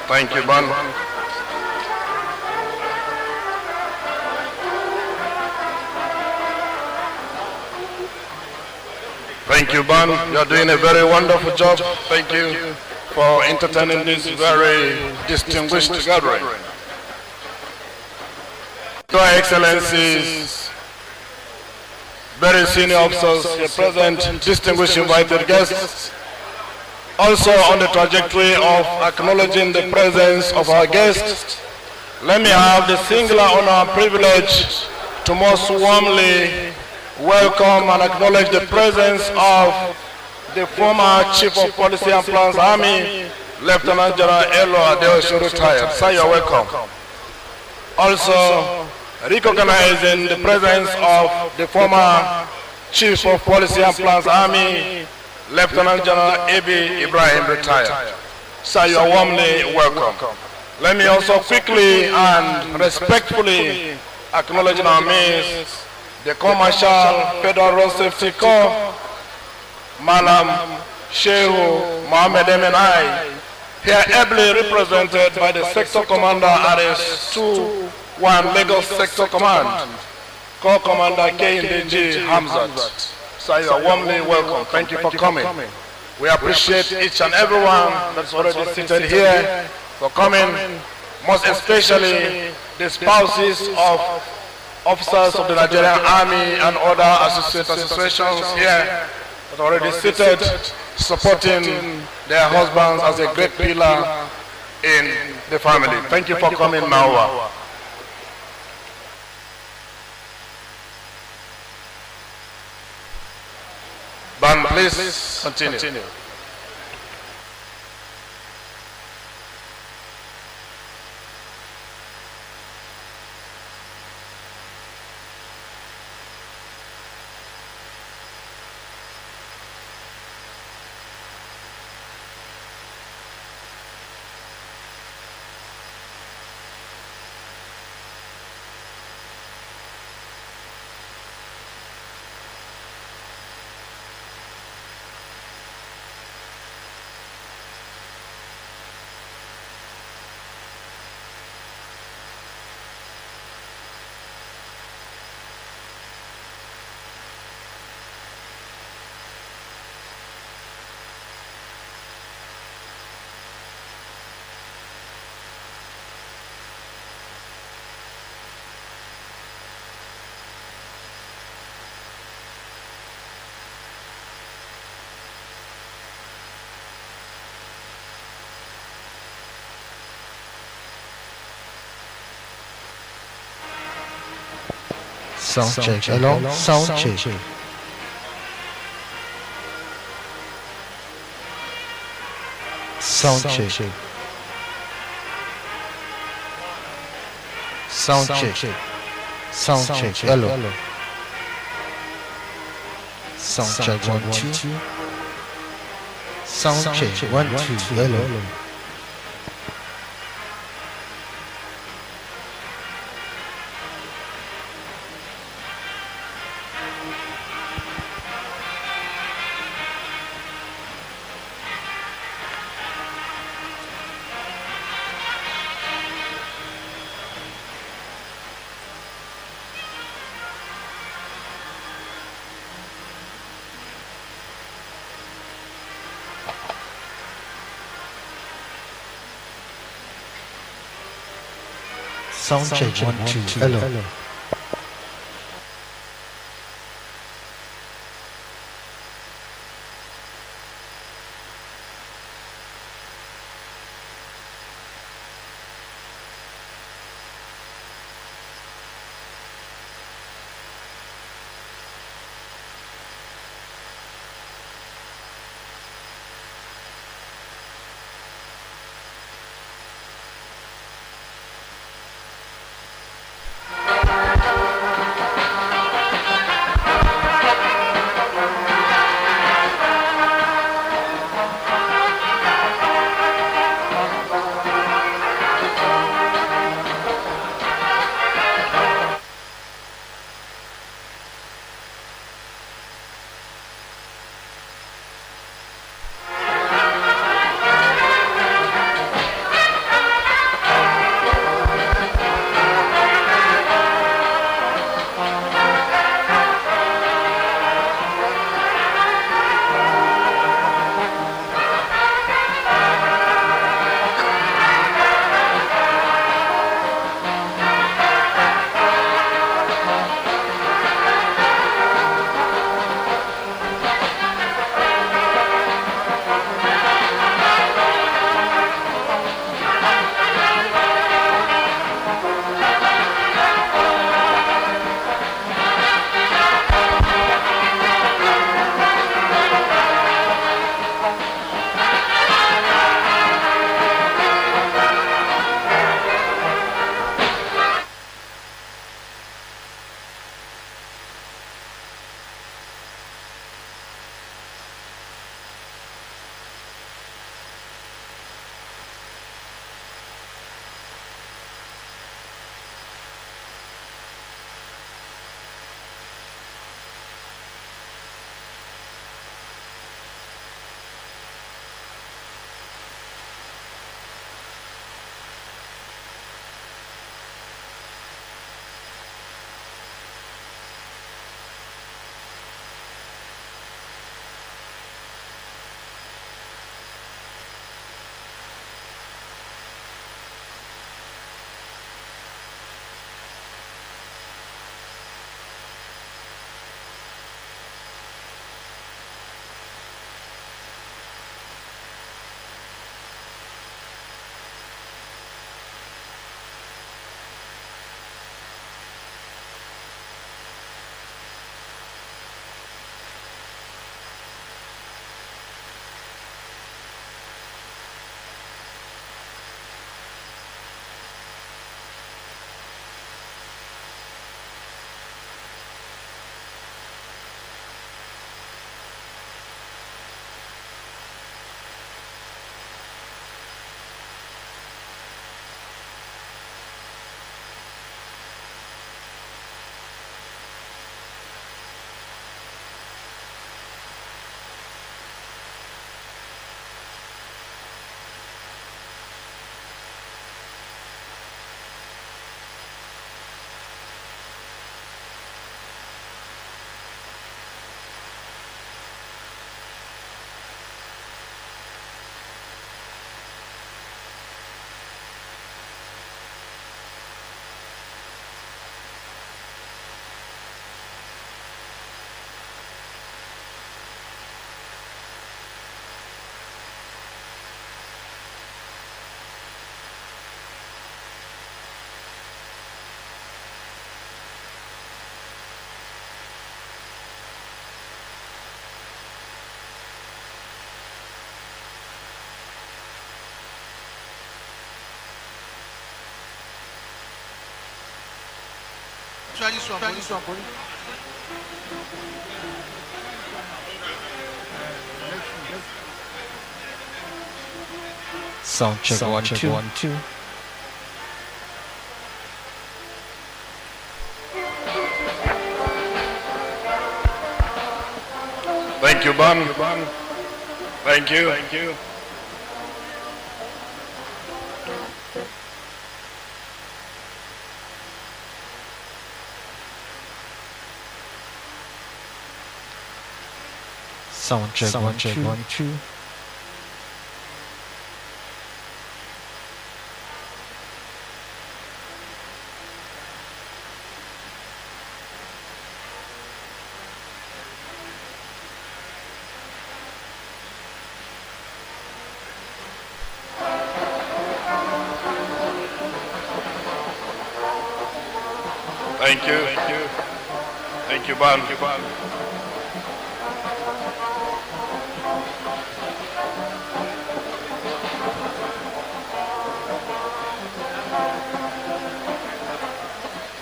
Thank you, man. Thank you, Ban. You're doing a very wonderful job. Thank you for entertaining this very distinguished gathering. Your Excellencies, very senior officers here present, distinguished invited guests, also on the trajectory of acknowledging the presence of our guests, let me have the singular honor and privilege to most warmly welcome and acknowledge the presence of the former Chief of Policy and Plans Army, Lieutenant General Elo Adeosun retired. Sir, you're welcome. Also, recognizing the presence of the former Chief of Policy and Plans Army, Lieutenant General A.B. Ibrahim retired. Sir, you are warmly welcome. Let me also quickly and respectfully acknowledge in our midst the Commercial Federal Road Safety Corps, Malam Shehu Mohammed MNI, here ably represented by the Sector Commander RS-21 Lagos Sector Command, Corps Commander KNDG Hamzat. So you are warmly welcome. Thank you for coming. We appreciate each and everyone that's already seated here for coming, most especially the spouses of officers of the Nigerian Army and other associations here that are already seated, supporting their husbands as a great pillar in the family. Thank you for coming, Maua. Band, please continue. Sound check. Hello? Sound check. Sound check. Sound check. Sound check. Hello. Sound check. 1, 2. Sound check. 1, 2. Hello. Sound check 1 2. Hello. Sound check 1 2. Thank you, Ban. Thank you. Thank you. Sound check 1 2. Thank you. Thank you, Ban.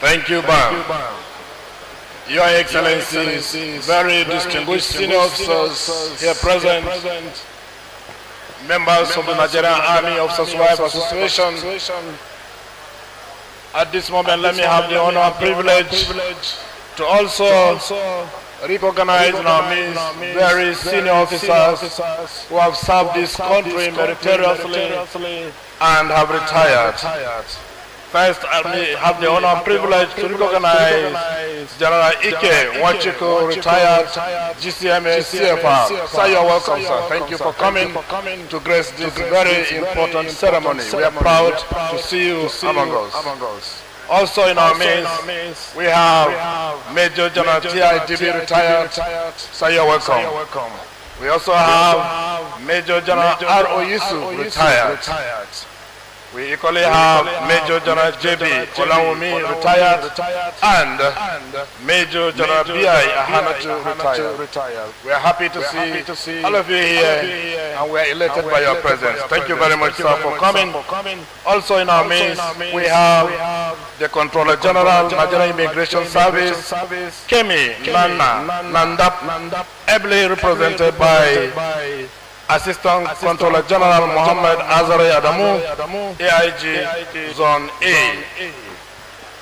Thank you, Ban. Your Excellency, very distinguished senior officers here present, members of the Nigerian Army Officers' Wives Association. At this moment, let me have the honor and privilege to also recognize in our midst very senior officers who have served this country meritoriously and have retired. First, I have the honor and privilege to recognize General Ike Wachiko, retired GCMA CFR. Sir, you're welcome, sir. Thank you for coming to grace this very important ceremony. We are proud to see you among us. Also in our midst, we have Major General TIDB retired. Sir, you're welcome. We also have Major General R.O. Yusuf retired. We equally have Major General J.B. Olawumi retired and Major General B.I. Ahanatu retired. We are happy to see all of you here and we are elated by your presence. Thank you very much, sir, for coming. Also in our midst, we have the Controller General, Nigerian Immigration Service, Kemi Nandap, ably represented by Assistant Controller General Mohammed Azari Adamu, AIG Zone A.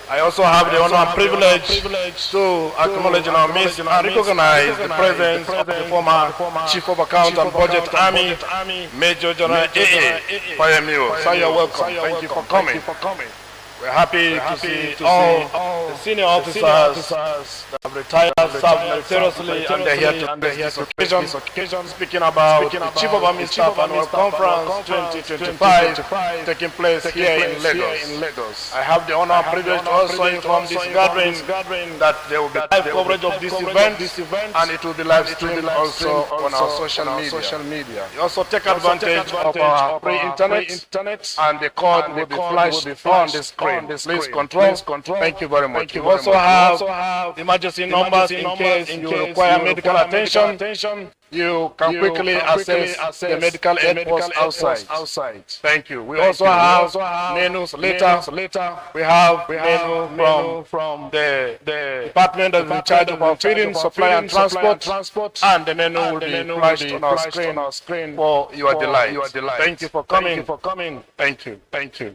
I also have the honor and privilege to acknowledge in our midst and recognize the presence of the former Chief of Account and Budget Army, Major General A.A. Fayemio. Sir, you're welcome. Thank you for coming. We're happy to see all the senior officers that have retired, served meritoriously, and they're here to this occasion, speaking about the Chief of Army Staff Annual Conference 2025 taking place here in Lagos. I have the honor and privilege to also inform this gathering that there will be live coverage of this event and it will be live streamed also on our social media. We also take advantage of our free internet and the code will be flashed on the screen. Please control. Thank you very much. You also have emergency numbers in case you require medical attention. You can quickly access the medical aid post outside. Thank you. We also have menus later. We have menu from the department that is in charge of our feeding, supply and transport, and the menu will be flashed on our screen for your delight. Thank you for coming. Thank you.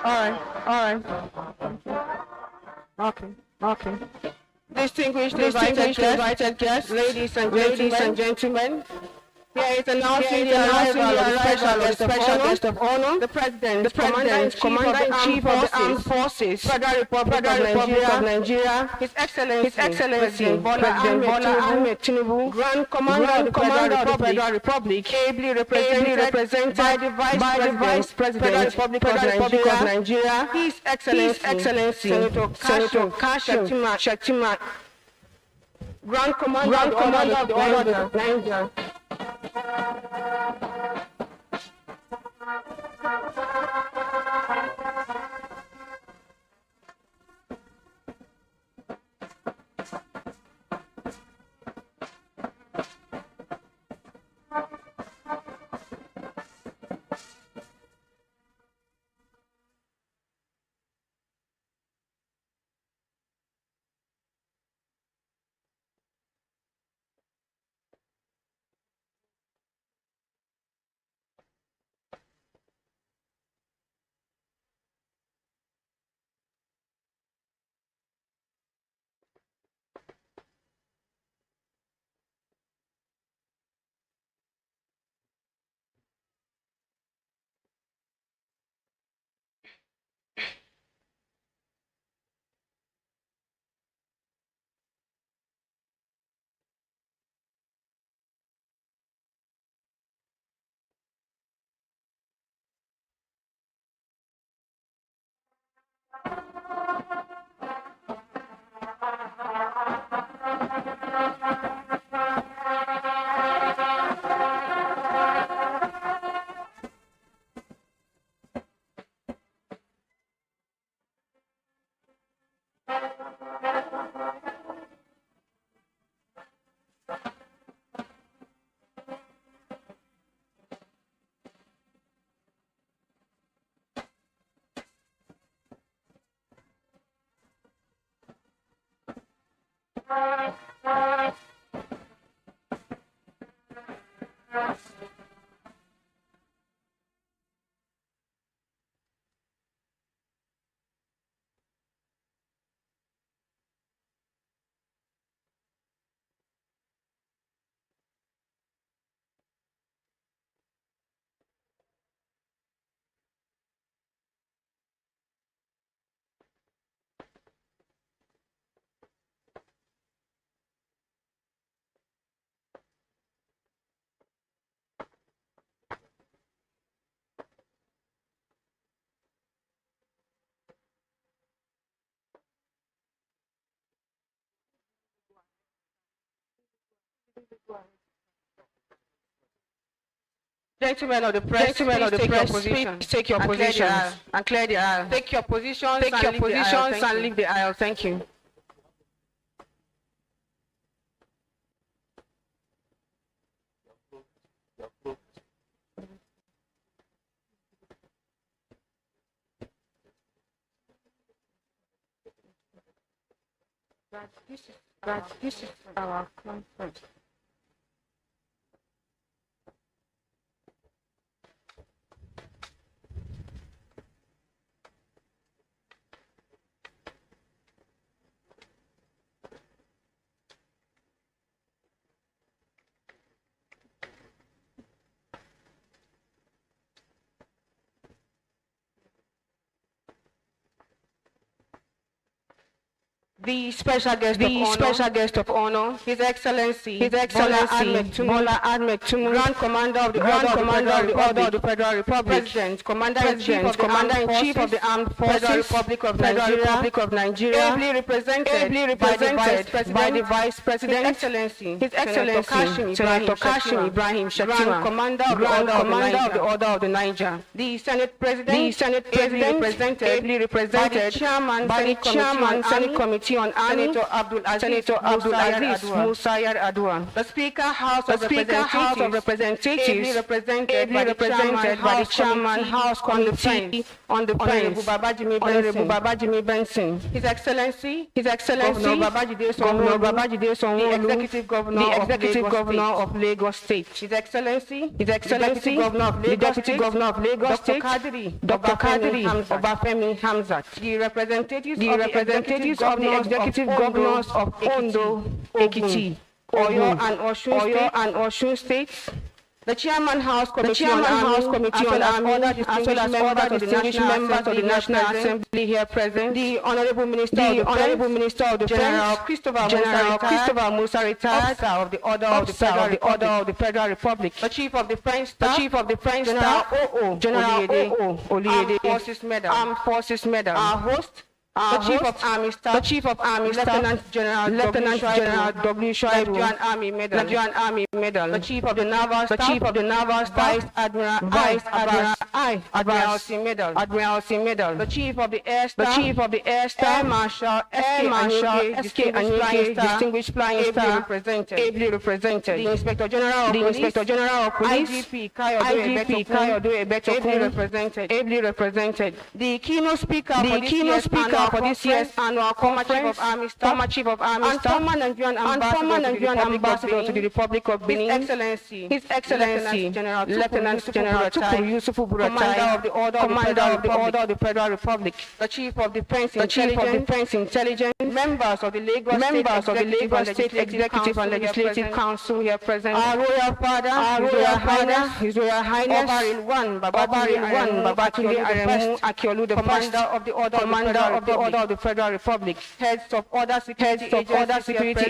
All right. Okay. Distinguished invited guests, ladies and gentlemen. Here is announcing the arrival of the special guest of honor, the President, Commander-in-Chief of the Armed Forces, Federal Republic of Nigeria, His Excellency President Bola Ahmed Tinubu, Grand Commander of the Federal Republic, ably represented by the Vice President, Republic of Nigeria, His Excellency Senator Kashim Shettima, Grand Commander of the Order of Nigeria. Gentlemen of the press, please take your positions and clear the aisle. Take your positions and leave the aisle. Thank you. This is our conference. The special guest of honor, His Excellency Bola Ahmed Tinubu, Grand Commander of the Order of the Federal Republic, President, Commander-in-Chief of the Armed Forces, Federal Republic of Nigeria, ably represented by the Vice President, His Excellency Senator Kashim Shettima, Grand Commander of the Order of the Niger. The Senate President, ably represented by the Chairman Senate Committee Committee on Army, Senator Abdul Aziz Musayar Adua. The Speaker House of Representatives, ably represented by the Chairman House Committee on the Honorable Babajimi Benson. His Excellency Governor Babajide Sanwo-Olu, the Executive Governor of Lagos State. His Excellency the Deputy Governor of Lagos State, Dr. Kadiri Obafemi Hamzat. The representatives of the Executive Governors of Ondo, Ekiti, Oyo and Osun States. The Chairman House Committee on Army, as well as other distinguished members of the National Assembly here present. The Honorable Minister of Defense, General Christopher Musa, retired, Officer of the Order of the Federal Republic. The Chief of Defense Staff, General O.O. Oluyede, Armed Forces Medal. Our host, the Chief of Army Staff, Lieutenant General W. Shaibu, Nigerian Army Medal. The Chief of the Naval Staff, Vice Admiral Admiralty Medal. The Chief of the Air Staff, Air Marshal S.K. Anyeke, Distinguished Flying Star, ably represented. The Inspector General of Police, IGP Kayode Ebeto, ably represented. The keynote speaker for this year's annual conference, former Chief of Army Staff, and former Nigerian Ambassador to the Republic of Benin, His Excellency Lieutenant General Tukuru Yusufu Buratai, Commander of the Order of the Federal Republic, the Chief of Defense Intelligence, members of the Lagos State Executive and Legislative Council here present, our Royal Father, His Royal Highness, Obarilwan Babatunde Aremu Akiolu, the Commander of the Order of the Federal Republic, heads of other security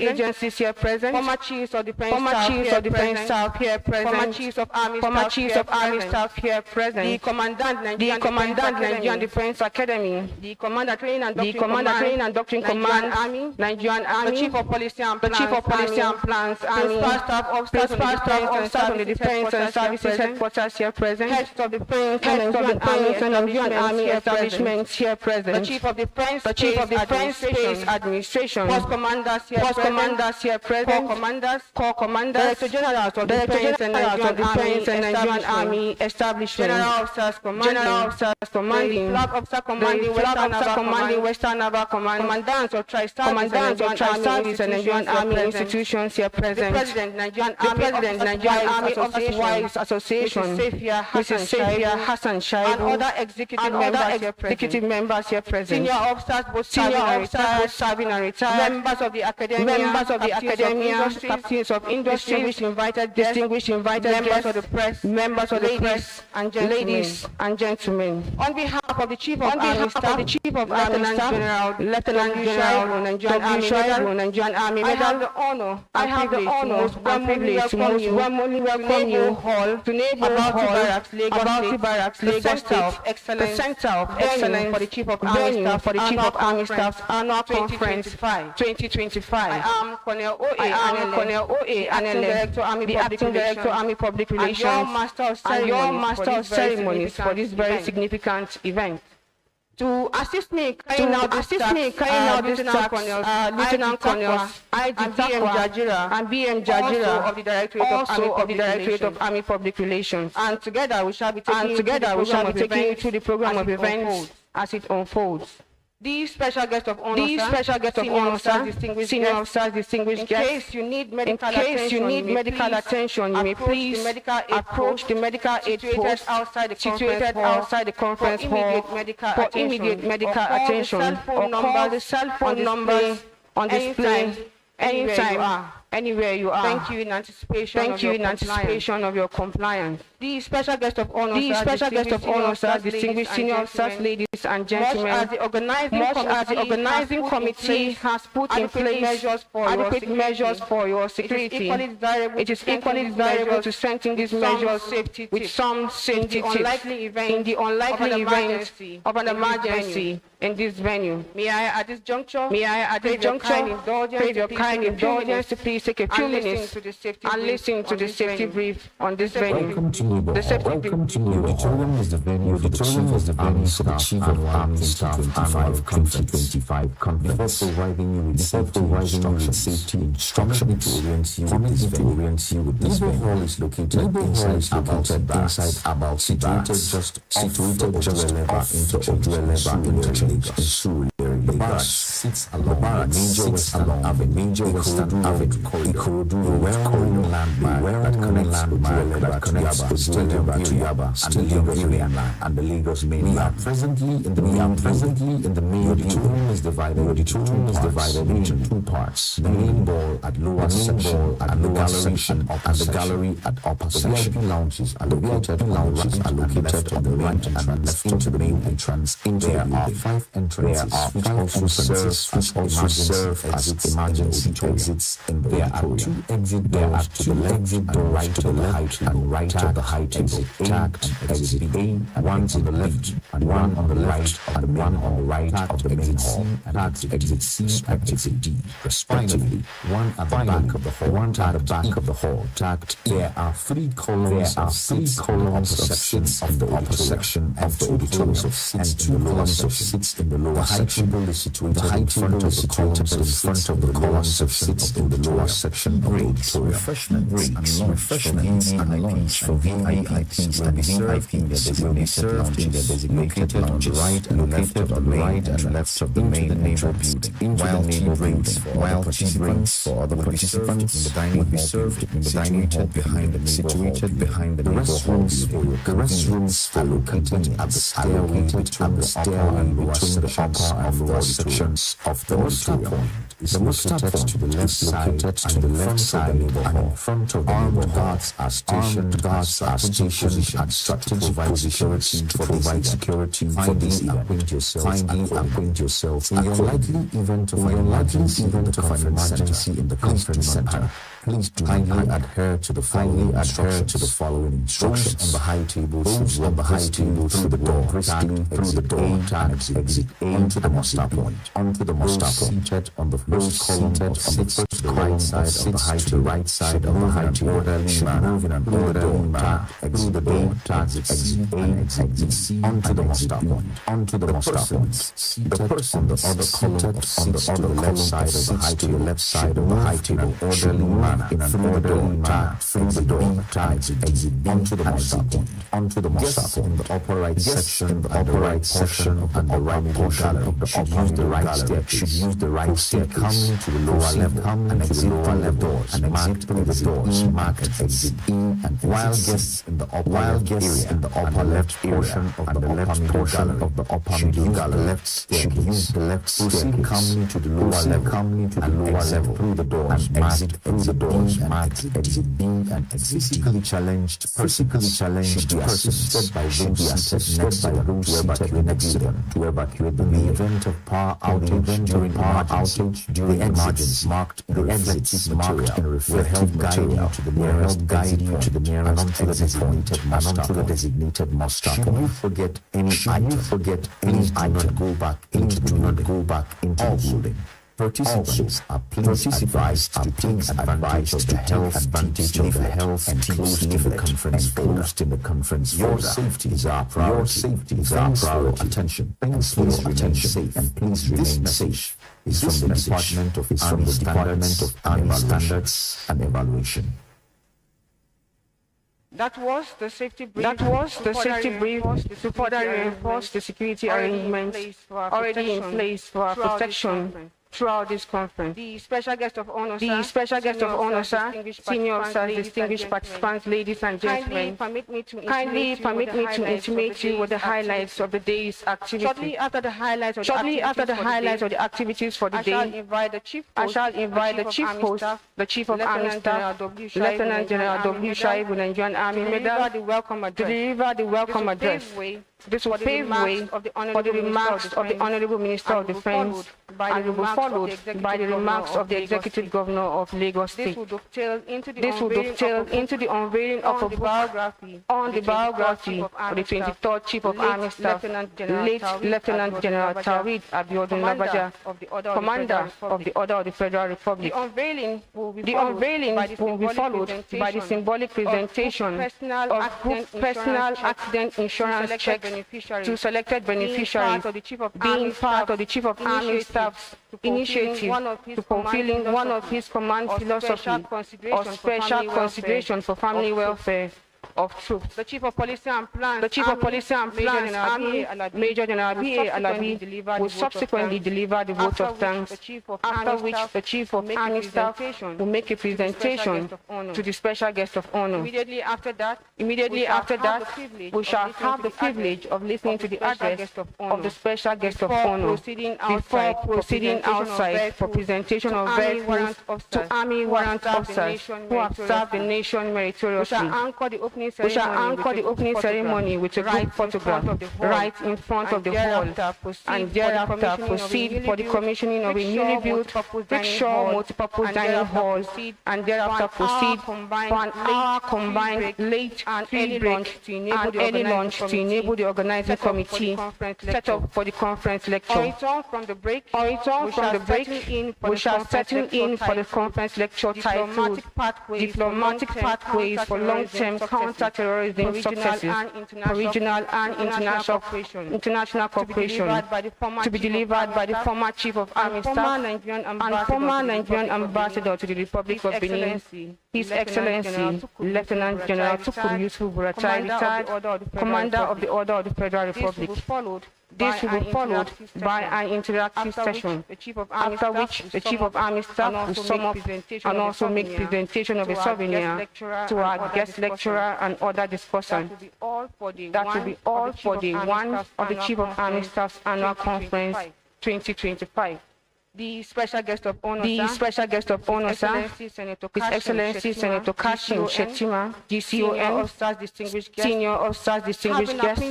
agencies here present, former chiefs of defense staff here present, former chiefs of army staff here present, the Commandant Nigerian Defense Academy, the Commander Training and Doctrine Command, Nigerian Army, the Chief of Policy and Plans, Principal Staff Officers on the Defense and Services Headquarters here present, heads of Defense and Nigerian Army establishments here present, the Chief of Defense Space Administration, Post Commanders here present, Corps Commanders, Director Generals of Defense and Nigerian Army establishment, General Officers Commanding, Flag Officer Commanding Western Naval Command, Commandants of Tri-Services and Nigerian Army institutions here present, the President Nigerian Army Officers Association, Mrs. Safia Hassan Shaibu, and other executive members here present, senior officers both serving and retired, members of the academia, captains of industry, distinguished invited members of the press, ladies and gentlemen. On behalf of the Chief of Army Staff, Lieutenant General Nigerian Army, I have the honor and privilege to most warmly welcome you all to NEBO ABALTI Barracks, Lagos State, the Center of Excellence for the Chief of Army Staff's Annual Conference 2025. I am Colonel O.A. Anele, the Acting Director Army Public Relations, and your Master of Ceremonies for this very significant event. To assist me carrying out this task, Lieutenant Colonels BM Jajira and BM Jajira of the Directorate of Army Public Relations. And together we shall be taking you through the program of events as it unfolds. These special guests of honor, senior officers, distinguished guests. In case you need medical attention, you may please approach the medical aid post situated outside the conference hall for immediate medical attention, or call the cell phone numbers on display anywhere you are. Thank you in anticipation of your compliance. These special guests of honor, distinguished senior officers, ladies and gentlemen, much as the organizing committee has put in place adequate measures for your security, it is equally desirable to strengthen these measures with some safety tips in the unlikely event of an emergency in this venue. May I at this juncture crave your kind indulgence to please please take a few minutes and listen to the safety brief on this venue. Welcome to NEBO. Welcome to NEBO. Auditorium is the venue for the Chief of Army Staff 2025 conference. Before providing you with safety instructions to orient you with this venue. NEBO Hall is located inside ABALTI, situated just off into OJUELEGBA interchange in the barracks sits along a major western avenue called well-known landmark that connects OJUELEGBA to YABA and the Lagos mainland. We are presently in the main auditorium is divided into two parts. The main hall at lower section and the gallery at upper section. The VIP lounges are located on the right and left into the main entrance. There are 5 entrances which also serve as emergency exits in the auditorium. There are 2 exit doors to the right of the high table, tagged exit A, one on the left and one on the right and one on the right of the main hall, tagged exit C and exit D, respectively. One at the back of the hall, tagged E. There are 3 columns of seats in the upper section and 2 columns of seats in the lower section. The high table is situated in front of the columns of seats in the lower section of the auditorium. Refreshments and lunch for VIPs will be served in their designated lounges located on the right and left of the main NEBO building, while tea drinks for other participants in the dining hall situated behind the NEBO hall. The restrooms are located at the stairway between the upper and lower sections of the auditorium. The muster point to the left side and in front of the armed guards are stationed at strategic positions to provide security for this event. Acquaint yourself in your likely event of an emergency in the conference center. Please do kindly adhere to the following instructions. On the high table through the door, exit A onto the muster point. Seated on the first column to the right side of the high table should move in an orderly manner. Exit A and exit C onto the muster point. The person on the other column of seats to the left side of the high table orderly manner. In an orderly manner, through the door, exit onto the muster point. In the upper right section and the right portion of the upper should use the right stair coming to the lower level and exit through the doors marked exit E, and while guests in the upper left portion of the upper middle gallery should use the left staircase coming to the lower level through the doors marked exit B and exit D. Physically challenged should be assisted by those seated next to them to evacuate them. In the event of power outage during emergency, marked the exits marked in reflective material to the nearest and onto the designated muster point. Should you forget any item, please do not go back into the building. Participants are please advised to take advantage of the health and closed in the conference folder. Your safety is our priority. Attention. Thanks for your attention and please remain safe. Is from the Department of Army Standards and Evaluation. That was the safety brief to further reinforce the security arrangements already in place for our protection throughout this conference. The special guest of honor, sir, senior officers, distinguished participants, ladies and gentlemen, kindly permit me to intimate you with the highlights of the day's activity. Shortly after the highlights of the activities for the day, I shall invite the chief host, the Chief of Army Staff, Lieutenant General W. Shaibu, Nigerian Army, deliver the welcome address, This will pave way for the remarks of the Honorable Minister of Defense and will be followed by the remarks of the Executive Governor of Lagos State. This will dovetail into the unveiling of a book on the biography of the 23rd Chief of Army Staff, late Lieutenant General Tawid Abiodun Labaja, Commander of the Order of the Federal Republic. The unveiling will be followed by the symbolic presentation of group personal accident insurance checks to selected beneficiaries, being part of the Chief of Army Staff's initiative to fulfilling one of his command philosophy of special consideration for family welfare of troops. The Chief of Police and Plans, Major General B.A. Alabi, will subsequently deliver the vote of thanks, after which the Chief of Army Staff will make a presentation to the special guest of honor. Immediately after that, we shall have the privilege of listening to the address of the special guest of honor before proceeding outside for presentation of vehicles to Army warrant officers who have served the nation meritoriously. We shall anchor the opening ceremony with a group photograph right in front of the hall, and thereafter proceed for the commissioning of a newly built rickshaw multipurpose dining hall, and thereafter proceed for an hour combined late and early lunch to enable the organizing committee set up for the conference lecture. On return from the break, we shall settle in for the conference lecture titled Diplomatic Pathways for Long-Term Counter-Terrorism Successes for Regional and International Cooperation, to be delivered by the former Chief of Army Staff and former Nigerian Ambassador to the Republic of Benin, His Excellency Lieutenant General Tukur Yusuf Buratai, retired Commander of the Order of the Federal Republic. This will be followed by an interactive session, after which the Chief of Army Staff will sum up and also make presentation of a souvenir to our guest lecturer and other discussants. That will be all for day one of the Chief of Army Staff's annual conference 2025. The special guest of honor, His Excellency Senator Kashim Shettima, DCON, Senior Officers Distinguished Guest,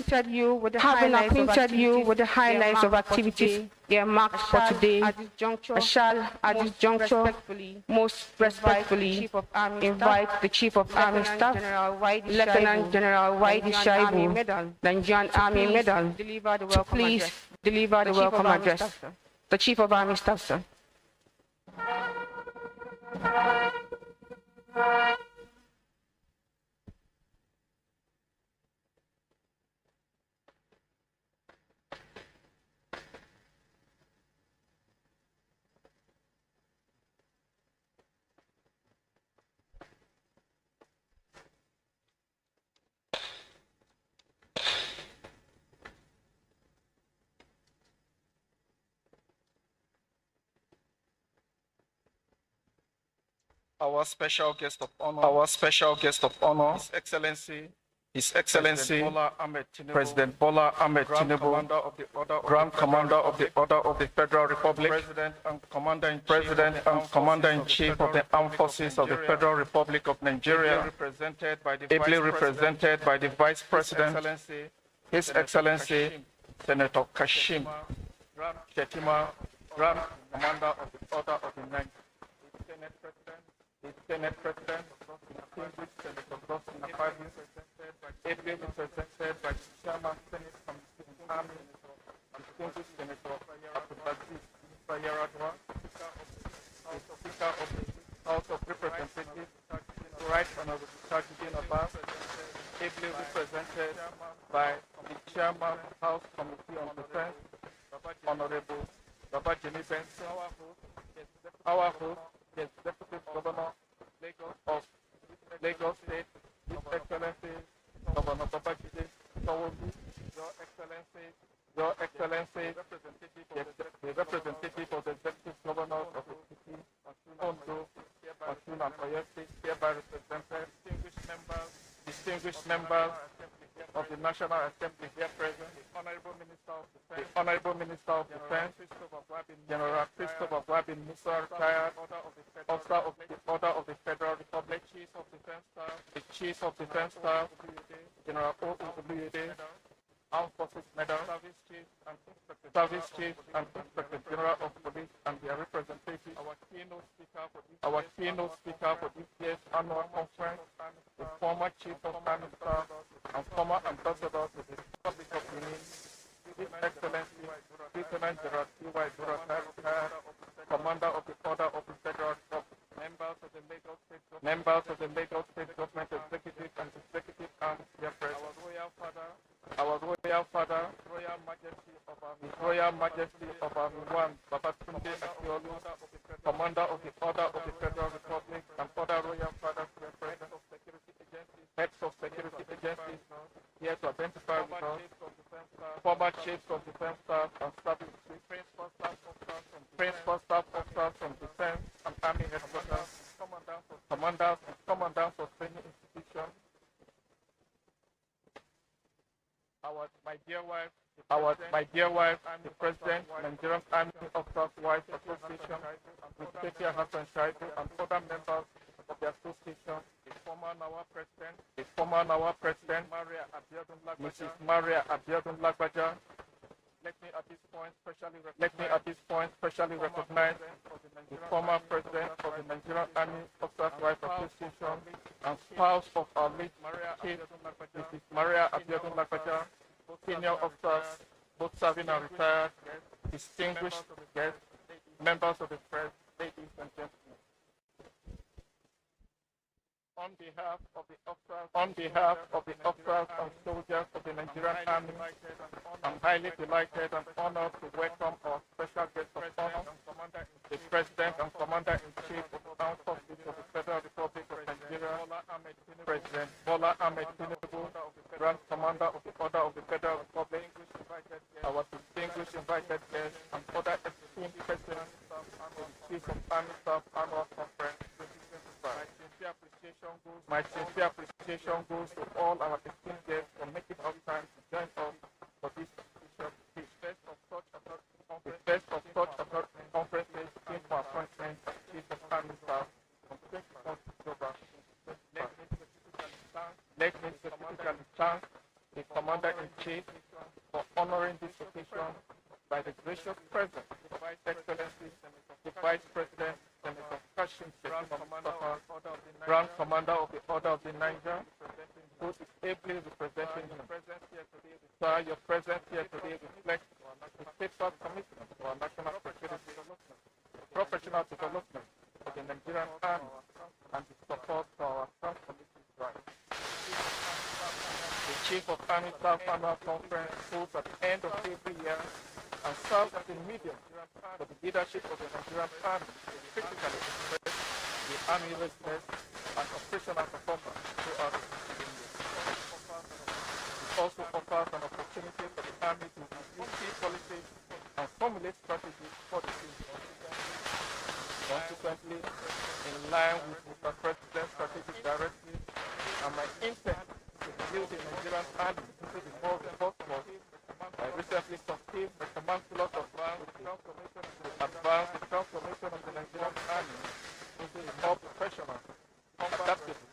having acquainted you with the highlights of activities earmarked for today, I shall at this juncture most respectfully invite the Chief of Army Staff, Lieutenant General Waidi Shaibu, Nigerian Army Medal, to please deliver the welcome address. The Chief of Army Staff, sir. Our special guest of honor, His Excellency President Bola Ahmed Tinubu, Grand Commander of the Order of the Federal Republic, President and Commander-in-Chief of the Armed Forces of the Federal Republic of Nigeria, ably represented by the Vice President, His Excellency Senator Kashim Shettima, Grand Commander of the Order of the Nigeria, Senate President, distinguished Senator Gossin Akpabio, ably represented by the Chairman Senate Committee on Army, distinguished Senator Abdulaziz Yaradua, Speaker of the House of Representatives, Right Honorable Tajudeen Abbas, ably represented by the Chairman of the House Committee on Defense, Honorable Babajimi Benson, our host, the Deputy Governor of Lagos State, His Excellency Governor Babajide Sanwo-Olu, Your Excellency, the representative of the Executive Governors of the city, Ondo, Osun and Oyo State, hereby represented, distinguished members of the National Assembly here present, the Honorable Minister of Defense, General Christopher Wabin Musa, retired Officer of the Order of the Federal Republic, the Chief of Defense Staff, General O. Ubuyede, Armed Forces Medal, Service Chief and Inspector General of Police and their representatives, our keynote speaker for this year's annual conference, the former Chief of Army Staff and former Ambassador to the Republic of Benin, His Excellency Lieutenant General T.Y. Buratai, Commander of the Order of the Federal Government, members of the Lagos State Government Executive and Executive Arms, dear President, our Royal Father, Royal Majesty of our One, Babatunde Akiolu, Commander of the Order of the Federal Republic, and other Royal Fathers, dear President, heads of security agencies, here to identify with us, former chiefs of defense staff and service chiefs, principal staff officers from defense and army headquarters, commanders of training institutions, my dear wife, the President, Nigerian Army Officers Wives Association, with Ketia Hassan Shaibu and other members of the association, the former Nawa President, Mrs. Maria Abiodun Lagbaja. Let me at this point specially recognize the former President of the Nigerian Army Officers Wives Association and spouse of our late Chief, Mrs. Maria Abiodun Lagbaja, senior officers, both serving and retired, distinguished guests, members of the press, ladies and gentlemen. On behalf of the officers and soldiers of the Nigerian Army, I'm highly delighted and honored to welcome our special guest of honor, the President and Commander-in-Chief of the Armed Forces of the Federal Republic of Nigeria, President Bola Ahmed Tinubu, Grand Commander of the Order of the Federal Republic, our distinguished invited guests, and other esteemed persons of the Chief of Army Staff Annual Conference 2025. My sincere appreciation goes to all our esteemed guests for making up time to join us for this first of such conferences since our appointment as Chief of Army Staff on 24th October. Let me specifically thank the Commander-in-Chief for honoring this occasion by the gracious presence of His Excellency, the Vice President, Senator Kashim Mustafa, Grand Commander of the Order of the Niger, who is ably representing him. Sir, your presence here today reflects the steadfast commitment to our national security, professional development of the Nigerian Army, and the support for our transformative drive. The Chief of Army Staff Annual Conference holds at the end of every year and serves as a medium for the leadership of the Nigerian Army to critically express the Army readiness and operational performance throughout the year. It also offers an opportunity for the Army to review key policies and formulate strategies for the future. Consequently, in line with Mr. President's strategic directives and my intent to build the Nigerian Army into the world's workforce, I recently conceived the command plot of advance the transformation of the Nigerian Army into a more professional, adaptable,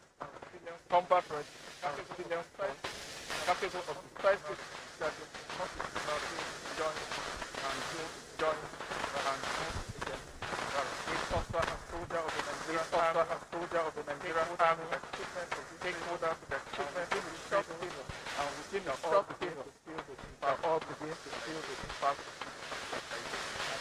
combat-ready, and resilient force, capable of decisive strategies, joint and against each officer and soldier of the Nigerian Army, stakeholders of the achievement in the short period and within the short period are all begin to feel the impact. I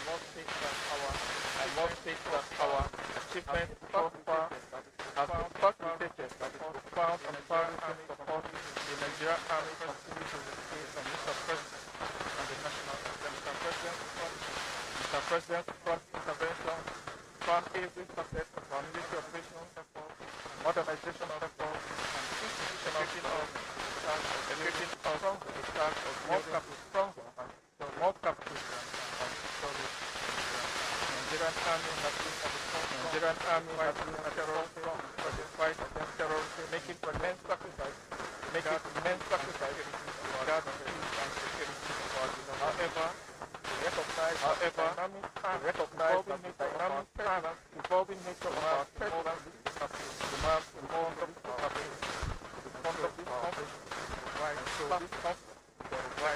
must state that our achievement thus far has been facilitated by the profound and powerful support the Nigerian Army continues to receive from Mr. President and the National Assembly. Mr. President's prompt intervention from every facet of our military operations efforts, modernization of efforts, and institutional educating us from the start of more stronger and more capital and victorious. Nigerian Army has been at the terror front for the fight against terrorism, making immense sacrifices to guard the peace and security of our nation. However, recognize the dynamic and evolving nature of our threat demands more of this conflict. The right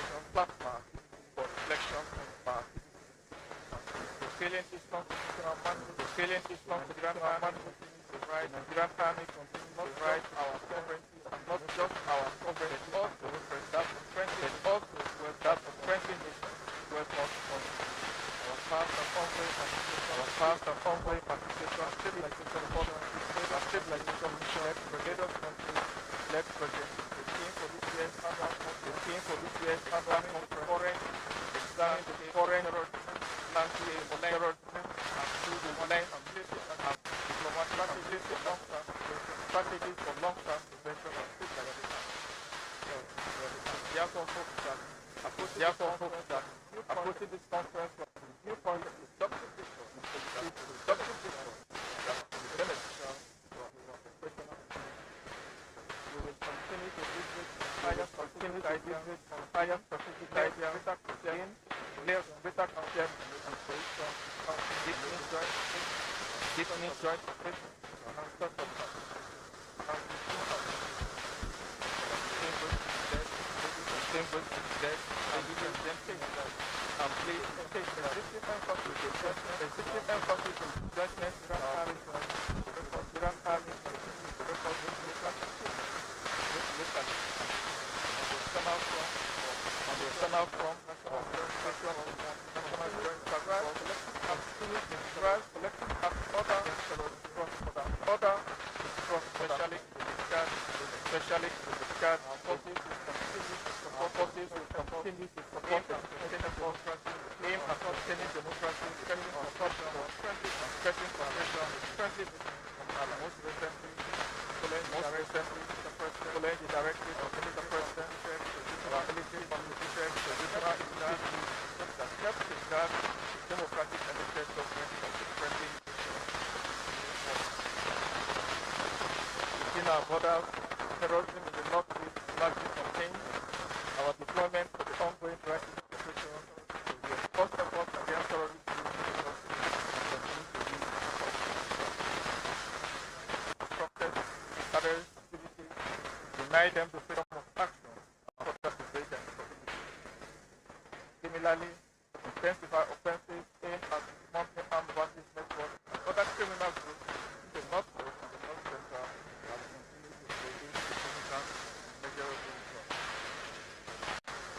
fulfilling its constitutional mandate, fulfilling its constitutional mandate, right, the Nigerian Army continues to right our sovereignty, and not just our sovereignty, also that of strengthening, also that of strengthening our past and ongoing participation, stabilization, stabilization mission, predators countries, led project. The theme for this year's annual conference, foreign, examine the foreign landscape of terrorism and through the lens and diplomatic strategies for long-term prevention of stabilization. Therefore, hope that approaching this conference from the viewpoint of productive discourse, that will be beneficial to our professional community. We will continue to visit higher strategic ideas, greater concept and solution, deepening joint operations, and such of that. And please take existing emphasis on judgment especially to discuss forces will continue to support and sustain democracy, aim at sustaining democracy, strengthening corruption, strengthening cooperation, strengthening and most recently, following the directive of the President, our military communication, traditional initiatives that help safeguard democratic elected government of the friendly within our borders. Terrorism in the northeast largely contains our deployment for the ongoing crisis operation to the first effort against terrorism obstructed terrorist activities, deny them the freedom of action and further degrade their stability. Similarly, intensify offensives aimed at monthly armed bandit networks and other criminal groups in the northwest and the north central that continue to produce significant measurable results.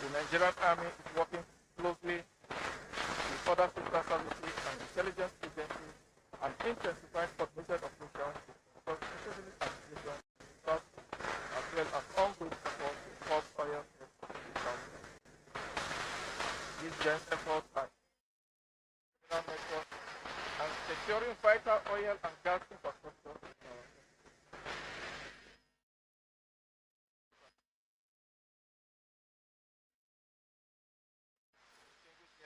The Nigerian Army is working closely with other sister services and intelligence agencies and intensifying coordinated operations across civil administration, as well as ongoing support to force fire in the southwest. These joint efforts are network and securing vital oil and gas infrastructure in our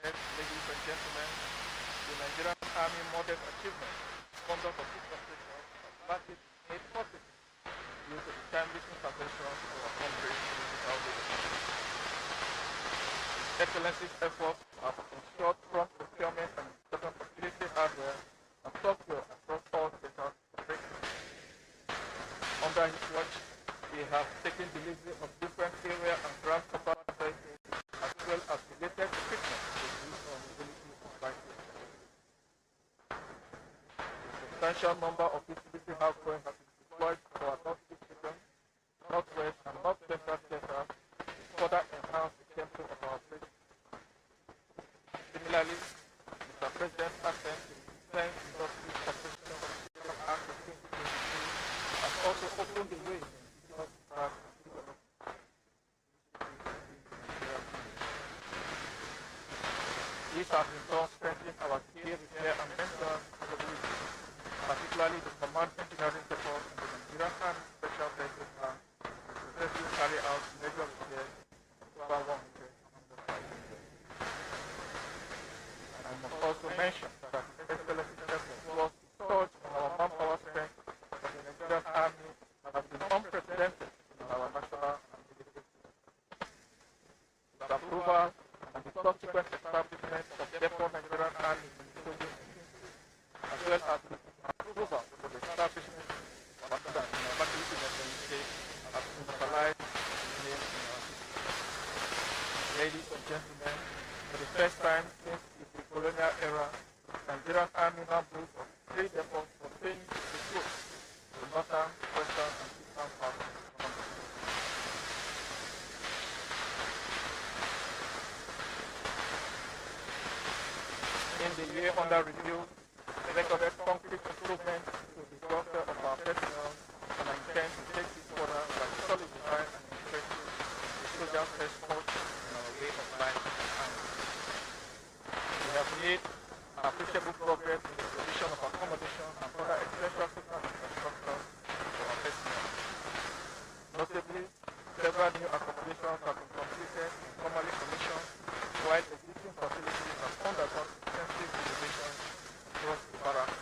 ladies and gentlemen, the Nigerian Army modern achievement, conduct of this operation has largely made possible due to the timely intervention of our country's political leadership. Excellency's efforts have ensured prompt procurement and installation of military hardware and software across all sectors of operation. Under his watch, we have taken delivery of different area and ground support vehicles as well as related equipment to use our mobility and fighting. A substantial number of this military hardware has been deployed for our northeast region, northwest and north central sectors to further enhance the tempo of our operation. Similarly, Mr. President's assent to the Defense Industry Corporation Act of 2023 has also opened the way for this has in turn strengthened our key repair and maintenance capabilities, particularly the command engineering support and the Nigerian Army Special Forces are successfully carry out major repairs over 100. And I must also mention that Excellency's effort was to surge in our manpower strength of the Nigerian Army has been unprecedented in our national and military system. The approval and the subsequent establishment of depot Nigerian Army in Sojo, as well as the approval for the establishment of an facility state has immortalized the name in our history. Ladies and gentlemen, for the first time since the colonial era, Nigerian Army now boasts of 3 depots for paying the troops to the northern, western, and eastern parts of the country. In the year under review, we recorded concrete improvements to the welfare of our personnel, and I intend to take this further by solidifying and strengthening the social response in our way of life. We have made appreciable progress in the provision of accommodation and other essential social infrastructure for our personnel. Notably, several new accommodations have been completed and formally commissioned, while existing facilities have undergone extensive renovations across the barracks.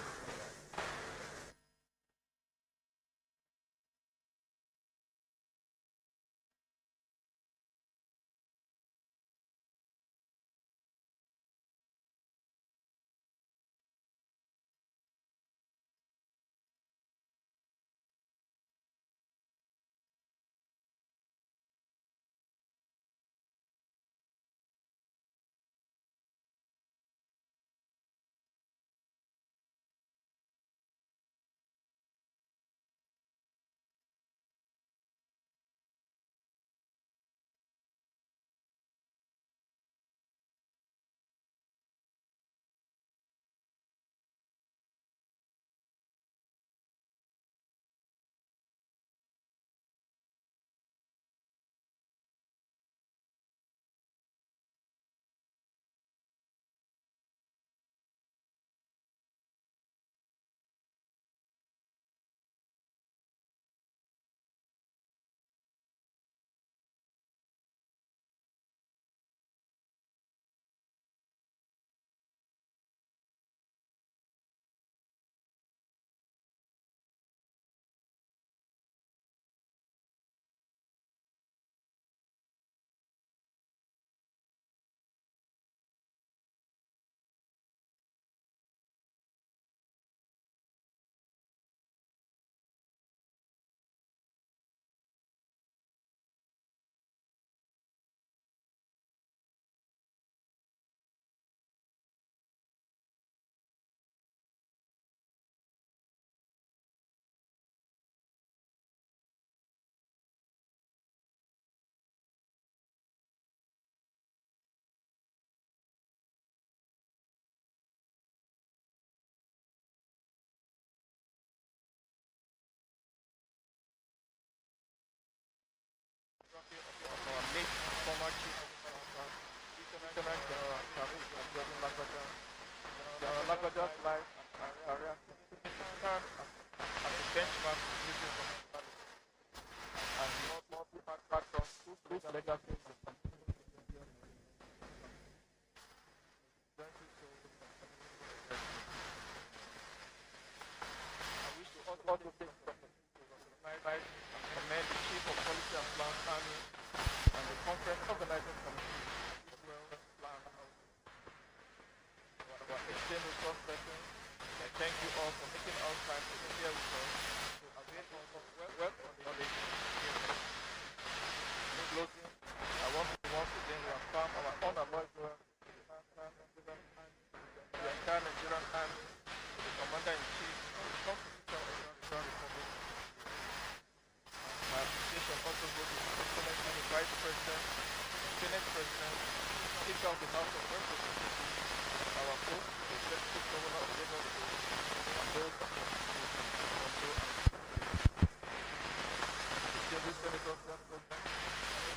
Of our late former Chief of Staff, Lieutenant General General Lagbaja's life and career continues to stand as a benchmark for military professionalism, and multiple factors whose legacy will continue to be I wish to also take this opportunity to recognize and commend the Chief of Policy and Plans Army and the conference organizing committee as well as plan our exchange resource persons. I thank you all for making our time to be here with us to avail us of wealth of knowledge and experience. In closing, I want to once again reaffirm our unavoidable the entire Nigerian Army, the Commander-in-Chief of the Constitution of the Nigerian Republic. My appreciation also goes to the Excellency Vice President, Senate President, Speaker of the House of Representatives, our host, the Executive Governor of Lagos State, and those of the distinguished senators,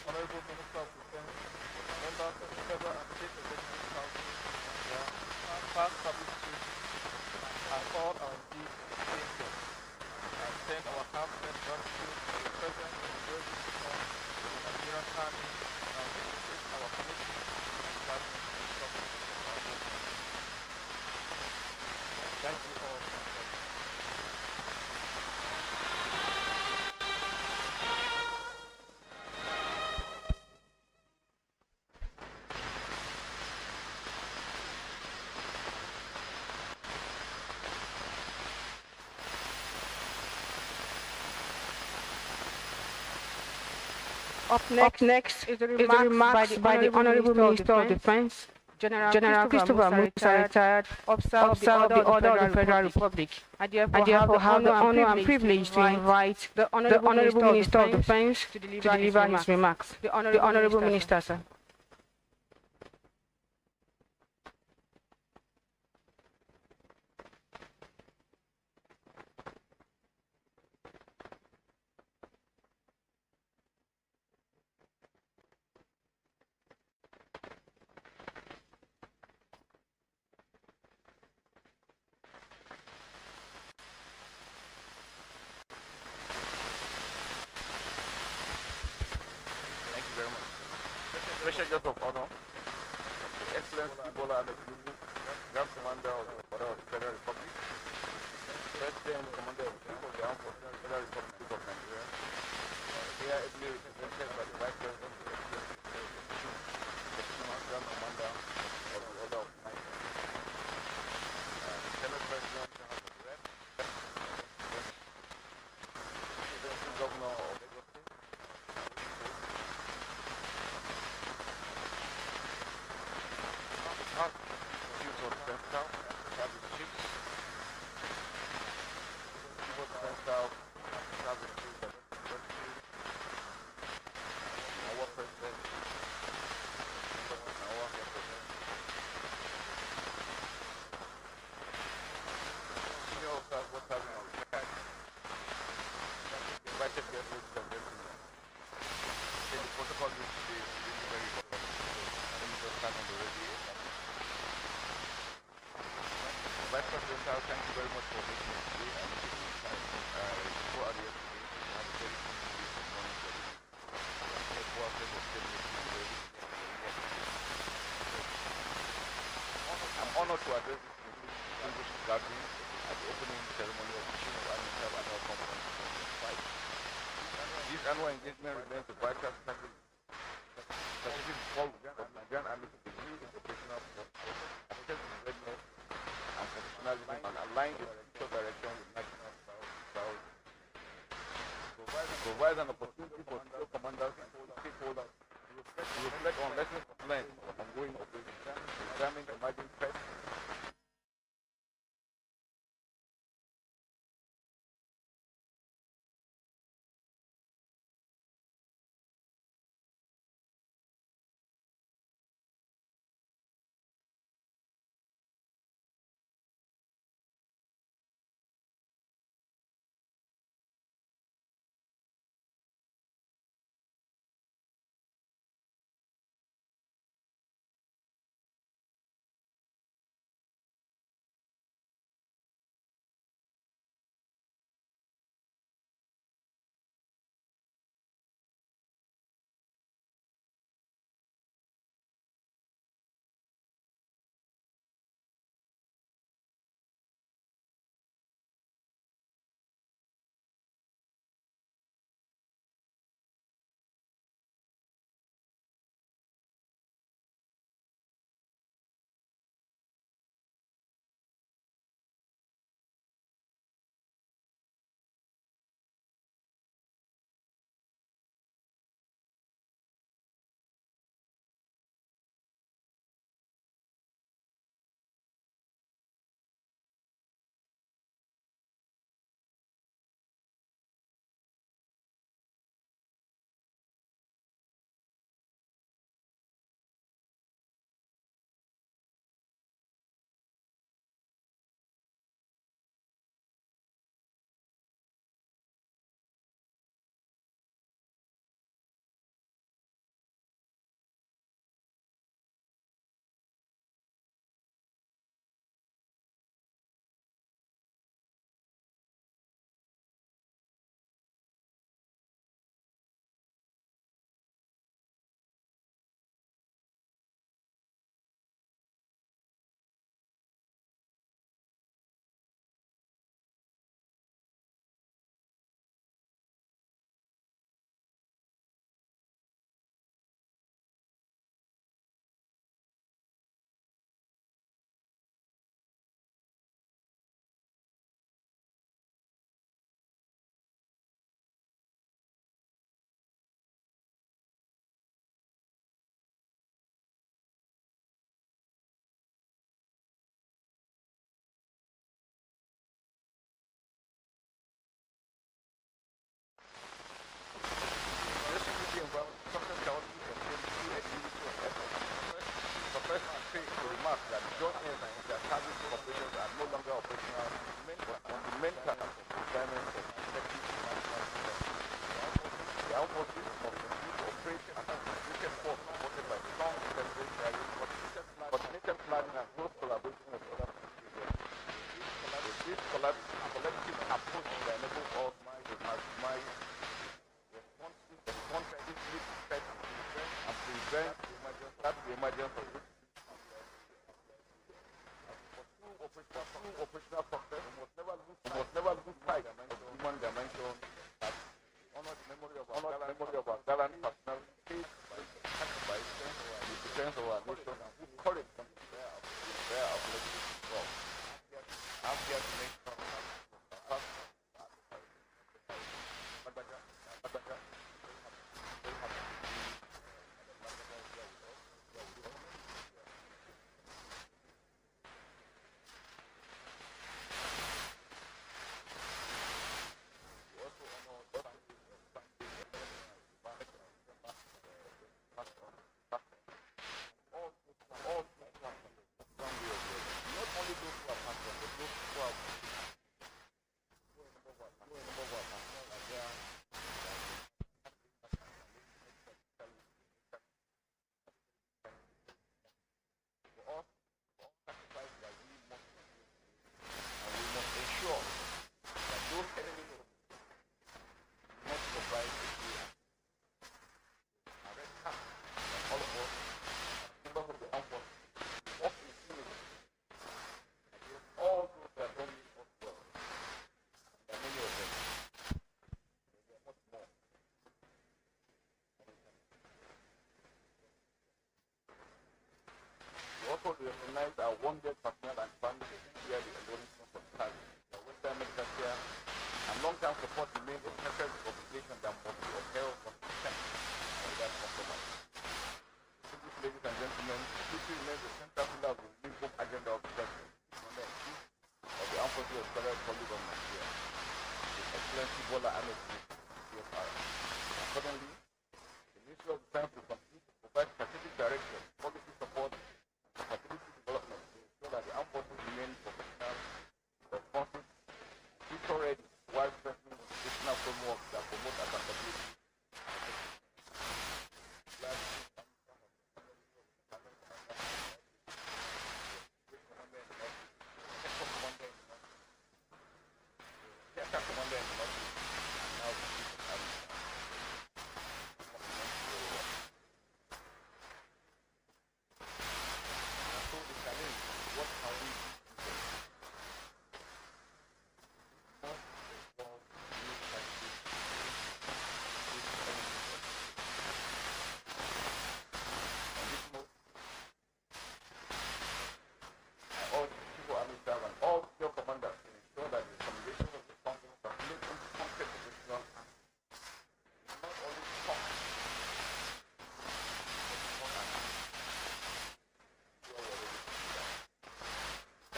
Honorable Minister of Defense, members of the federal and state executive council, past public chiefs, and all our deep strangers. I send our heartfelt gratitude for the presence and the great support of the Nigerian Army and our commitment and value to the success of our nation. Thank you all for your Up next is the remarks by the Honorable Minister of Defense. General Christopher Musa, retired, observed the order of the Federal Republic. I therefore have the honor and privilege to invite the Honorable Minister of Defense to deliver his remarks. The Honorable Minister, sir. Special guest of honor, Excellency Bola Ahmed Tinubu, Grand Commander of the Federal Republic, President Commander of the Armed Forces of the Federal Republic of Nigeria, here ably represented by the Vice President of the Grand Commander of the Order of Nigeria, Senate President of the Rep, President Governor of Lagos State, Chiefs of Defense Staff, Service Chiefs, Chief of Defense Staff, Service Chiefs, our President, our President, senior officers, what's happening on the side, invited guests, ladies and gentlemen. The protocol is really very important. Let me just start on the radio. Vice President, thank you very much for making it today and before earlier today, we had a very contribution morning for the Coas of State meeting. I'm honored to address this distinguished gathering at the opening ceremony of the Chief of Army Staff Annual Conference 2025. This annual engagement remains a vital strategic call of Nigerian Army to pursue its operational process, assess its readiness and professionalism, and align its future direction with national priorities. Provide an opportunity for senior commanders and stakeholders to reflect on lessons learned from ongoing operations, examine emerging threats, of the Federal Republic of Nigeria, His Excellency Bola Ahmed Tinubu, CFR. Accordingly, the Ministry of Defense will continue to provide strategic direction, policy support, and capability development to ensure that the armed forces remain professional, responsive, future-ready, while strengthening institutional frameworks that promote accountability.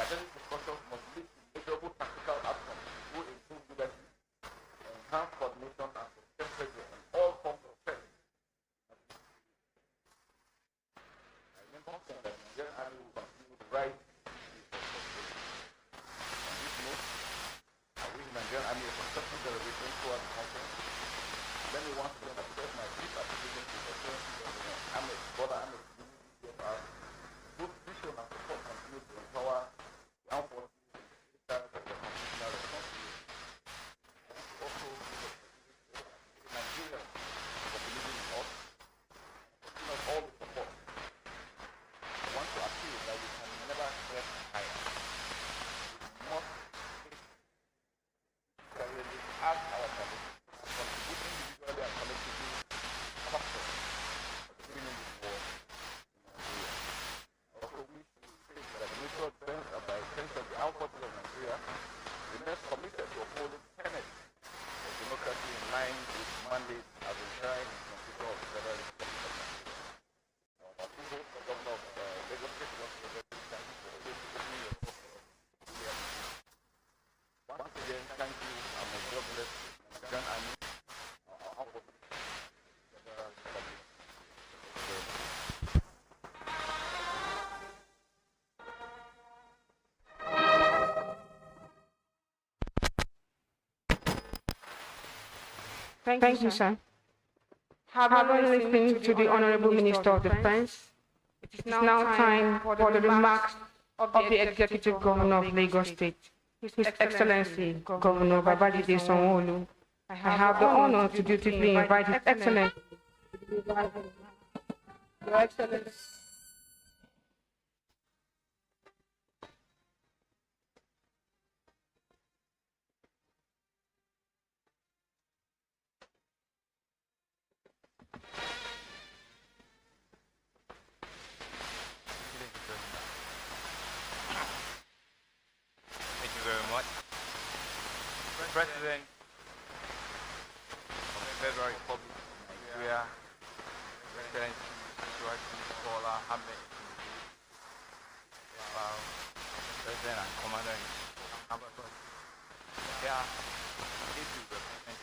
Strategic discussions must lead to measurable practical outcomes through improved leadership, enhanced coordination, and sustained pressure on all forms of threat. I remain confident that the Nigerian Army will continue to rise to the responsibility. On this note, I wish the Nigerian Army a successful celebration throughout the conference. Let me once again express my deep appreciation to the Excellency President Ahmed Bola Ahmed Tinubu, CFR, whose vision and support continue to empower the armed forces in the terms of their constitutional responsibility. I want to also give Nigeria for believing in us, giving us all the support. I want to appeal that we can never rest higher. We must seriously ask our challenge and contribute individually and collectively factors of the winning this war in Nigeria. I also wish to state that the Ministry of Defense and by extension the armed forces of Nigeria remains committed to upholding tenets of democracy in line with mandates as enshrined in the Constitution of the Federal Republic of Nigeria. Our two hosts, the Governor of Lagos State, thank you for opening your door. Once again, thank you and may God bless the Nigerian Army, our armed forces, the Federal Republic. Thank you, sir. Having listened to the Honorable Minister of Defense, it is now time for the remarks of the Executive Governor of Lagos State, His Excellency Governor Babajide Sanwo-Olu. I have the honor to dutifully invite His Excellency. Your Excellency. Thank you very much. President of the Federal Republic of Nigeria, Excellency Bola Ahmed Tinubu, President and Commander-in-Chief of Armed Forces. They are represented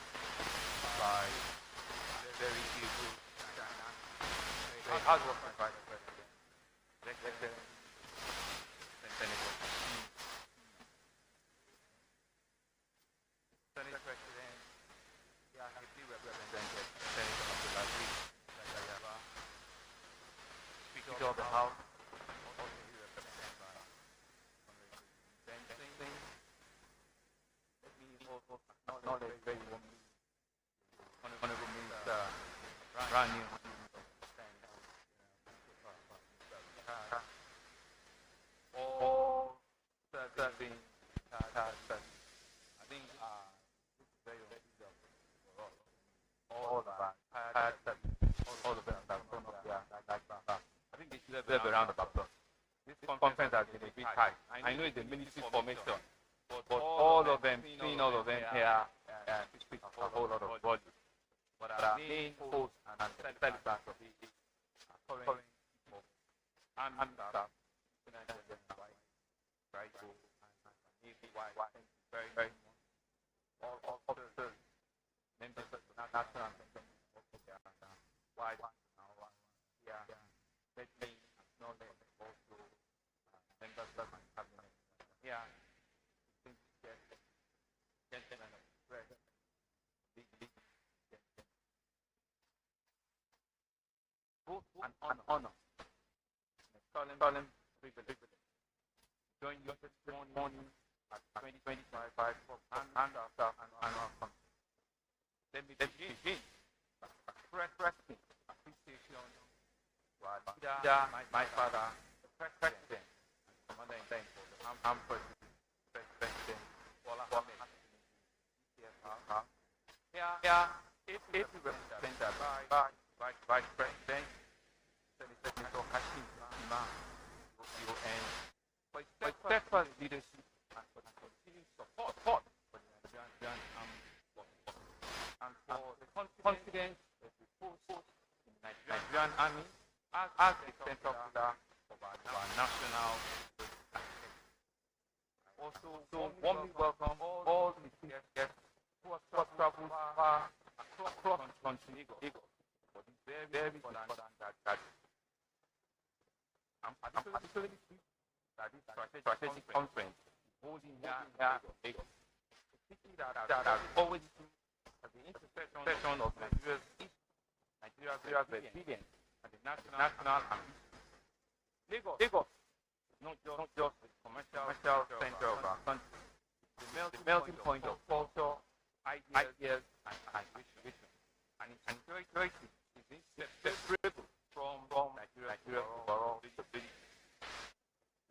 by very able, very hardworking Vice President, Excellency Senator. Senator President, they are ably represented Senator Abdulaziz YABA, Speaker of the House, also represented by Honorable Singh. Let me also acknowledge very warmly Honorable Minister Rani. All serving I think very all of us, all of them that come up here, I think they should have a round of applause. This conference has been a bit tight. I know it's a military formation, but all of them, seeing all of them here, speaks a whole lot of volume. But our main host and celebrant of the current army staff, Thank you very, very much. All officers, members of the national wide now here. Let me acknowledge also members of my cabinet here. Gentlemen of the press, big gentlemen. Both an honor, a solemn privilege. Join you this morning at 2025 and after annual conference. Let me begin expressing appreciation to our leader, my father, the President, and Commander-in-Chief of the Armed Forces, President Bola Ahmed. Here, it is represented by Vice President, Senator Hashim Imam, UN, for his steadfast leadership and for the continued support for the Nigerian Armed Forces, and for the confidence that we put in the Nigerian Army as a central pillar of our national security. Also, warmly welcome all the guests who have traveled far across the country for this very important gathering. I'm particularly pleased that this strategic conference is holding here in Lagos, a city that has always been at the intersection of Nigeria's resilience and the national ambition. Lagos is not just a commercial center of our country, it's the melting point of culture, ideas, and vision. And its security is inseparable from Nigeria's overall stability.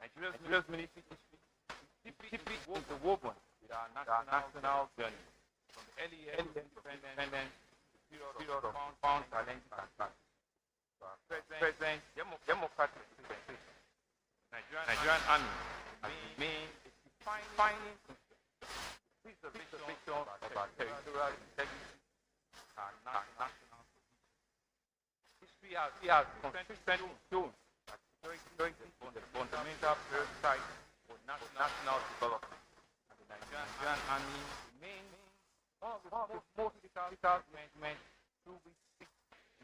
Nigeria's military history is deeply interwoven with our national journey, from the early years of independence to the period of profound challenges and crises. To our present democratic representation, the Nigerian Army has remained a defining preservation of our territorial integrity and national position. History has consistently shown that security is the fundamental priority for national development, and the Nigerian Army remains one of the most critical men through which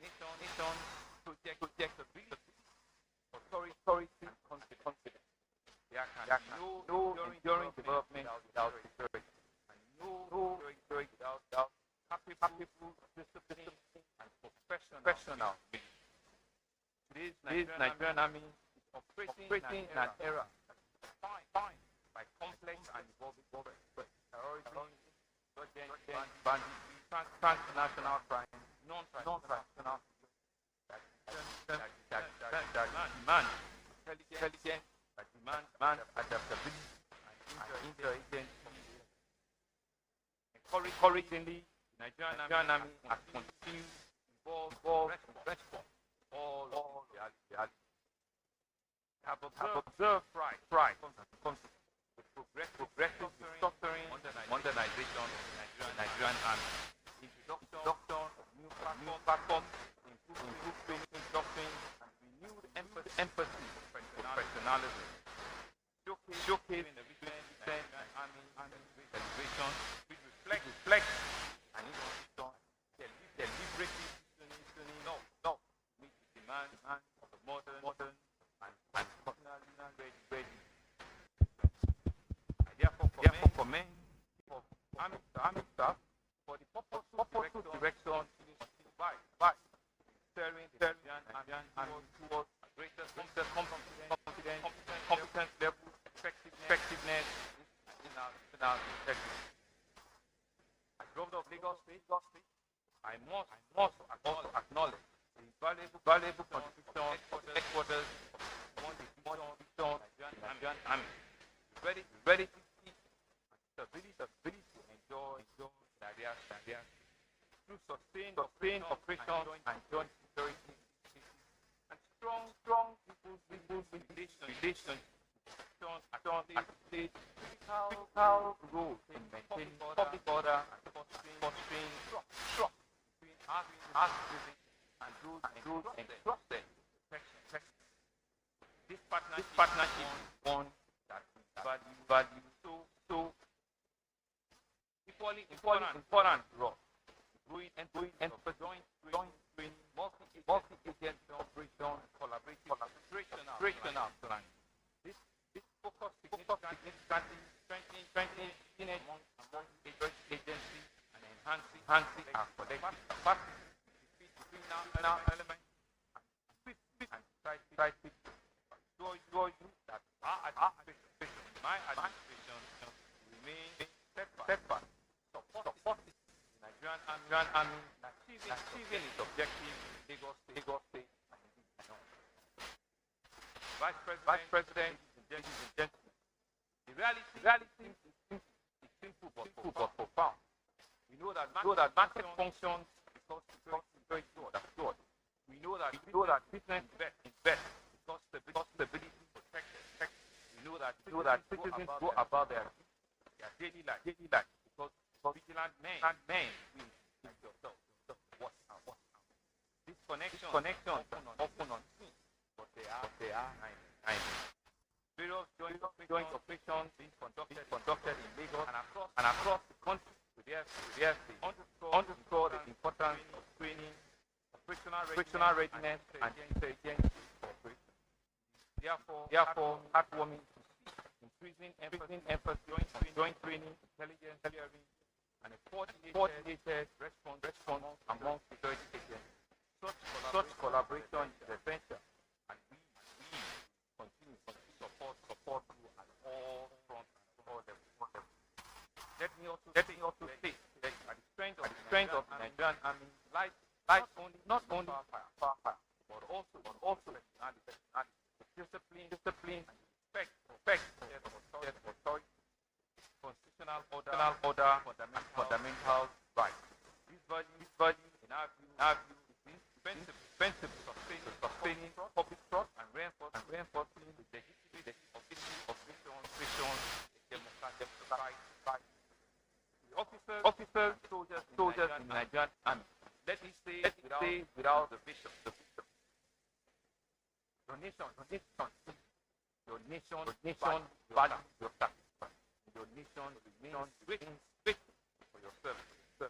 nation project ability, authority, and confidence. There can be no enduring development without security, and no security without capable, disciplined, and professional military. Today's Nigerian Army is operating in an era defined by complex and evolving threats, terrorism, banditry, transnational crime, non-transnational that demand intelligence, that demand adaptability and intelligence. Encouragingly, the Nigerian Army has continued to evolve response all reality. Have observed pride, the progressive restructuring, modernization of the Nigerian Army, introduction of new platforms, improved training doctrine, and renewed empathy for professionalism. Showcasing the recent Nigerian Army celebration, which reflects an innovation deliberately meet the demand of the modern and personally ready. I therefore commend of Army staff for the purposeful direction by steering the Nigerian Army towards greater competence level, effectiveness in our integrity. As Governor of Lagos State, I must acknowledge the valuable contribution of the headquarters of the Nigerian Army. Ready to see and ability to enjoy areas through sustained operations and joint security and strong people's relations at state critical role in maintaining public order and fostering trust between us and those entrusted protection. This partnership is one that we value so important role. Doing and joint training, multi-agent operation, collaborative, operational planning. This focus significantly strengthening synergy among agencies and enhancing our collective capacity between now elements and society. Assure you that our administration, my administration, remain steadfast, supporting the Nigerian Army in achieving its objective in Lagos State and beyond. Vice President, ladies and gentlemen, the reality is simple but profound. We know that market functions because security is understood. We know that business invest because stability protected. We know that citizens go about their daily life because vigilant men like yourself watch out. This connection often unseen, but they are various joint operations being conducted in Lagos and across the country with the underscore the importance of training, operational readiness, and intelligence cooperation. Therefore, heartwarming to see increasing emphasis joint training, intelligence sharing, and a coordinated response among security agencies. Such collaboration is essential, and we continue to support you at all fronts and all levels. Let me also state that the strength of the Nigerian Army lies not only fire, but also discipline, and respect for authority, constitutional order, fundamental rights. This value in our view is indispensable to sustaining public trust and reinforcing the legitimacy of operations in democratic society. The officers, soldiers in the Nigerian Army. Let me say without the vision. Your nation values your sacrifice. Your nation remains grateful for your service. The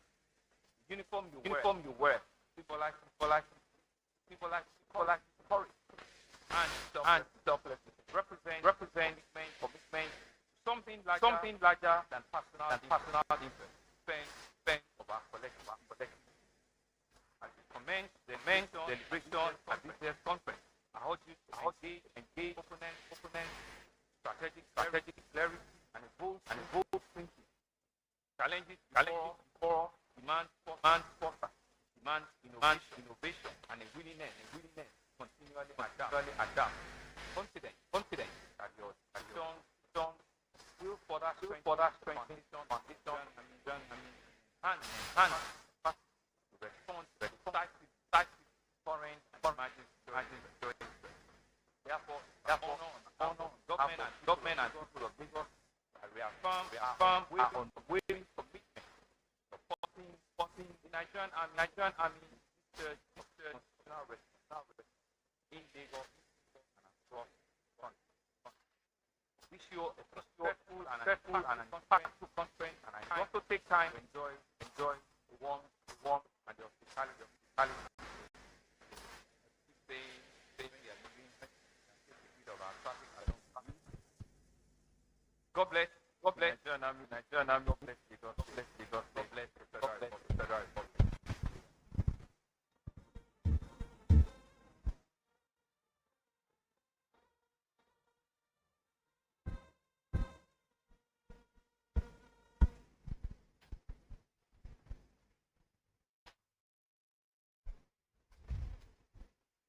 uniform you wear, people like courage and selflessness. Represent commitment, something larger than personal interest. Spend of our collective. As we commence the deliberation and business conference, I urge you to engage opponents, strategic clarity, and a bold thinking. Challenges before demand innovation, and a willingness continually adapt. Confident that your action will further strengthen foundation and enhance to respond to decisive foreign and emerging security. Therefore, government and people of Lagos reaffirm our unwavering commitment supporting the Nigerian Army constitutional rest in Lagos and across the country. Wish you a successful and impactful conference, and I also take time to enjoy the warmth and the hospitality. God bless Nigerian Army, God bless Lagos, God bless the Federal Republic.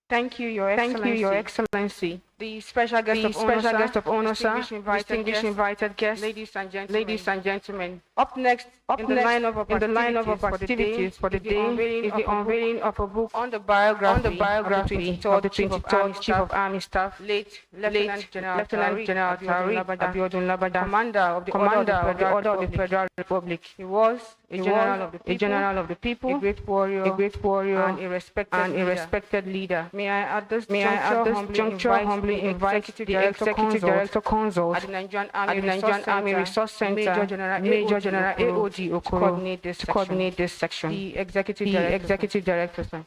Thank you, Your Excellency. The special guest of honor, sir, distinguished invited guests, ladies and gentlemen. Up next in the lineup of activities for the day is the unveiling of a book on the biography of the 23rd Chief of Army Staff, late Lieutenant General Tariq Abiodun Labada, Commander of the Order of the Federal Republic. He was a general of the people, a great warrior, and a respected leader. May I at this juncture humbly invite the Executive Director Consult at the Nigerian Army Resource Center, Major General AOD Okoro, to coordinate this section. The Executive Director, sir.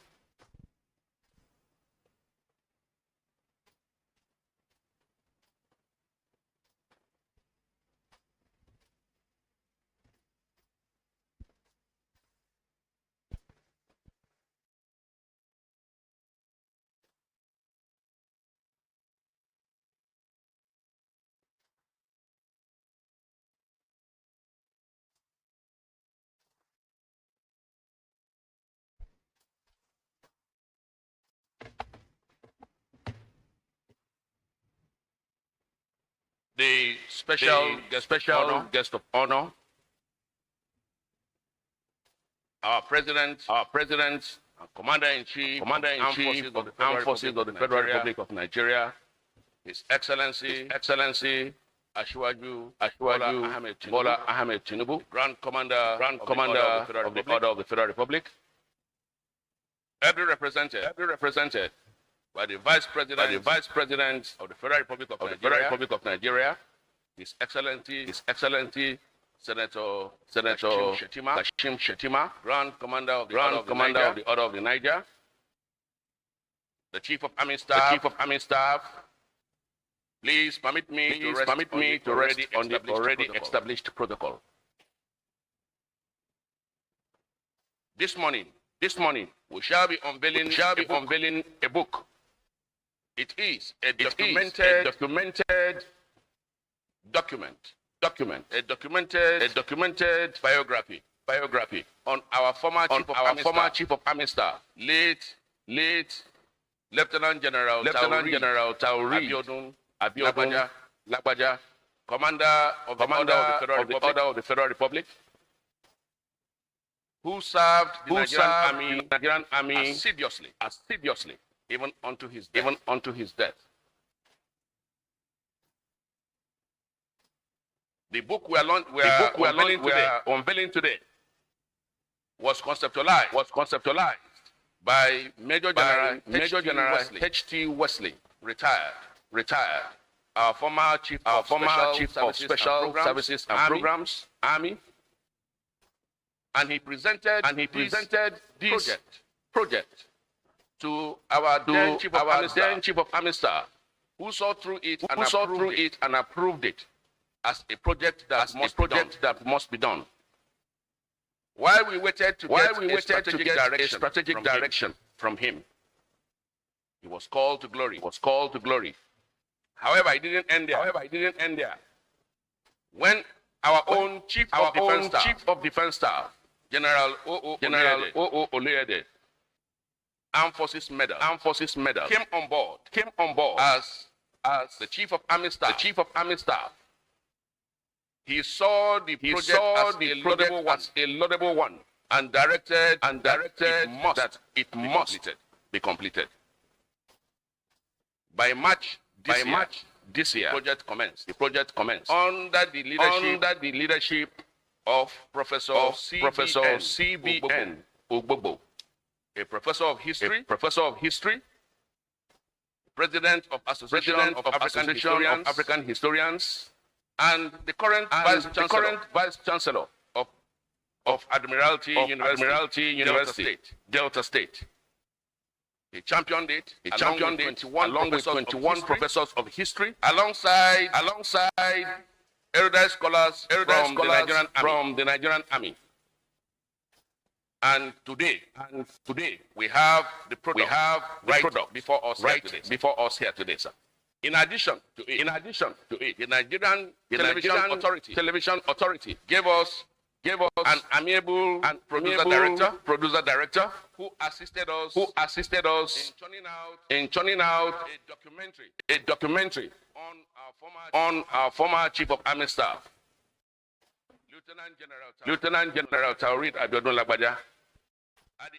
The special guest of honor, our president, Commander-in-Chief of the Armed Forces of the Federal Republic of Nigeria, His Excellency Ashwaju Bola Ahmed Tinubu, Grand Commander of the Order of the Federal Republic, every represented by the Vice President of the Federal Republic of Nigeria, His Excellency Senator Kashim Shettima, Grand Commander of the Order of the Niger, the Chief of Army Staff. Please permit me to rest on the already established protocol. This morning, we shall be unveiling a book. It is a documented biography on our former Chief of Army Staff, late Lieutenant General Tauri Abiodun Lagbaja, Commander of the Order of the Federal Republic, who served the Nigerian Army assiduously, even unto his death. The book we are unveiling today was conceptualized by Major General H.T. Wesley, retired, our former Chief of Special Services and Programs, Army, and he presented this project to our then Chief of Army Staff, who saw through it and approved it as a project that must be done. While we waited to get a strategic direction from him, he was called to glory. However, it didn't end there. When our own Chief of Defense Staff, General O.O. Oluyede, Armed Forces Medal, came on board as the Chief of Army Staff. He saw the project as a laudable one and directed that it must be completed. By March this year, the project commenced under the leadership of Professor C.B.N. Ogbogbo, a professor of history, President of Association of African Historians, and the current Vice Chancellor of Admiralty University, Delta State. He championed it along with 21 professors of history, alongside erudite scholars from the Nigerian Army. And today we have the product before us here today, sir. In addition to it, the Nigerian Television Authority gave us an amiable and producer director who assisted us in churning out a documentary on our former Chief of Army Staff, Lieutenant General Tauri Abiodun Lagbaja. At the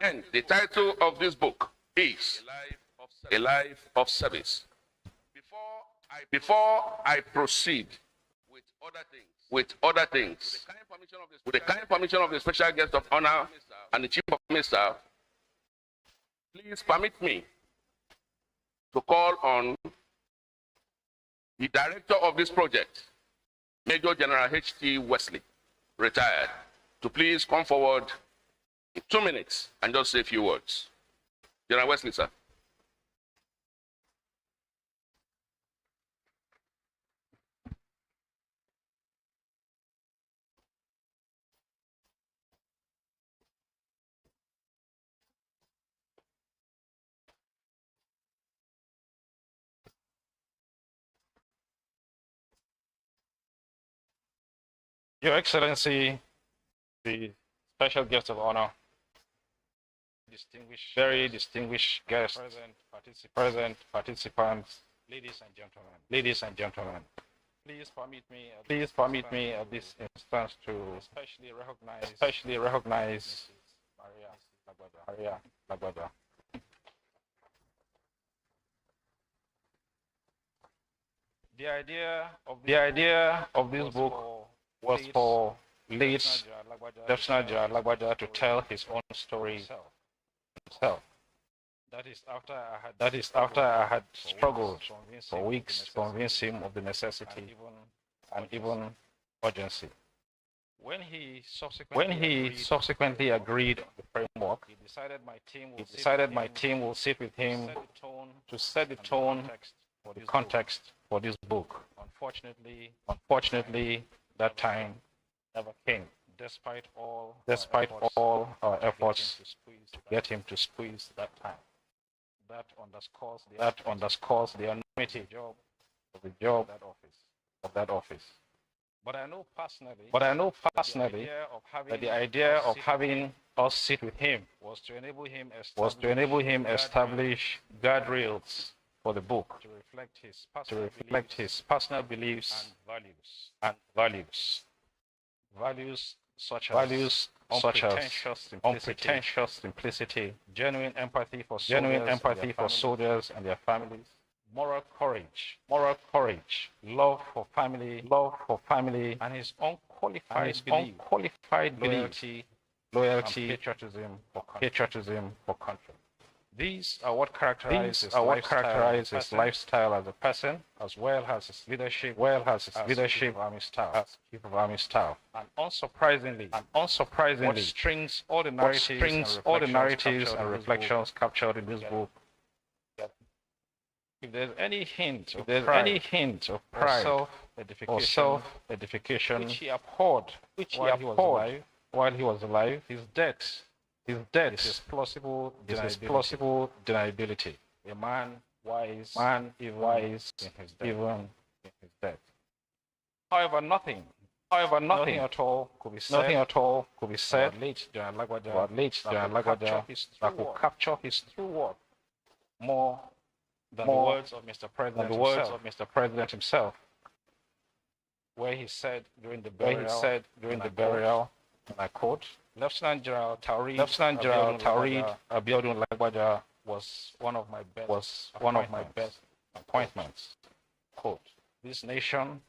end, the title of this book is A Life of Service. Before I proceed with other things, with other things. With the kind permission of the special guest of honor and the chief of minister, please permit me to call on the director of this project, Major General H.T. Wesley, retired, to please come forward in 2 minutes and just say a few words. General Wesley, sir. Your Excellency, the special guest of honor, very distinguished guests, present participants, ladies and gentlemen. Please permit me at this instance to especially recognize Maria Lagwada. The idea of this book was for late Lieutenant General Lagwada to tell his own story himself. That is after I had struggled for weeks to convince him of the necessity and even urgency. When he subsequently agreed on the framework, he decided my team will sit with him to set the tone for the context for this book. Unfortunately, that time never came, despite all our efforts to get him to squeeze that time. That underscores the enormity of that office. But I know personally that the idea of having us sit with him was to enable him establish guardrails for the book to reflect his personal beliefs and values such as unpretentious simplicity, genuine empathy for soldiers and their families, moral courage, love for family, and his unqualified loyalty, patriotism for country. These are what characterize his lifestyle as a person, as well as his leadership, Chief of Army Staff. And unsurprisingly, what strings all the narratives and reflections captured in this book. If there's any hint of pride or self-edification which he abhorred while he was alive, his death is plausible deniability. A man wise in his death. However, nothing at all could be said about late General Lagwada that could capture his true worth more than the words of Mr. President himself, where he said during the burial, and I quote, Lieutenant General Taurid Abiodun Lagwada was one of my best appointments. Quote, this nation,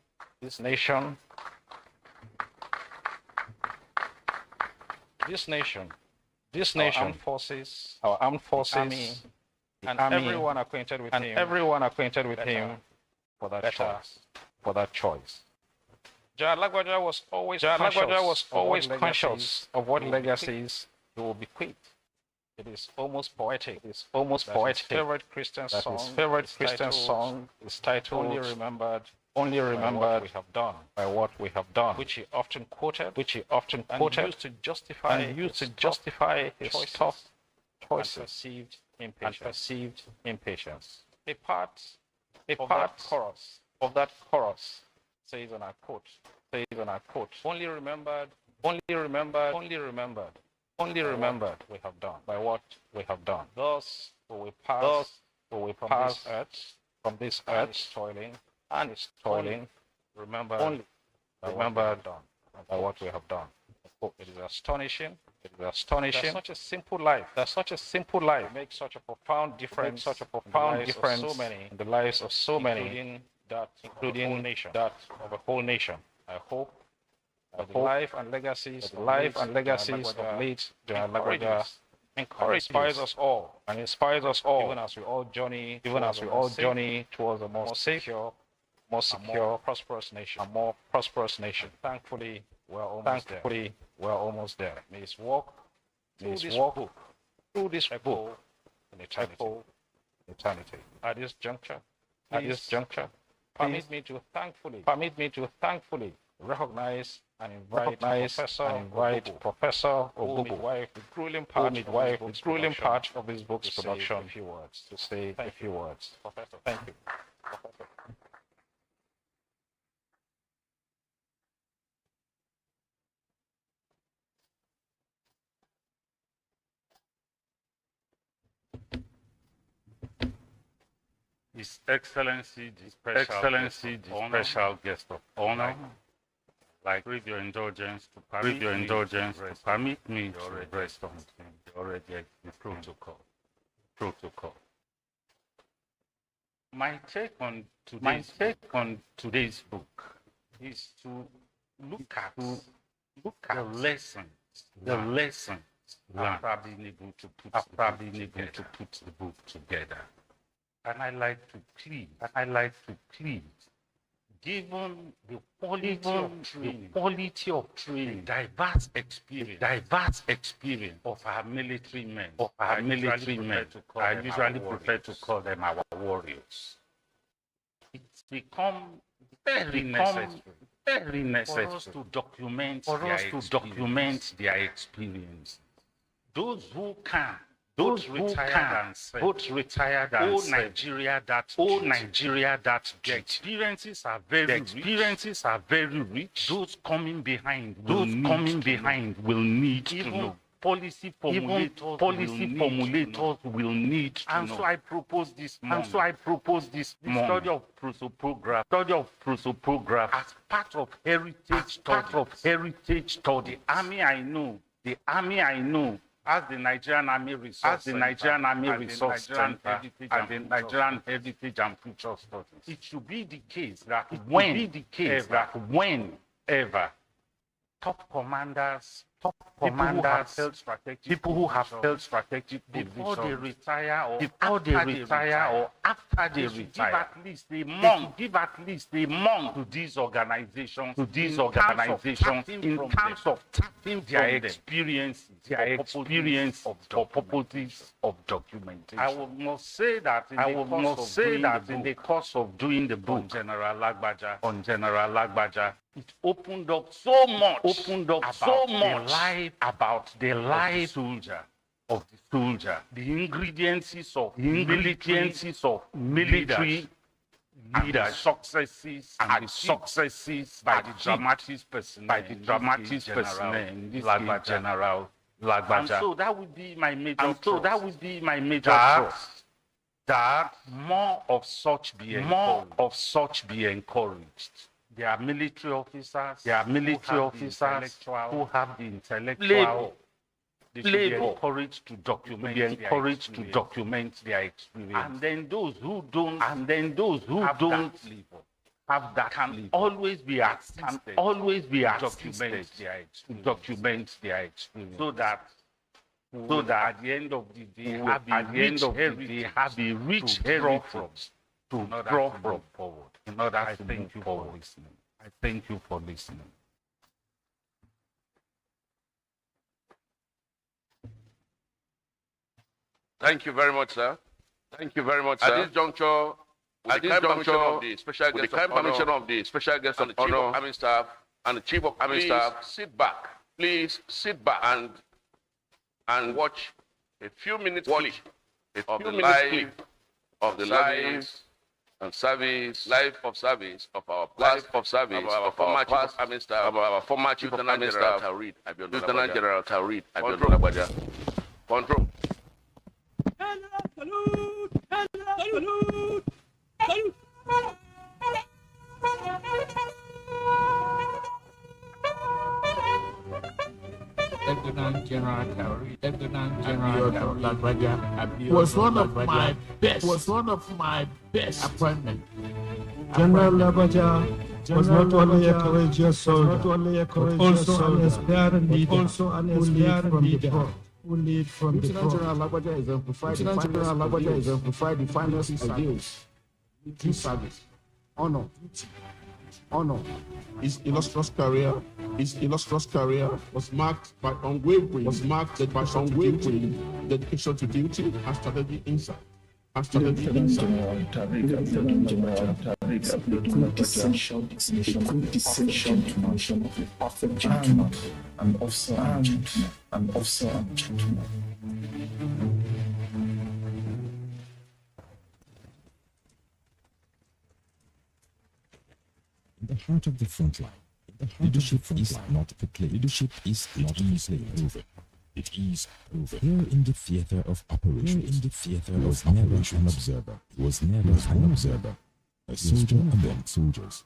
our armed forces, army, and everyone acquainted with him for that choice. General Lagwada was always conscious of what legacies he will bequeath. It is almost poetic. His favorite Christian song is titled "Only Remembered by What We Have Done," which he often quoted, and used to justify his tough choices and perceived impatience. A part of that chorus says, and I quote, only remembered we have done by what we have done. Thus will we pass from this earth toiling, remembered by what we have done. It is astonishing that such a simple life makes such a profound difference in the lives of so many, including that of a whole nation. I hope the life and legacies of late General Lagbaja inspires us all, even as we all journey towards a more secure, prosperous nation, Thankfully, we're almost there. May His walk through this book in eternity. At this juncture, permit me to thankfully recognize and invite Professor Ogubu, the grueling part of this book's production, to say a few words. Professor, thank you. Professor. His Excellency, the special guest of honor, like with your indulgence to permit me to rest on the already protocol. My take on today's book is to look at the lessons I've been able to put the book together. And I like to plead, given the quality of training, diverse experience of our military men, I usually prefer to call them our warriors. It's become very necessary for us to document their experience. Those who can, both retired and old Nigeria that the experiences are very rich. Those coming behind will need to know. Policy formulators will need to know. And so I propose this month. Study of prosopograph as part of heritage study. The army I know. As the Nigerian Army Resource Center and the Nigerian Heritage and Future Studies. It should be the case that whenever top commanders, people who have held strategic before they retire or after they retire, give at least a month to these organizations in terms of tapping their experience of purposes of documentation. I must say that in the course of doing the book on General Lagbaja, it opened up so much about the life of the soldier, the ingredients of military leaders, successes by the dramatic person in this case, General Lagbaja. And so that would be my major thrust. That more of such be encouraged. There are military officers who have the intellectual. They should be encouraged to document their experience. And then those who don't have that can always be assisted to document their experience. So that at the end of the day, have a rich heritage to draw from forward. I thank you for listening. Thank you very much, sir. At this juncture, with the kind permission of the special guest of honor, and the chief of army staff, please sit back and watch a few minutes clip of the life of service of our former chief of army staff, Lieutenant General Tarid Lagbaja. Control. Salute! Lieutenant General Lagbaja was one of my best appointments. General Lagbaja was not only a courageous soldier, but also an inspiring leader, who lead from the front. General Lagbaja exemplified the finest ideals, military service, honor. His illustrious career was marked by unwavering dedication to duty and strategic insight. The quintessential definition of a perfect gentleman, an officer and gentleman. In the heart of the front line, leadership is not a play. Leadership is not proven. It is proven. Here in the theater of operations, was never an observer. A soldier among soldiers.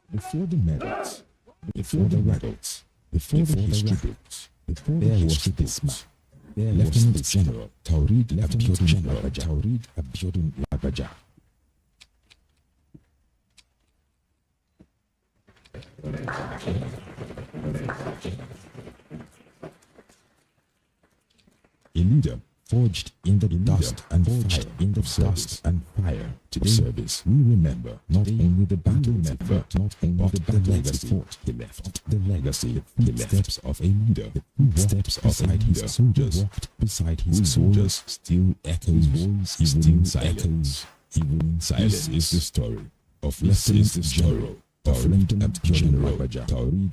Before the medals, before the records, before the history books, there was this man, Lieutenant General Taurid Abiodun Lagbaja. A leader forged in the dust and fire to service. We remember not only the battle but the legacy he left. The legacy, the steps of a leader, the steps of his soldiers, walked beside his soldiers, still echoes, even in silence. This is the story of Lieutenant General Taurid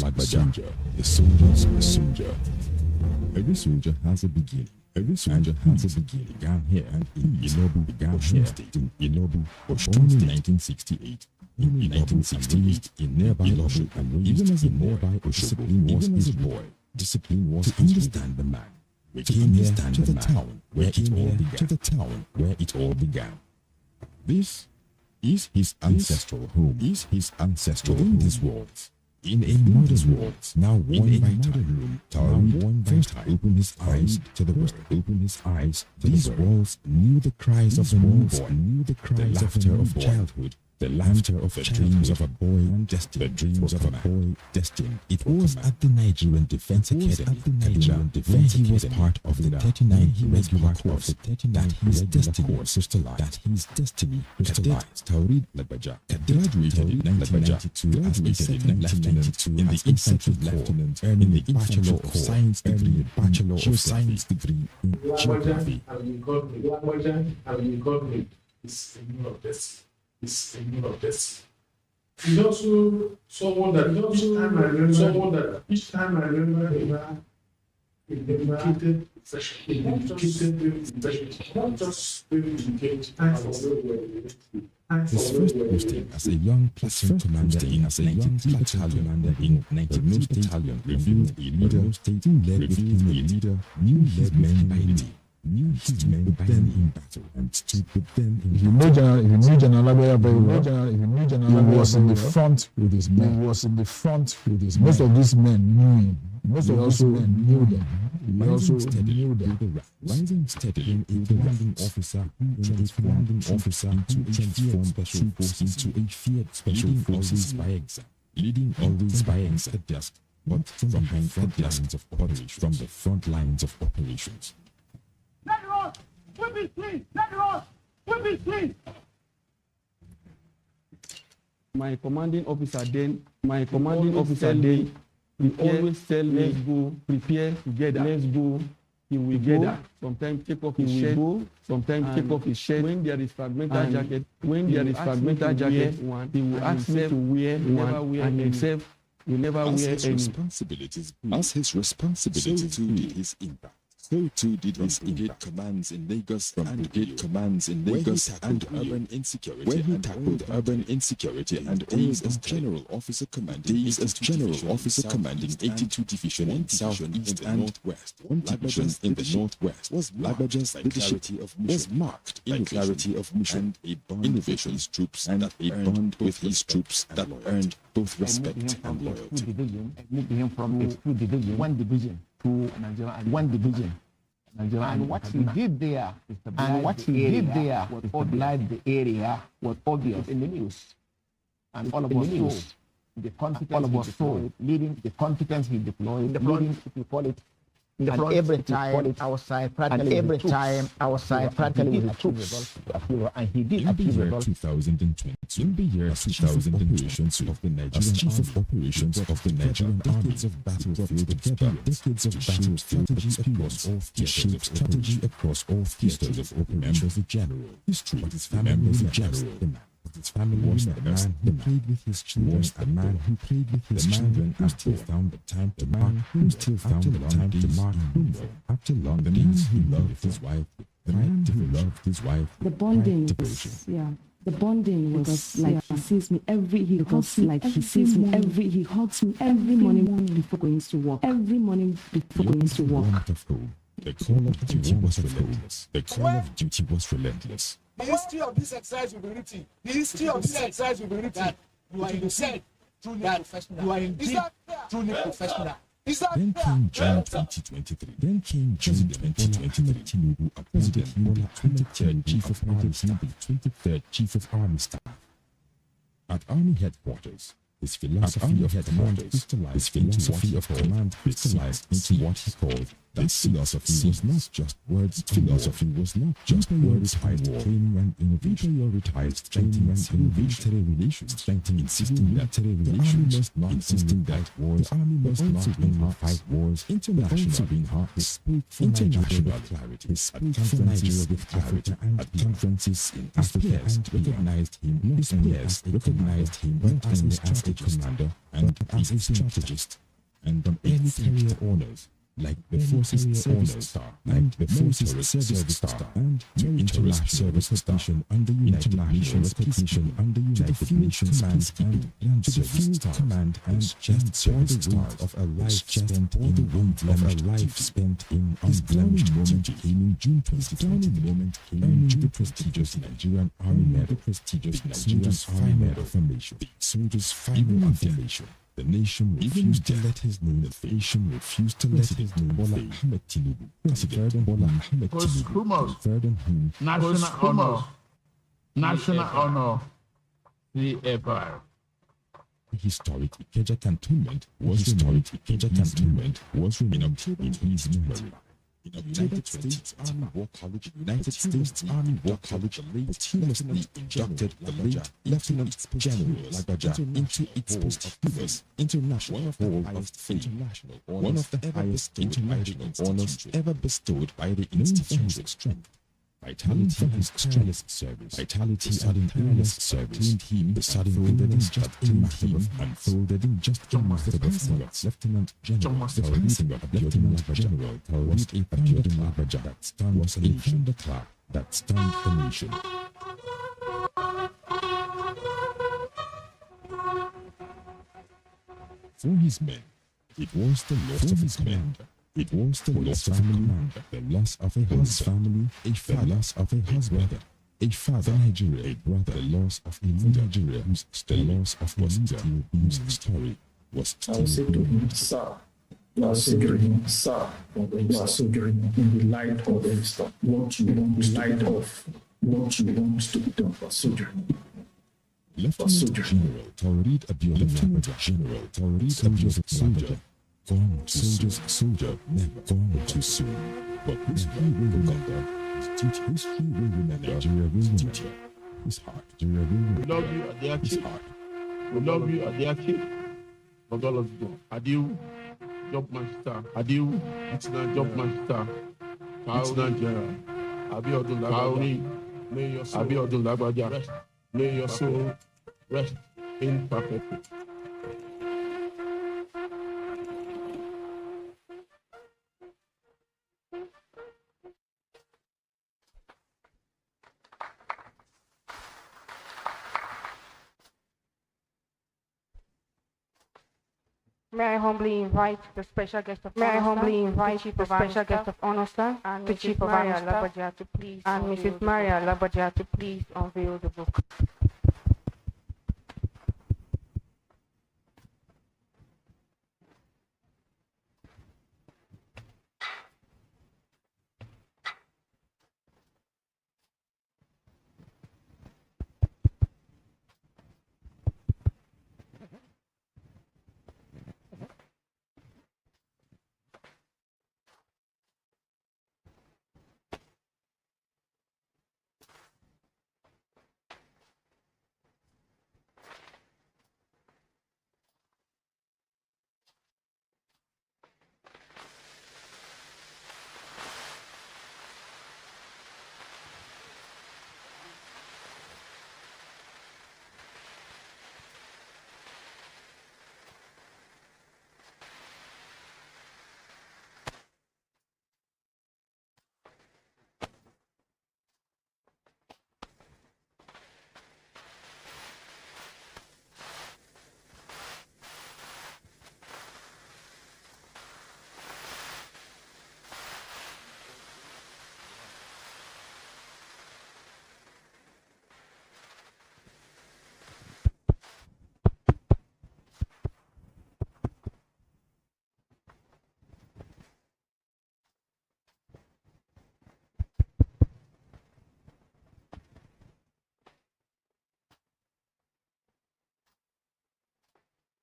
Lagbaja, the soldier's soldier. Every soldier has a beginning. Began here and in NEBO, in Oshun State, in 1968. In nearby Oshun, and even as a boy, discipline was to understand the man. We came here to the town where it all began. This is his ancestral home. Within these walls, in a modern world, now worn by time, Taurid first opened his eyes to the world. These walls knew the cries of a newborn, the laughter of childhood, the laughter of the dreams of a boy destined. It was at the Nigerian Defense Academy, where he was part of the 39th regular course, that his destiny crystallized. Taurid Lagbaja graduated in 1992 as a second lieutenant in the infantry lieutenant, earning the Bachelor of Science degree in Geography. He's also someone that each time I remember he dedicated session, not just dedicate time for his first posting as a young platoon commander in 92 Battalion revealed a leader knew his men by name. Knew his men by them in battle and stood with them in battle. If you knew General Lagbaja very well, he was in the front with his men. Most of these men knew him. Rising steadily, a commanding officer into a transformed special forces to a feared special forces by example. Leading always by example, but from behind the lines of operations, from the front lines of operations. My commanding officer then we always tell let's go, prepare together, let's go. He will together. Sometimes take off his shirt, sometimes take off his shirt. When there is fragmental jacket, he will ask me to wear one, and himself will never wear any. As his responsibilities grew, his impact. So too did his brigade commands in Lagos and brigade commands in Lagos and urban insecurity. When he tackled urban insecurity and days as general officer commanding 82 Division in South, East and Northwest. One division in the Northwest was Lagbaja's leadership was marked by clarity of mission, a bond with his troops, and a bond with his troops that earned both respect and loyalty. Moved him from a few division, one division to Nigeria, and one division. And what he did there, was stabilize the area was obvious in the news, and all of us saw the competence he deployed, leading, if you call it, and every time outside practically with the troops, and he did achieve results. 2020, in the year 2020, of the Nigerian Chief of Operations of the Nigerian Army, decades of battlefield strategy across all theaters, strategy across all theaters of members of general history. But his family was the general. His family was the man who played with his children, the man who played with his children, who still found the time to mark, who still found the time to mark. After long days, he loved his wife. The man who loved his wife. The bonding was, the bonding was like he sees me he hugs me he hugs me every morning before going to work. Every morning before going to work. The call of duty was relentless. The call of duty was relentless. The history of this exercise will be written. The history of this exercise will be written. You are indeed truly professional. You are indeed truly professional. Then came June 2023. Tinubu appointed him the 23rd Chief of Army Staff. The 23rd Chief of Army Staff. At Army Headquarters, his philosophy of command crystallized into what he called this philosophy was not just words. Philosophy was not just words. Training and innovation. Prioritized strengthening and military relations. Insisting that the army must not insisting that wars. The army must not only fight wars. International international clarity. His spoke for Nigeria with clarity at conferences in Africa and recognized him not only as a commander and as a strategist, and on early career honors like the Forces Service Star, and the Forces Service Star, and military service recognition under United Nations recognition under United Nations command and to the field command and just service stars of a life spent in the weight of a life spent in unblemished moment came in June 2020, earning the prestigious Nigerian Army Medal, formation, the soldiers' final affirmation. The nation refused to let his name fade. Bola Ahmed Tinubu, President Bola Ahmed Tinubu, national honor, CFR. Historic Ikeja cantonment was renamed in his memory. United States Army War College, posthumously inducted the late Lieutenant General Lagbaja into its posthumous International Hall of Fame, one of the highest international honors ever bestowed by the institution. Strength, vitality, for his tireless service, unfolded in just a month of Lieutenant General was a thunderclap that stunned the nation. For his men, it was the loss of his commander. It was the loss of a commander, the loss of a family, a father, the loss of a husband, a father, Nigeria, a brother, the loss of a Nigeria, whose story was story was I will say to him, sir. You are soldiering, sir. You are soldiering in the light of what you want, the light of what you want to be done for soldiering. Lieutenant General Taurid Abiodun Soldier. Gone soldier, never gone too soon. But history will remember his duty. Nigeria will remember his heart. We love you at the archive. We love you at the archive. But all of you, Adieu, Job Master. Adieu, Lieutenant Job Master. Lieutenant General Abiodun Lagbaja. May your soul rest in perfect peace. May I humbly invite the special guest of honor, sir, and the Chief of Army Staff, and Mrs. Maria Labadia to please unveil the book.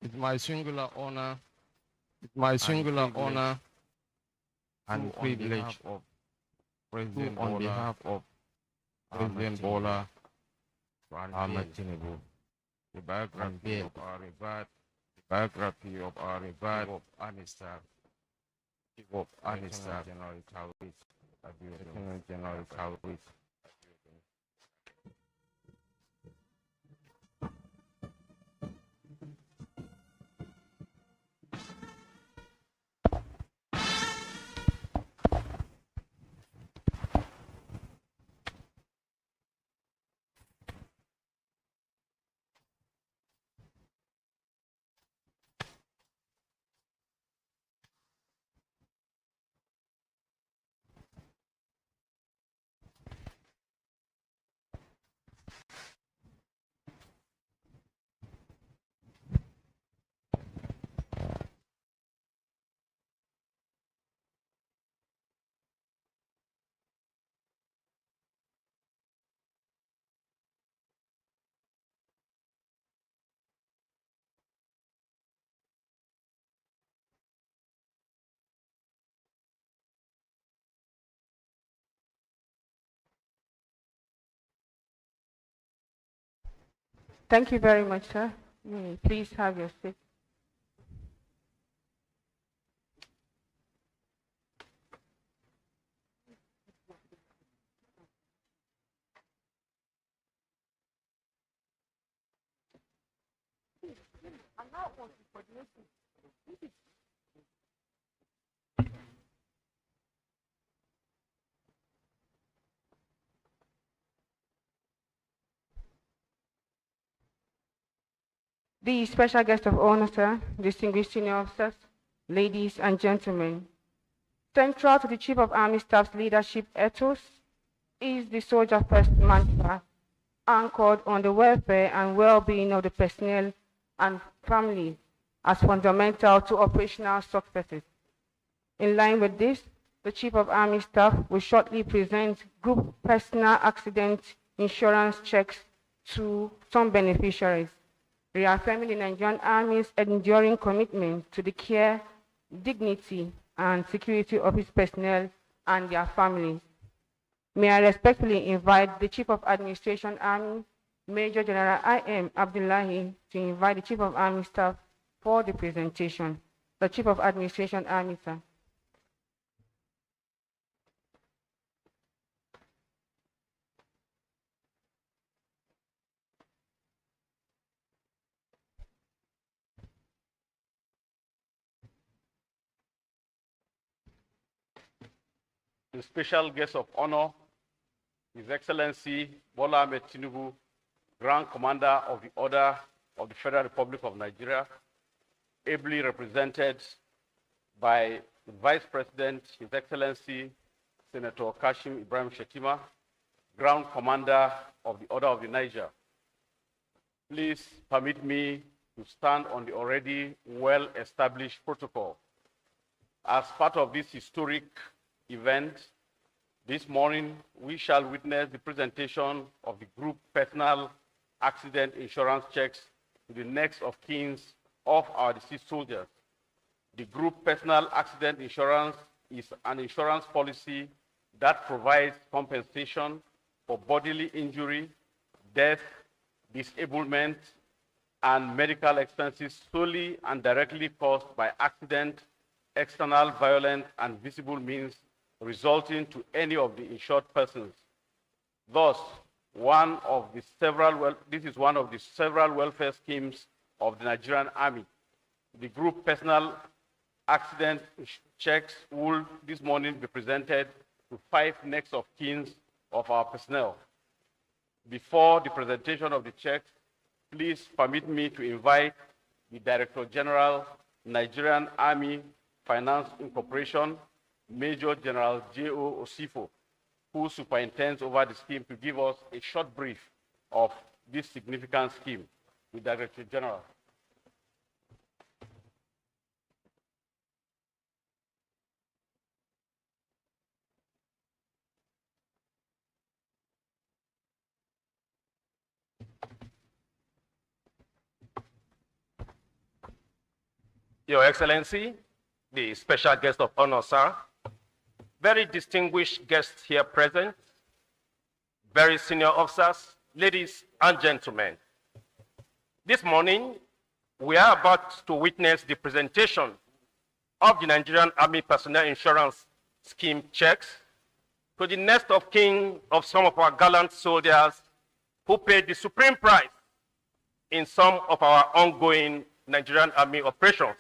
It's my singular honor and privilege of President on behalf of President Bola Ahmed Tinubu, the biography of our revered Army Staff, Chief of Army Staff, General Kawit. Thank you very much, sir. Please have your seat. The special guest of honor, sir, distinguished senior officers, ladies and gentlemen, central to the Chief of Army Staff's leadership ethos is the soldier first mantra, anchored on the welfare and well-being of the personnel and families as fundamental to operational successes. In line with this, the Chief of Army Staff will shortly present group personal accident insurance checks to some beneficiaries, reaffirming the Nigerian Army's enduring commitment to the care, dignity, and security of its personnel and their families. May I respectfully invite the Chief of Administration Army, Major General I.M. Abdullahi, to invite the Chief of Army Staff for the presentation. The Chief of Administration Army, sir. The special guest of honor, His Excellency Bola Ahmed Tinubu, Grand Commander of the Order of the Federal Republic of Nigeria, ably represented by the Vice President, His Excellency, Senator Kashim Ibrahim Shetima, Ground Commander of the Order of the Niger. Please permit me to stand on the already well-established protocol. As part of this historic event, this morning we shall witness the presentation of the group personal accident insurance checks to the next of kin of our deceased soldiers. The group personal accident insurance is an insurance policy that provides compensation for bodily injury, death, disablement, and medical expenses solely and directly caused by accident, external, violent, and visible means resulting to any of the insured persons. Thus, this is one of the several welfare schemes of the Nigerian Army. The group personal accident checks will this morning be presented to 5 next of kin of our personnel. Before the presentation of the checks, please permit me to invite the Director General, Nigerian Army Finance Incorporation, Major General J.O. Osifo, who superintends over the scheme, to give us a short brief of this significant scheme. The Director General. Your Excellency, the special guest of honor, sir, very distinguished guests here present, very senior officers, ladies and gentlemen. This morning, we are about to witness the presentation of the Nigerian Army Personnel Insurance Scheme checks to the next of kin of some of our gallant soldiers who paid the supreme price in some of our ongoing Nigerian Army operations.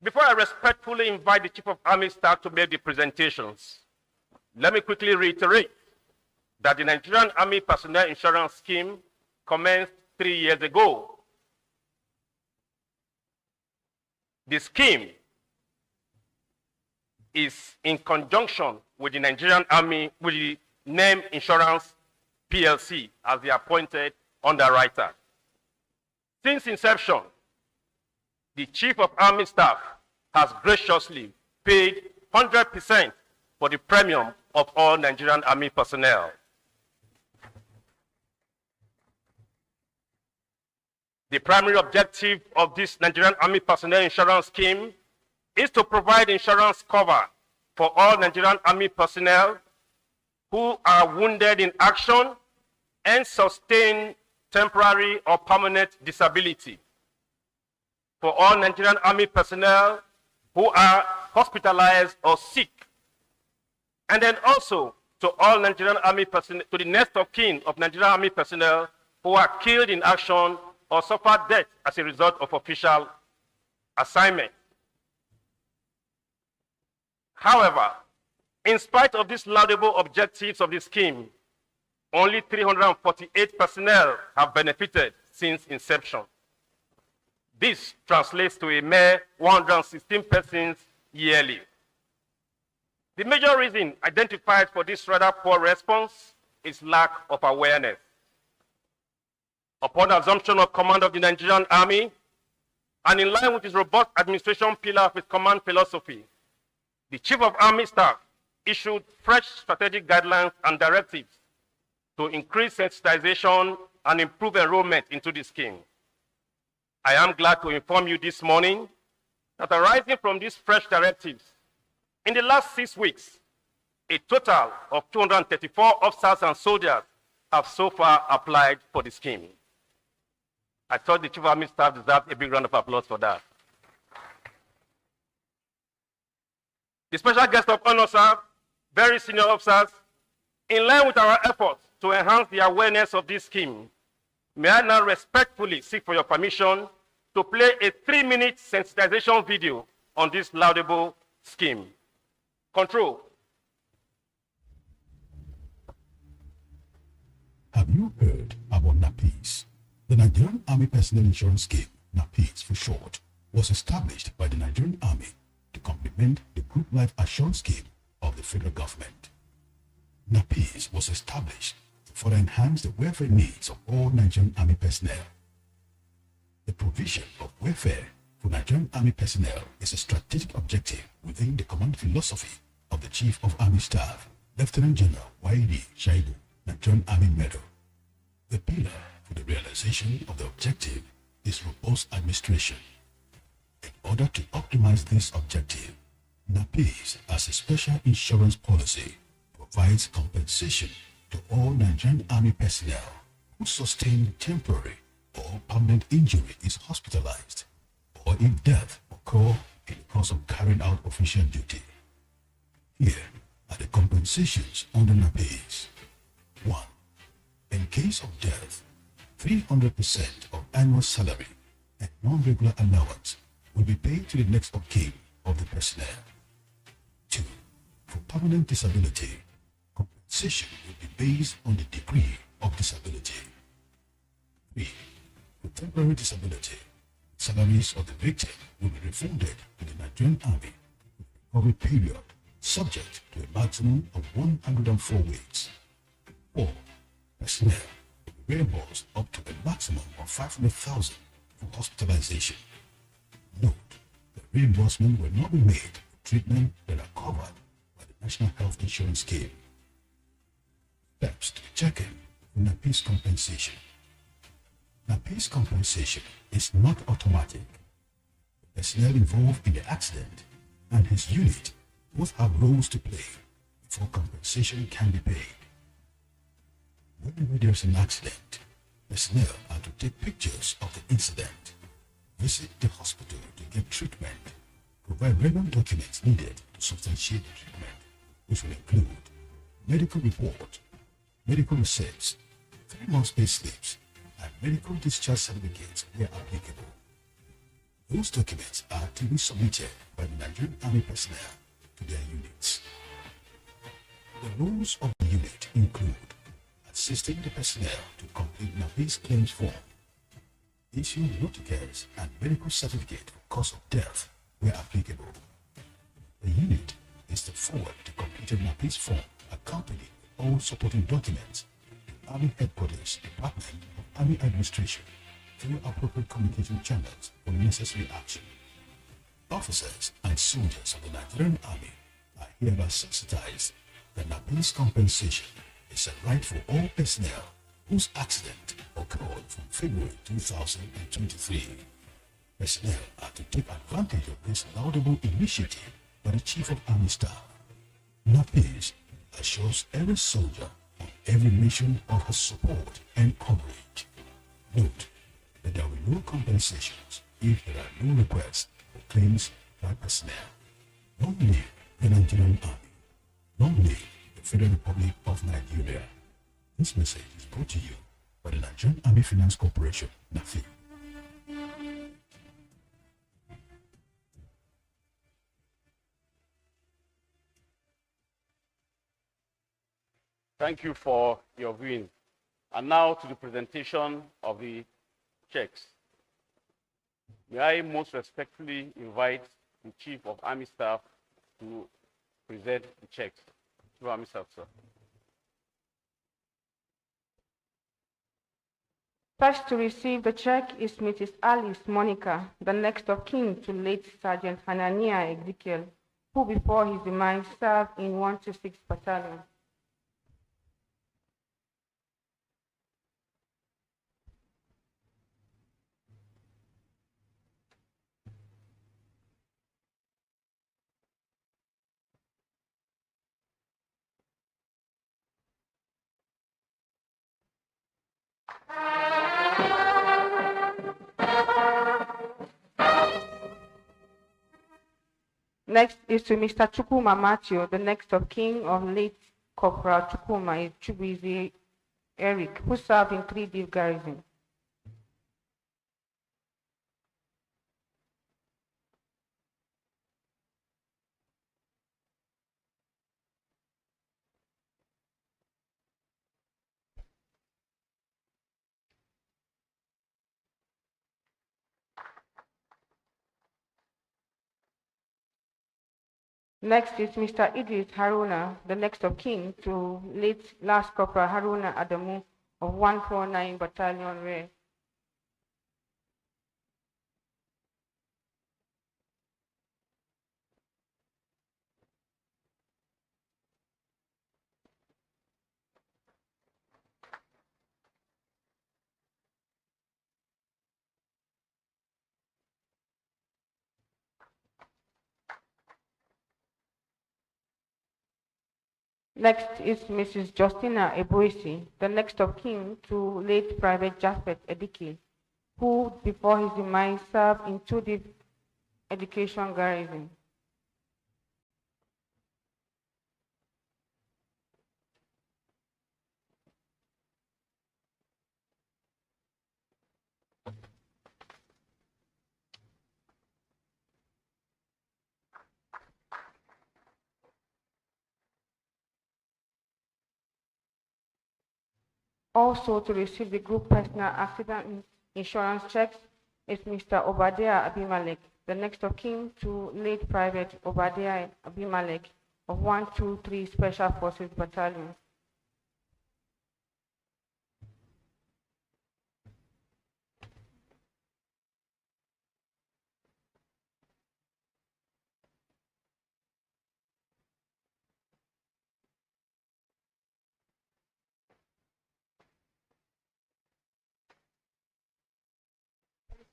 Before I respectfully invite the Chief of Army Staff to make the presentations, let me quickly reiterate that the Nigerian Army Personnel Insurance Scheme commenced 3 years ago. The scheme is in conjunction with the Nigerian Army, with the name Insurance PLC as the appointed underwriter. Since inception, the Chief of Army Staff has graciously paid 100% for the premium of all Nigerian Army personnel. The primary objective of this Nigerian Army Personnel Insurance Scheme is to provide insurance cover for all Nigerian Army personnel who are wounded in action and sustain temporary or permanent disability, for all Nigerian Army personnel who are hospitalized or sick, and then also to all Nigerian Army personnel, to the next of kin of Nigerian Army personnel who are killed in action or suffered death as a result of official assignment. However, in spite of these laudable objectives of the scheme, only 348 personnel have benefited since inception. This translates to a mere 116 persons yearly. The major reason identified for this rather poor response is lack of awareness. Upon assumption of command of the Nigerian Army, and in line with his robust administration pillar of his command philosophy, the Chief of Army Staff issued fresh strategic guidelines and directives to increase sensitization and improve enrollment into the scheme. I am glad to inform you this morning that arising from these fresh directives, in the last 6 weeks, a total of 234 officers and soldiers have so far applied for the scheme. I thought the Chief of Army Staff deserved a big round of applause for that. The special guest of honor, sir, very senior officers, in line with our efforts to enhance the awareness of this scheme, may I now respectfully seek for your permission to play a 3-minute sensitization video on this laudable scheme. Control. Have you heard about NAPIS, the Nigerian Army Personnel Insurance Scheme? NAPIS for short, was established by the Nigerian Army to complement the Group Life Assurance Scheme of the federal government. NAPIS was established to further enhance the welfare needs of all Nigerian Army personnel. The provision of welfare for Nigerian Army personnel is a strategic objective within the command philosophy of the Chief of Army Staff, Lieutenant General Y.D. Shaibu, Nigerian Army Medal. The pillar for the realization of the objective is robust administration. In order to optimize this objective, NAPIS, as a special insurance policy, provides compensation to all Nigerian Army personnel who sustain temporary or permanent injury is hospitalized, or if death occur in the course of carrying out official duty. Here are the compensations under NAPIS. 1. In case of death, 300% of annual salary and non-regular allowance will be paid to the next of kin of the personnel. 2. For permanent disability, compensation will be based on the degree of disability. 3. For temporary disability, salaries of the victim will be refunded to the Nigerian Army for a period subject to a maximum of 104 weeks. 4. Personnel will be reimbursed up to a maximum of 500,000 for hospitalization. Note, the reimbursement will not be made for treatment that are covered by the National Health Insurance Scheme. Steps to check in for NAPIS compensation. NAPIS compensation is not automatic. The personnel involved in the accident and his unit both have roles to play before compensation can be paid. Whenever there is an accident, personnel are to take pictures of the incident, visit the hospital to get treatment, provide relevant documents needed to substantiate the treatment, which will include medical report, medical receipts, 3 months pay slips, and medical discharge certificates where applicable. Those documents are to be submitted by the Nigerian Army personnel to their units. The roles of the unit include assisting the personnel to complete NAPIS claims form, issuing notices and medical certificate for cause of death where applicable. The unit is to forward the completed NAPIS form accompanied with all supporting documents to Army Headquarters Department of Army Administration through appropriate communication channels for necessary action. Officers and soldiers of the Nigerian Army are hereby sensitized that NAPIS compensation is a right for all personnel whose accident occurred from February 2023. Personnel are to take advantage of this laudable initiative by the Chief of Army Staff. NAPIS assures every soldier on every mission of her support and coverage. Note that there will be no compensations if there are no requests for claims by personnel. Long live the Nigerian Army. Long live the Federal Republic of Nigeria. This message is brought to you by the Nigerian Army Finance Corporation, NAFI. Thank you for your viewing. And now to the presentation of the checks. May I most respectfully invite the Chief of Army Staff to present the checks. Chief of Army Staff, sir. First to receive the check is Mrs. Alice Monica, the next of kin to late Sergeant Hanania Ezekiel, who before his demise served in 126 Battalion. Next is to Mr. Chukuma Matthew, the next of kin of late Corporal Chukuma Chubizi Eric, who served in 3 Div Garrison. Next is Mr. Idris Haruna, the next of kin to late Last Corporal Haruna Adamu of 149 Battalion Rear. Next is Mrs. Justina Eboisi, the next of kin to late Private Japhet Edike, who, before his demise, served in 2 deep education garrison. Also to receive the group personal accident insurance checks is Mr. Obadiah Abimelech, the next of kin to late Private Obadiah Abimelech of 123 Special Forces Battalion.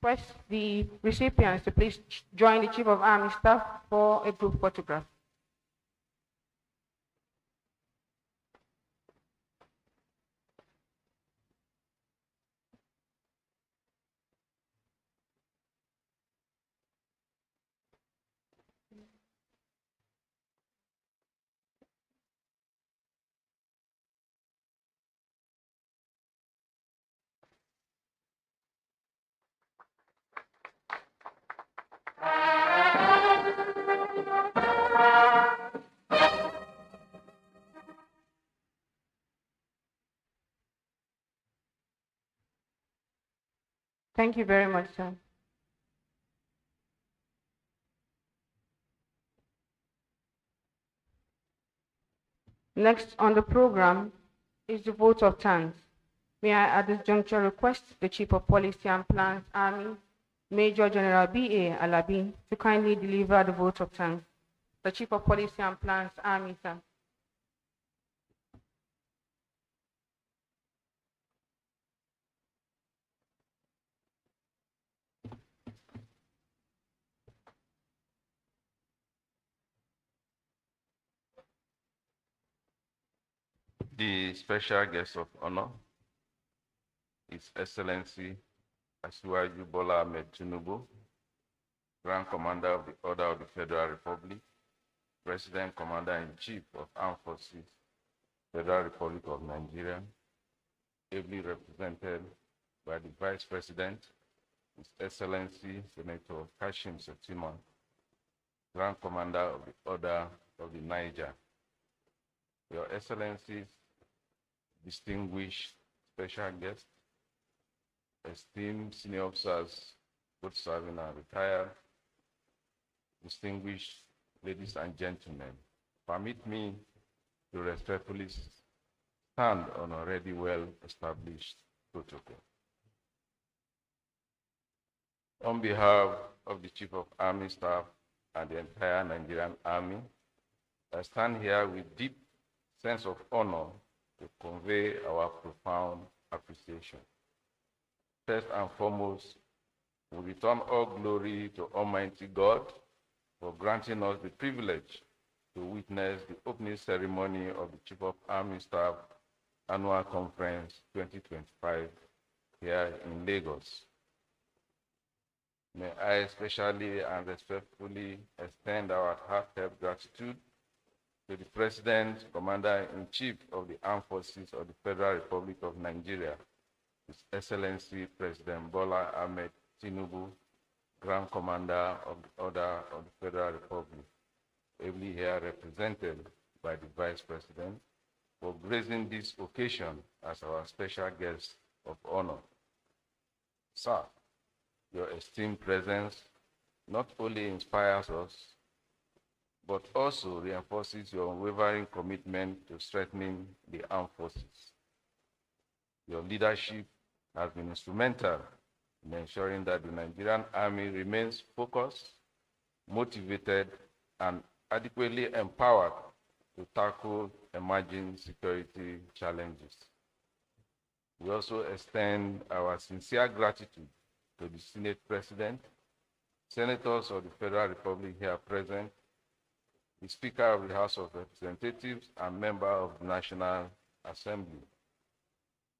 Request the recipients to please join the Chief of Army Staff for a group photograph. Thank you very much, sir. Next on the program is the vote of thanks. May I at this juncture request the Chief of Policy and Plans Army, Major General B.A. Alabi, to kindly deliver the vote of thanks. The Chief of Policy and Plans Army, sir. The special guest of honor, His Excellency Asiwaju Bola Ahmed Tinubu, Grand Commander of the Order of the Federal Republic, President Commander-in-Chief of Armed Forces, Federal Republic of Nigeria, ably represented by the Vice President, His Excellency Senator Kashim Shettima, Grand Commander of the Order of the Niger, Your Excellencies, distinguished special guests, esteemed senior officers, both serving and retired, distinguished ladies and gentlemen, permit me to respectfully stand on already well-established protocol. On behalf of the Chief of Army Staff and the entire Nigerian Army, I stand here with deep sense of honor to convey our profound appreciation. First and foremost, we return all glory to Almighty God for granting us the privilege to witness the opening ceremony of the Chief of Army Staff Annual Conference 2025 here in Lagos. May I especially and respectfully extend our heartfelt gratitude to the President, Commander-in-Chief of the Armed Forces of the Federal Republic of Nigeria, His Excellency President Bola Ahmed Tinubu, Grand Commander of the Order of the Federal Republic, ably here represented by the Vice President, for gracing this occasion as our special guest of honor. Sir, your esteemed presence not only inspires us, but also reinforces your unwavering commitment to strengthening the armed forces. Your leadership has been instrumental in ensuring that the Nigerian Army remains focused, motivated, and adequately empowered to tackle emerging security challenges. We also extend our sincere gratitude to the Senate President, Senators of the Federal Republic here present, the Speaker of the House of Representatives, and member of the National Assembly.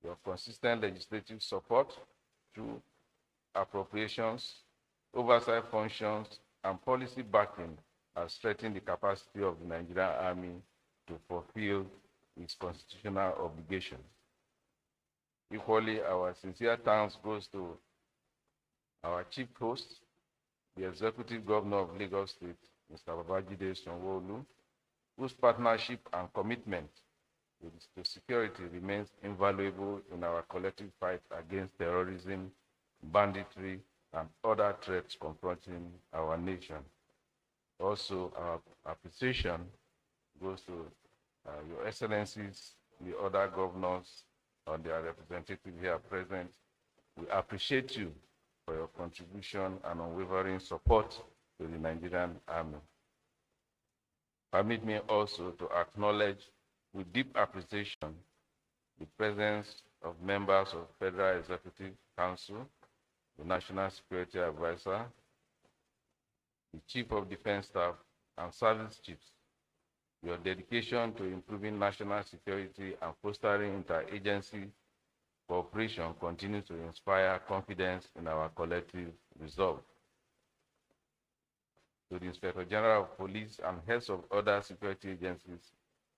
Your consistent legislative support through appropriations, oversight functions, and policy backing has strengthened the capacity of the Nigerian Army to fulfill its constitutional obligations. Equally, our sincere thanks goes to our chief host, the Executive Governor of Lagos State, Mr. Babajide Sanwo-Olu, whose partnership and commitment to security remains invaluable in our collective fight against terrorism, banditry, and other threats confronting our nation. Also, our appreciation goes to Your Excellencies, the other governors, and their representatives here present. We appreciate you for your contribution and unwavering support to the Nigerian Army. Permit me also to acknowledge with deep appreciation the presence of members of Federal Executive Council, the National Security Advisor, the Chief of Defense Staff, and Service Chiefs. Your dedication to improving national security and fostering interagency cooperation continues to inspire confidence in our collective resolve. To the Inspector General of Police and heads of other security agencies,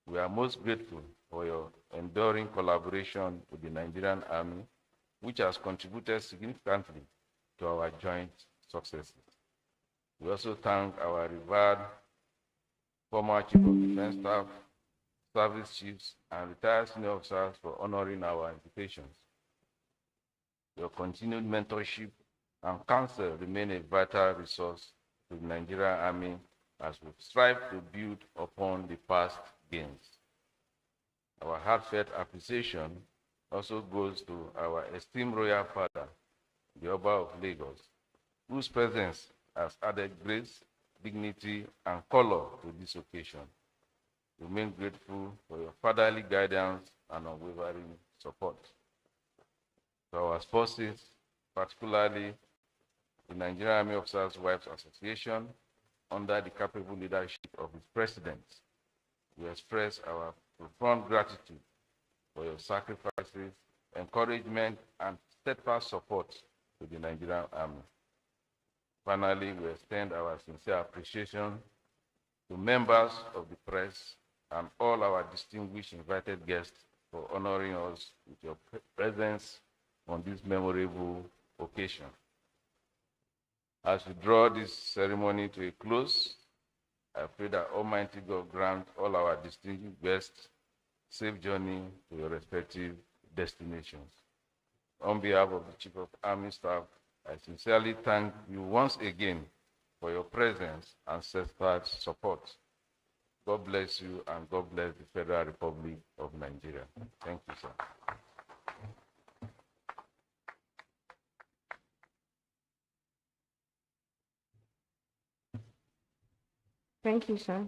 we are most grateful for your enduring collaboration with the Nigerian Army, which has contributed significantly to our joint successes. We also thank our revered former Chief of Defense Staff, Service Chiefs, and retired senior officers for honoring our invitations. Your continued mentorship and counsel remain a vital resource to the Nigerian Army as we strive to build upon the past gains. Our heartfelt appreciation also goes to our esteemed royal father, the Oba of Lagos, whose presence has added grace, dignity, and color to this occasion. We remain grateful for your fatherly guidance and unwavering support. To our spouses, particularly the Nigerian Army Officers' Wives Association, under the capable leadership of its president, we express our profound gratitude for your sacrifices, encouragement, and steadfast support to the Nigerian Army. Finally, we extend our sincere appreciation to members of the press and all our distinguished invited guests for honoring us with your presence on this memorable occasion. As we draw this ceremony to a close, I pray that Almighty God grant all our distinguished guests safe journey to your respective destinations. On behalf of the Chief of Army Staff, I sincerely thank you once again for your presence and steadfast support. God bless you, and God bless the Federal Republic of Nigeria. Thank you, sir. Thank you, sir.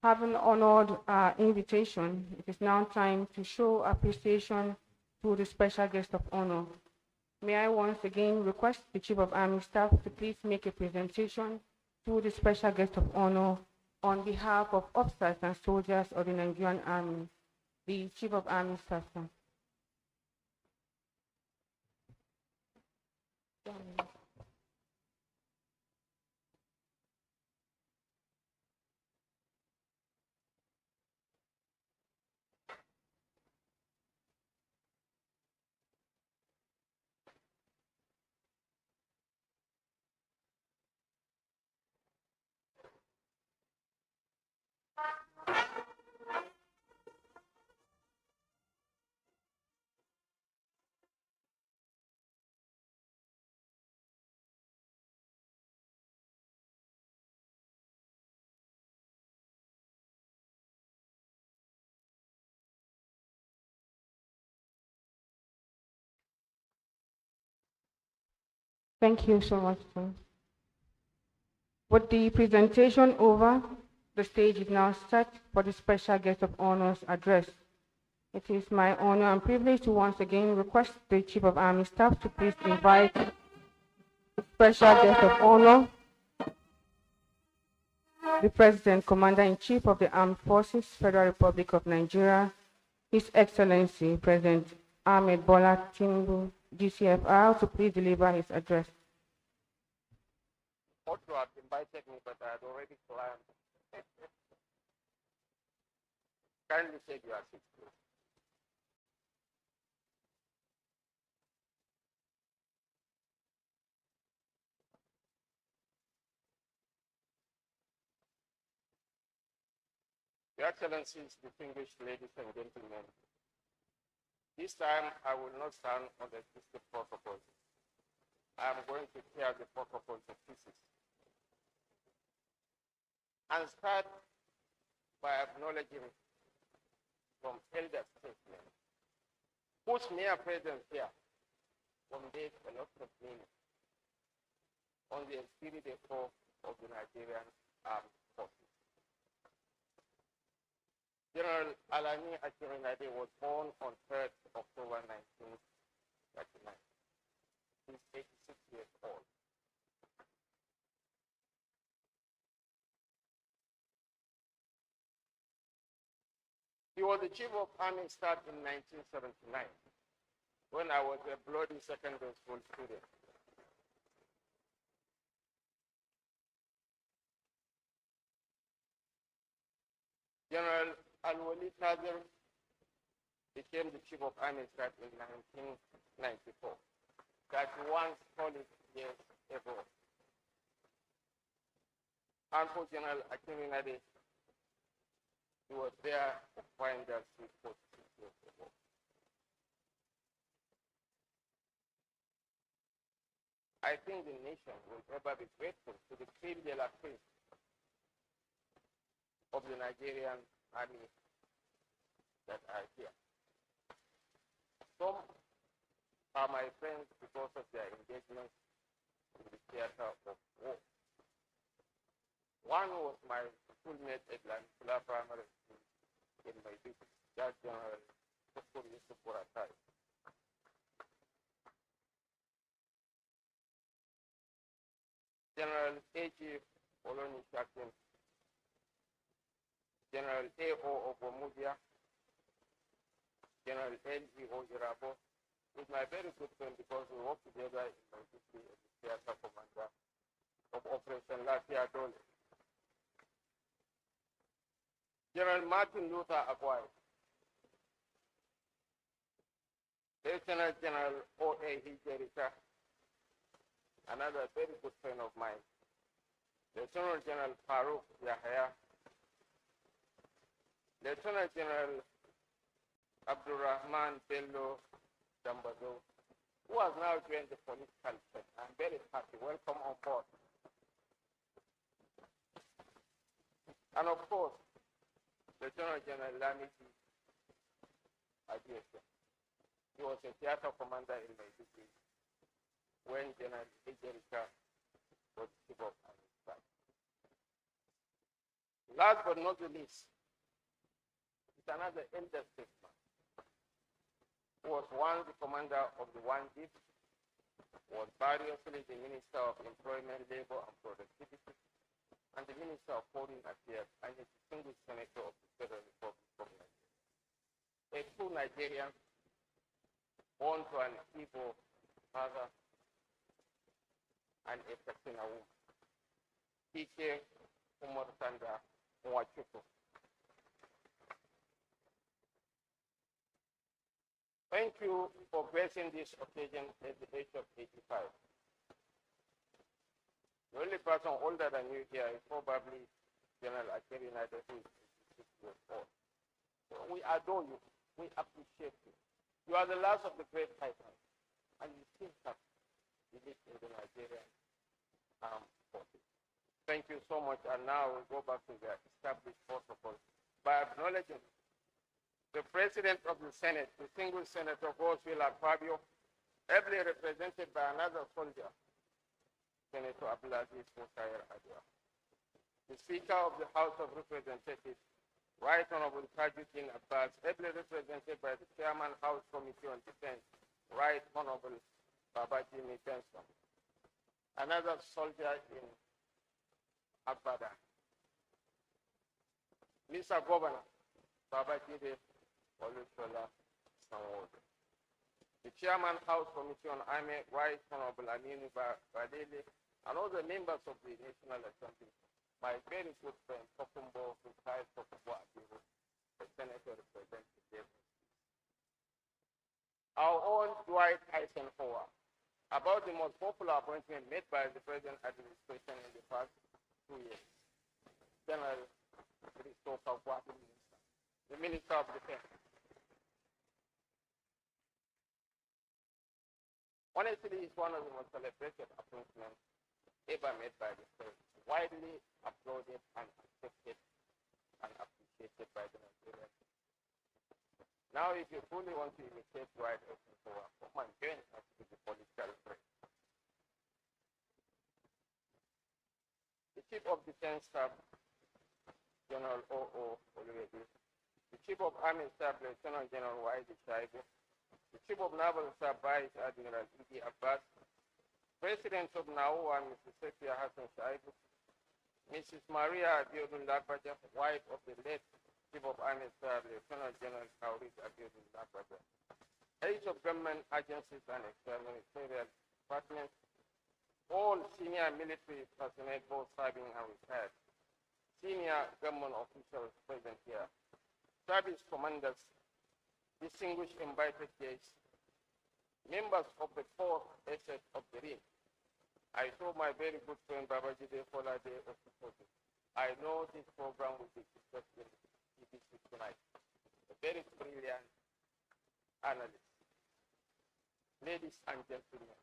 Having honored our invitation, it is now time to show appreciation to the special guest of honor. May I once again request the Chief of Army Staff to please make a presentation to the special guest of honor on behalf of officers and soldiers of the Nigerian Army, the Chief of Army Staff. Thank you so much, sir. With the presentation over, the stage is now set for the special guest of honor's address. It is my honor and privilege to once again request the Chief of Army Staff to please invite the special guest of honor, the President, Commander-in-Chief of the Armed Forces, Federal Republic of Nigeria, His Excellency President Ahmed Bola Tinubu, GCFR, to please deliver his address. Ought to have invited me, but I had already planned. Kindly take your seat, please. Your Excellencies, distinguished ladies and gentlemen, this time I will not stand on the existing protocol. I am going to tear the protocol to pieces and start by acknowledging some elder statesmen whose mere presence here conveys a lot of meaning on the esprit de corps of the Nigerian Armed Forces. General Alani Akinrinade was born on 3rd October 1939. He's 86 years old. He was the Chief of Army Staff in 1979, when I was a bloody secondary school student. General Al-Wali Tazer became the Chief of Army Staff in 1994. That once solid years ago. And for General Akinrinade, he was there to find us 46 years ago. I think the nation will ever be grateful to the crème de la crème of the Nigerian army that are here. Some are my friends because of their engagement in the theater of war. One was my schoolmate at Lansula Primary School in my district, that General Yusuf Buratai. General A.G. Oloni Shakin, General A.O. Obomudia, General L.E.O. Irabo, is my very good friend because we work together in my district as the theater commander of Operation Latia Dole. General Martin Luther Aguay, Lieutenant General O.A. Hijerika, another very good friend of mine, Lieutenant General Farouk Yahya, Lieutenant General Abdurrahman Bello Dambazo, who has now joined the political set. I'm very happy. Welcome on board. And of course, Lieutenant General Lamiti Adiese. He was a theater commander in my district when General Ejerika was Chief of Army Staff. Last but not the least, it's another elder statesman who was once the commander of the One Deep, was variously the Minister of Employment, Labor and Productivity, and the Minister of Foreign Affairs, and a distinguished senator of the Federal Republic of Nigeria. A true Nigerian, born to an Igbo father and a Katsina woman. Ike Umar Sanda Nwachuku. Thank you for gracing this occasion at the age of 85. The only person older than you here is probably General Akinrinade, who is 66 years old. So we adore you. We appreciate you. You are the last of the great titans, and you still have belief in the Nigerian armed forces. Thank you so much, and now we'll go back to the established protocol by acknowledging the President of the Senate, distinguished Senator Coas Fabio, ably represented by another soldier, Senator Abdulaziz Musair Adwa. The Speaker of the House of Representatives, Right Honorable Tajuddin Abbas, ably represented by the Chairman House Committee on Defense, Right Honorable Babajimi Benson. Another soldier in Agbada, Mr. Governor Babajide Olusola Sanwo-Olu. The Chairman House Committee on Army, Right Honorable Aminu Badele, and all the members of the National Assembly, my very good friend, Tokumbo Fukai Tokumbo Abiru, the Senator representing them. Our own Dwight Eisenhower, about the most popular appointment made by the present administration in the past 2 years. General Christopher Gwadu, the Minister of Defense. Honestly, it's one of the most celebrated appointments ever made by the president, widely applauded and accepted and appreciated by the Nigerian. Now, if you fully want to imitate Dwight Eisenhower, come and join us with the political break. The Chief of Defense Staff, General O.O. Oluwede, the Chief of Army Staff, Lieutenant General Y.D. Shaibu, the Chief of Naval Staff, Vice Admiral E.D. Abbas, President of NAOA, Mrs. Sefia Hassan Shaibu, Mrs. Maria Abiodun Lagbaja, wife of the late Chief of Army Staff, Lieutenant General Kaurit Abiodun Lagbaja, heads of government agencies and external ministerial departments, all senior military personnel, both serving and retired, senior government officials present here, service commanders, distinguished invited guests, members of the 4th SS of the Ring. I saw my very good friend Babajide Folade Osufodu. I know this program will be discussed in BBC tonight. A very brilliant analyst. Ladies and gentlemen,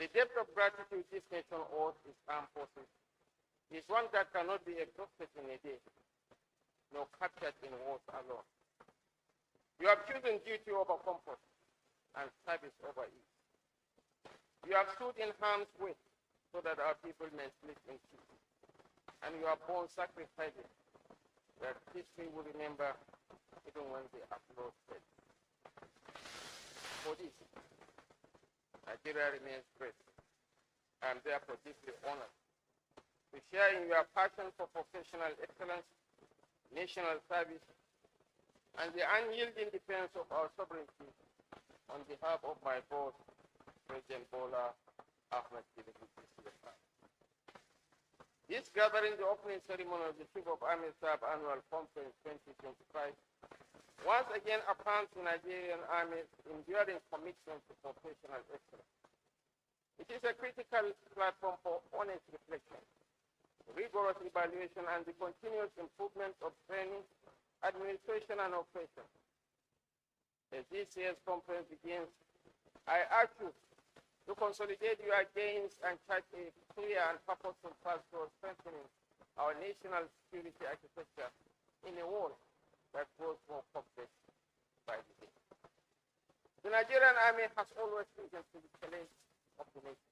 the depth of gratitude this nation owes its armed forces is one that cannot be exhausted in a day, nor captured in words alone. You have chosen duty over comfort and service over ease. You have stood in harm's way so that our people may sleep in peace. And you have borne sacrifices that history will remember even when they are dead. For this, Nigeria remains grateful. I am therefore deeply honored to share in your passion for professional excellence, national service, and the unyielding defense of our sovereignty on behalf of my boss, President Bola Ahmed Tinubu. This gathering, the opening ceremony of the Chief of Army Staff Annual Conference 2025, once again affirms the Nigerian Army's enduring commitment to professional excellence. It is a critical platform for honest reflection, rigorous evaluation, and the continuous improvement of training, administration, and operations. As this year's conference begins, I urge you to consolidate your gains and chart a clear and purposeful path towards strengthening our national security architecture in a world that grows more complex by the day. The Nigerian Army has always risen to the challenge of the nation,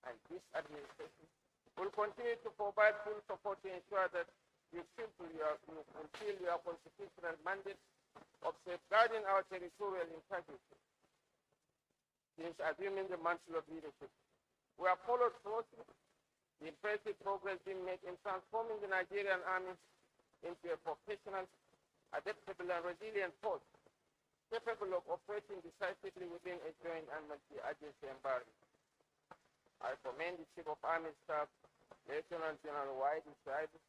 and this administration will continue to provide full support to ensure that you fulfill your constitutional mandate of safeguarding our territorial integrity. Since assuming the mantle of leadership, we have followed closely the impressive progress being made in transforming the Nigerian Army into a professional, adaptable, and resilient force, capable of operating decisively within a joint and multi-agency environment. I commend the Chief of Army Staff, Lieutenant General Y.D. Shaibu,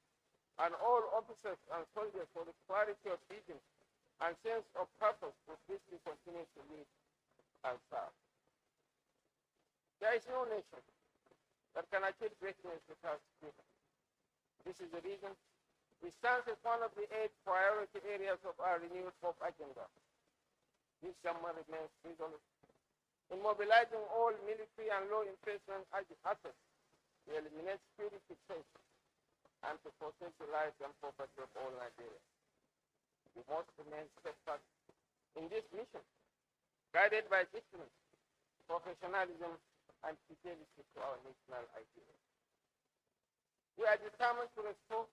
and all officers and soldiers for the clarity of vision and sense of purpose with which we continue to lead and serve. There is no nation that can achieve greatness without security. This is the reason it stands as one of the 8 priority areas of our renewed hope agenda. This summer remains resolute in mobilizing all military and law enforcement assets to eliminate security threats and to protect the lives and property of all Nigerians. We must remain steadfast in this mission, guided by discipline, professionalism, and fidelity to our national ideals. We are determined to restore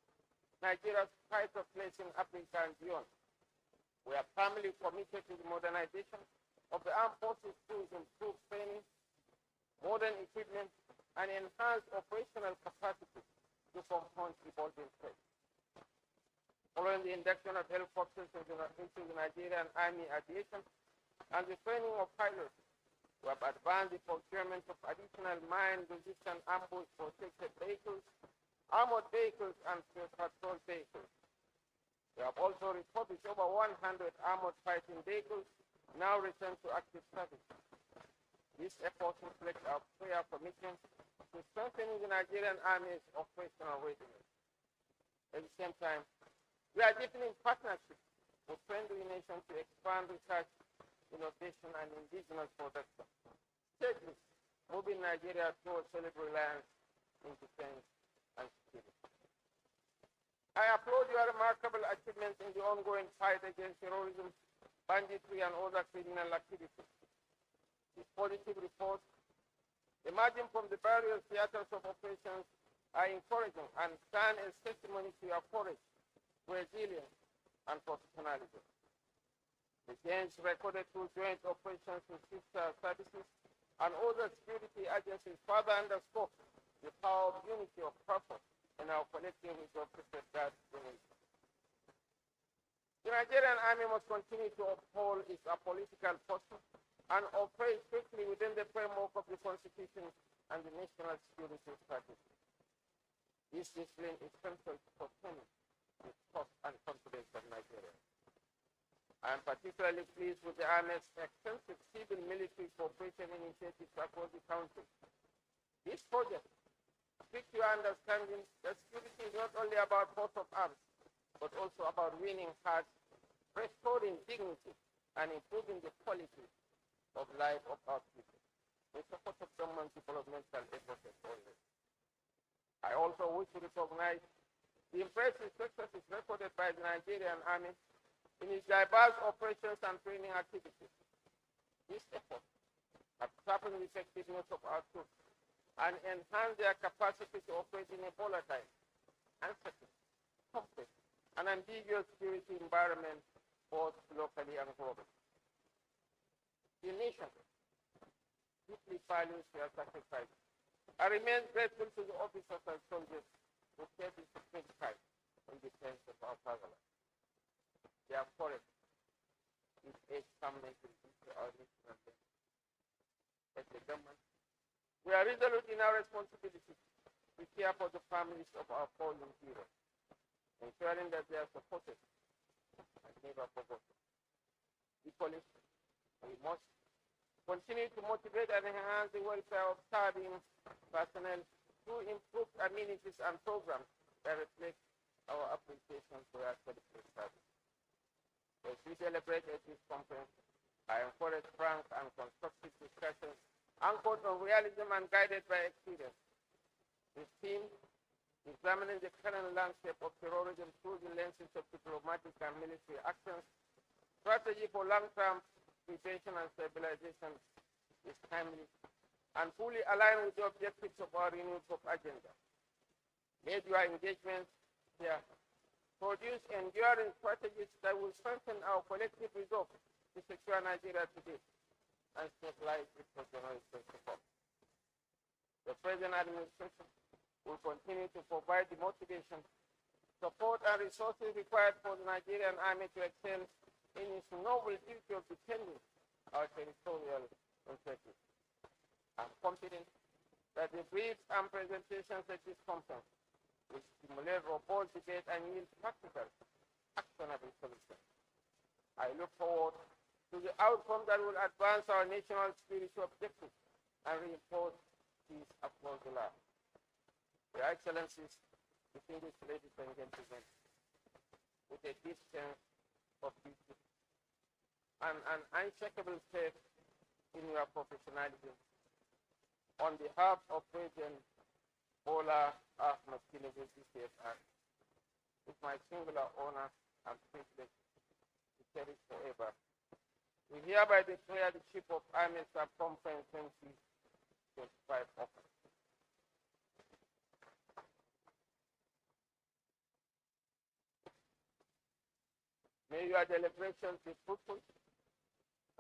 Nigeria's pride of place in Africa and beyond. We are firmly committed to the modernization of the armed forces through improved training, modern equipment, and enhanced operational capacity to confront evolving threats. Following the induction of helicopters into the Nigerian Army aviation and the training of pilots, we have advanced the procurement of additional mine-resistant ambush-protected vehicles, armored vehicles, and patrol vehicles. We have also refurbished over 100 armored fighting vehicles, now returned to active service. This effort reflects our clear commitment to strengthening the Nigerian Army's operational readiness. At the same time, we are deepening partnerships with friendly nations to expand research, innovation, and indigenous production, steadily moving Nigeria towards self-reliance in defense and security. I applaud your remarkable achievements in the ongoing fight against terrorism, banditry, and other criminal activities. These positive reports emerging from the various theaters of operations are encouraging and stand as testimony to your courage, resilience, and professionalism. The gains recorded through joint operations with sister services and other security agencies further underscore the power of unity of purpose and our collective resolve to safeguard the nation. The Nigerian Army must continue to uphold its apolitical posture and operate strictly within the framework of the Constitution and the national security strategy. This discipline is central to sustaining the trust and confidence of Nigeria. I am particularly pleased with the Army's extensive civil-military cooperation initiatives across the country. This project speaks to your understanding that security is not only about force of arms, but also about winning hearts, restoring dignity, and improving the quality of life of our people in support of government developmental efforts as always. I also wish to recognize the impressive successes recorded by the Nigerian Army in its diverse operations and training activities. These efforts have sharpened the effectiveness of our troops and enhanced their capacity to operate in a volatile, uncertain, complex, and ambiguous security environment, both locally and globally. The nation deeply values their sacrifice. I remain grateful to the officers and soldiers who kept this supreme fight in defense of our fatherland. Their courage is a summary to our national life. As a government, we are resolute in our responsibility to care for the families of our fallen heroes, ensuring that they are supported and never forgotten. Equally, we must continue to motivate and enhance the welfare of serving personnel through improved amenities and programs that reflect our appreciation for our dedicated service. As we celebrate at this conference, I encourage frank and constructive discussions anchored on realism and guided by experience. This team, examining the current landscape of terrorism through the lenses of diplomatic and military actions, strategy for long-term prevention and stabilization is timely and fully aligned with the objectives of our renewed hope agenda. May your engagement here produce enduring strategies that will strengthen our collective resolve to secure Nigeria today and stabilize its generations to come. The present administration will continue to provide the motivation, support, and resources required for the Nigerian Army to excel in its noble duty of defending our territorial integrity. I'm confident that the briefs and presentations at this conference will stimulate robust debate and yield practical, actionable solutions. I look forward to the outcome that will advance our national spiritual objectives and reinforce peace across the land. Your Excellencies, distinguished ladies and gentlemen, with a deep sense of duty and an unshakable faith in your professionalism, on behalf of President Bola Ahmed Tinubu, CFR, it's my singular honor and privilege to cherish forever. We hereby declare the Chief of Army Staff Conference 2025 office. May your deliberations be fruitful,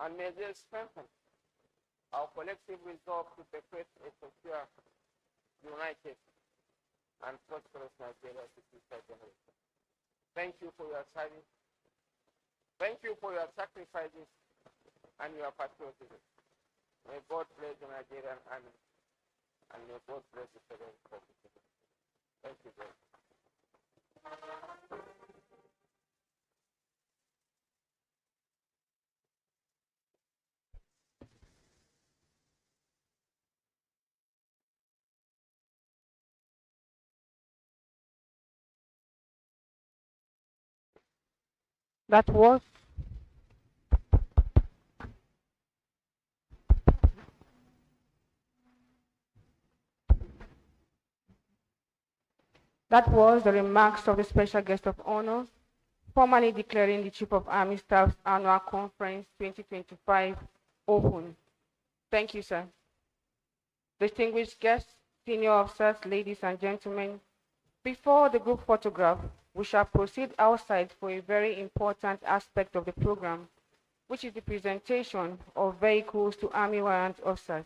and may they strengthen our collective resolve to bequeath a secure, united, and prosperous Nigeria to future generations. Thank you for your service. Thank you for your sacrifices and your patriotism. May God bless the Nigerian Army, and may God bless the Federal Republic. Thank you very much. That was the remarks of the special guest of honor, formally declaring the Chief of Army Staff's Annual Conference 2025 open. Thank you, sir. Distinguished guests, senior officers, ladies and gentlemen, before the group photograph, we shall proceed outside for a very important aspect of the program, which is the presentation of vehicles to Army warrant officers.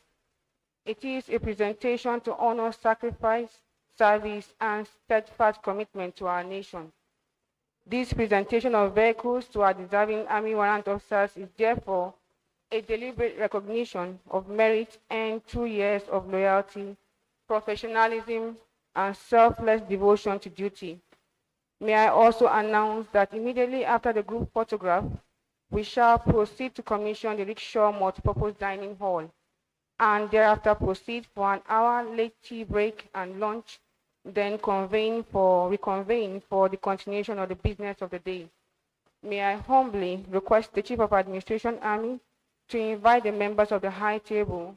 It is a presentation to honor sacrifice, service, and steadfast commitment to our nation. This presentation of vehicles to our deserving Army warrant officers is therefore a deliberate recognition of merit and 2 years of loyalty, professionalism, and selfless devotion to duty. May I also announce that immediately after the group photograph, we shall proceed to commission the rickshaw multipurpose dining hall, and thereafter proceed for an hour late tea break and lunch, then reconvene for the continuation of the business of the day. May I humbly request the Chief of Administration Army to invite the members of the high table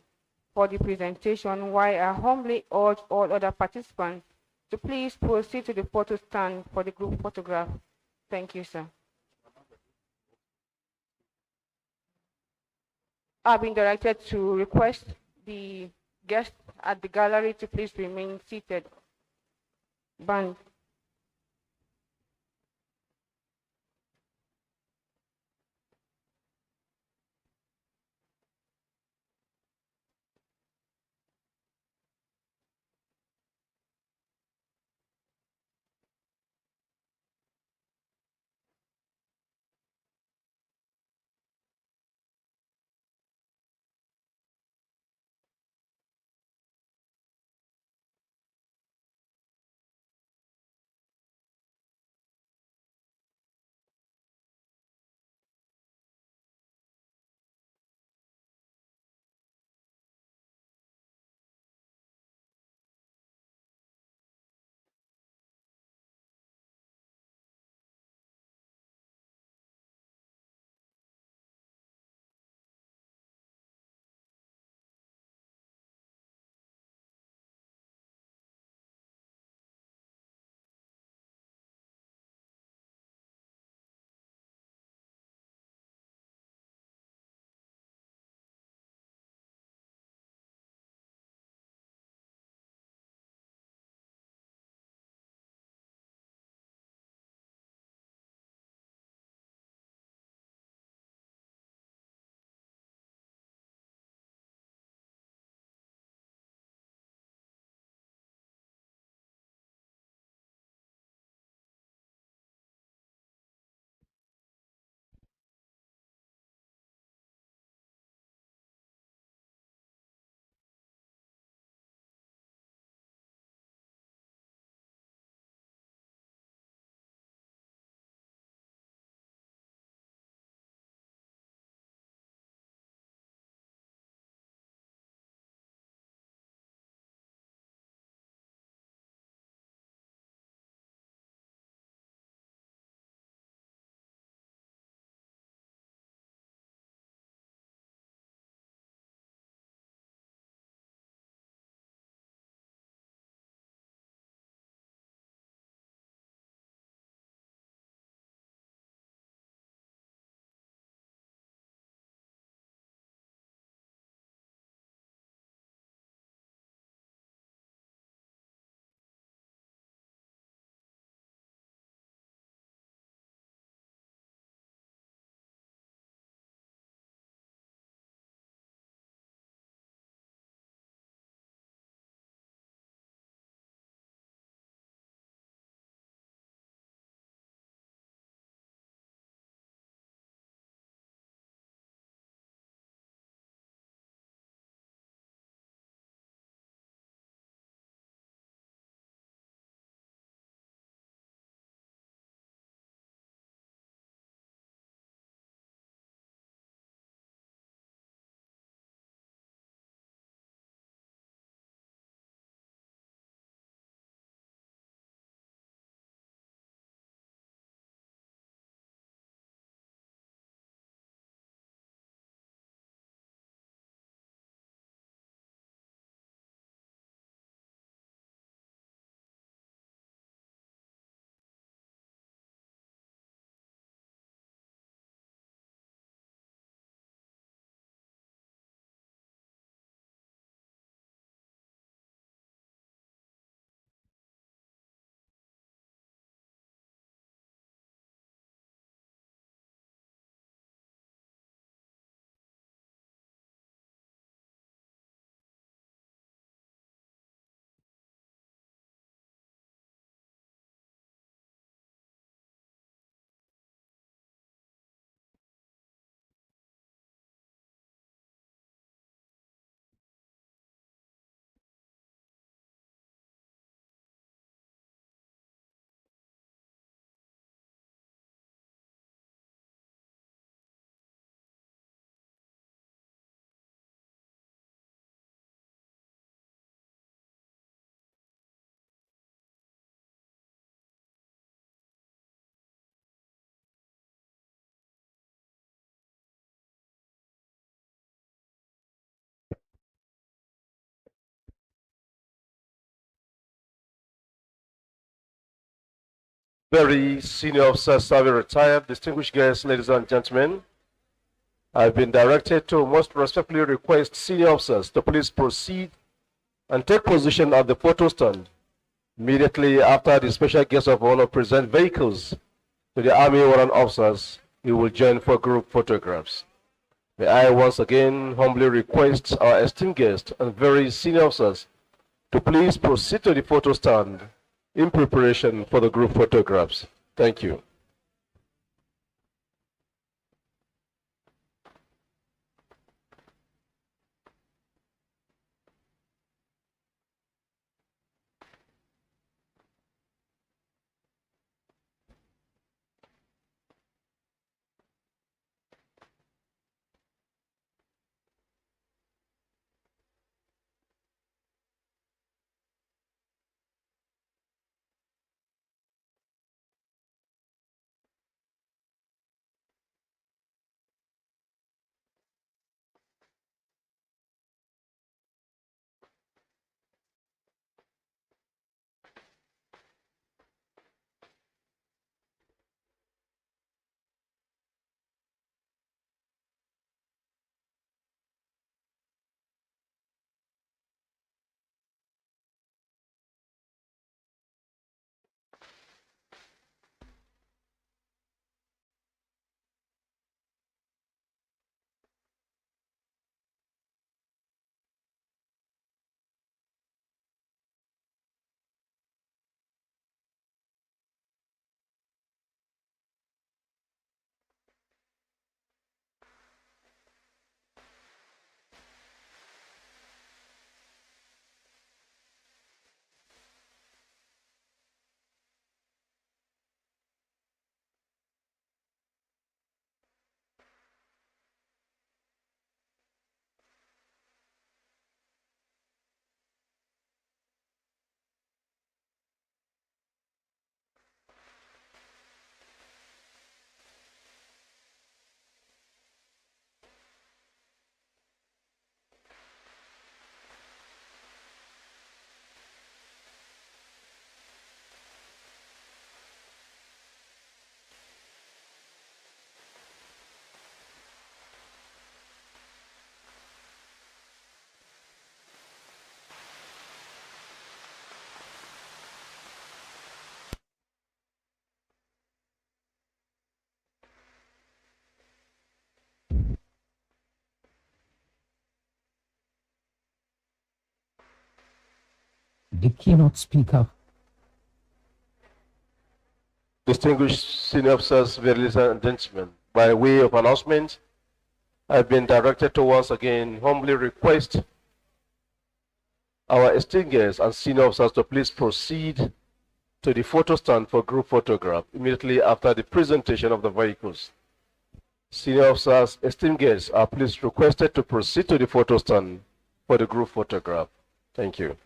for the presentation, while I humbly urge all other participants to please proceed to the photo stand for the group photograph. Thank you, sir. I've been directed to request the guests at the gallery to please remain seated. Band. very senior officers serving retired, distinguished guests, ladies and gentlemen, I've been directed to most respectfully request senior officers to please proceed and take position at the photo stand immediately after the special guest of honor present vehicles to the Army warrant officers. We will join for group photographs. May I once again humbly request our esteemed guests and very senior officers to please proceed to the photo stand in preparation for the group photographs. Thank you. The keynote speaker. Distinguished senior officers, ladies and gentlemen, by way of announcement, I've been directed to once again humbly request our esteemed guests and senior officers to please proceed to the photo stand for group photograph immediately after the presentation of the vehicles. Senior officers, esteemed guests are please requested to proceed to the photo stand for the group photograph. Thank you.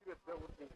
Please bear with me.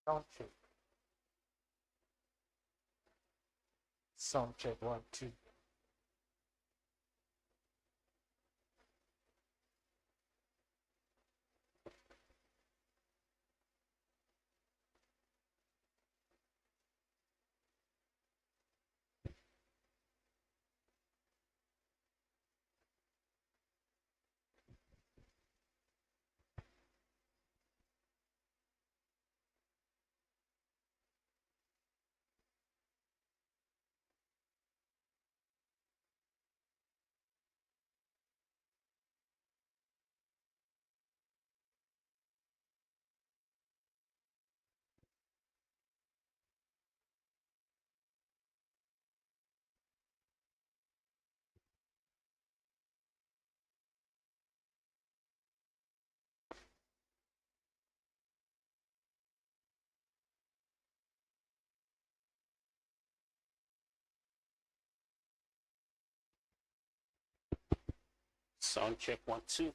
Sound check. Sound check 1, 2. Sound check 1, 2.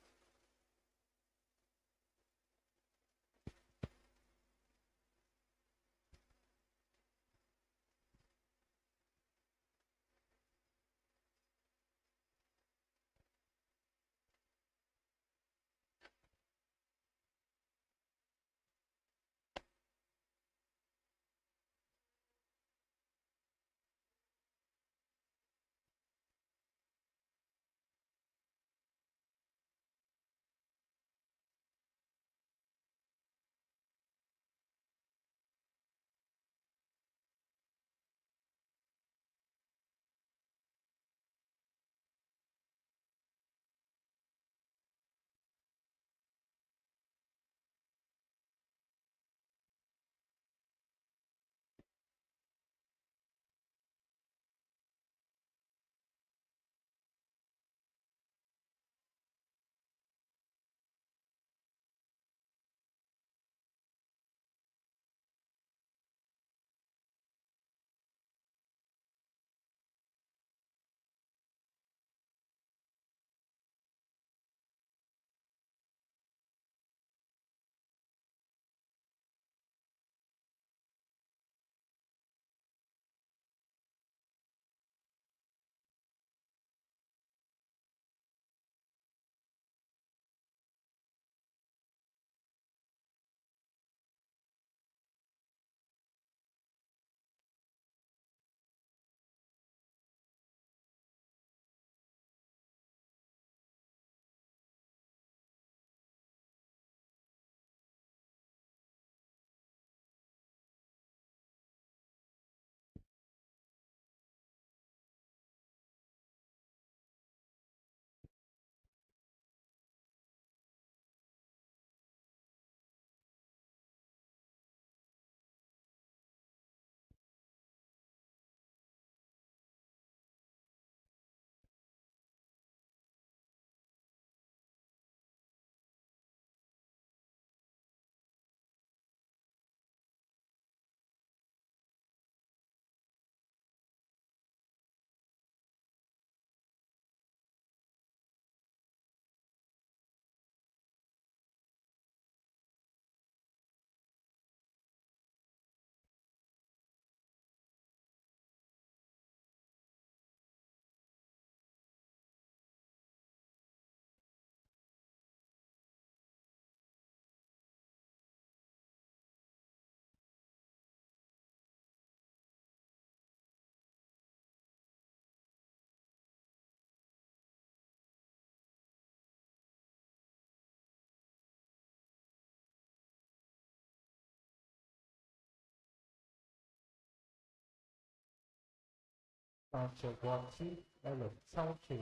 Sound check 1, 2. Hello. Sound check.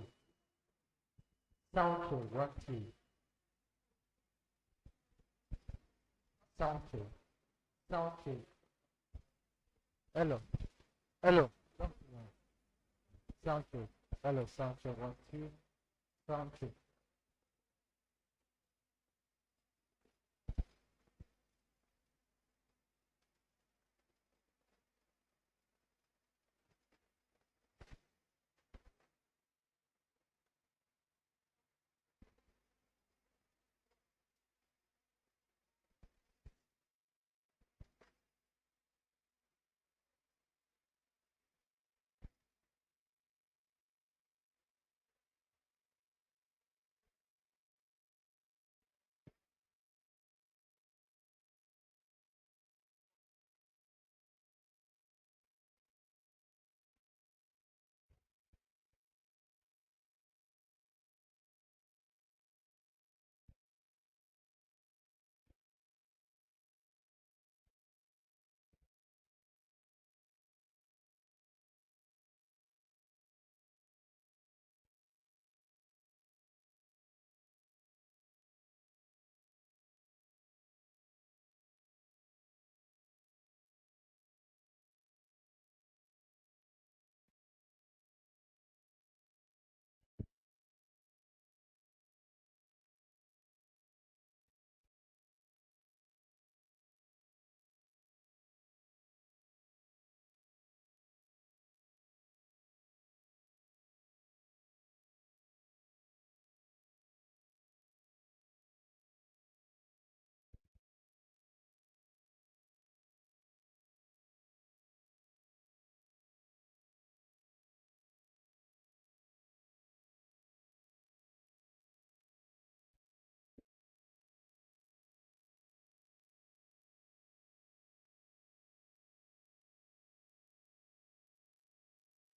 Sound check 1, 2. Sound check. Sound check. Hello. Hello. Sound check. Hello. Sound check 1, 2. Sound check.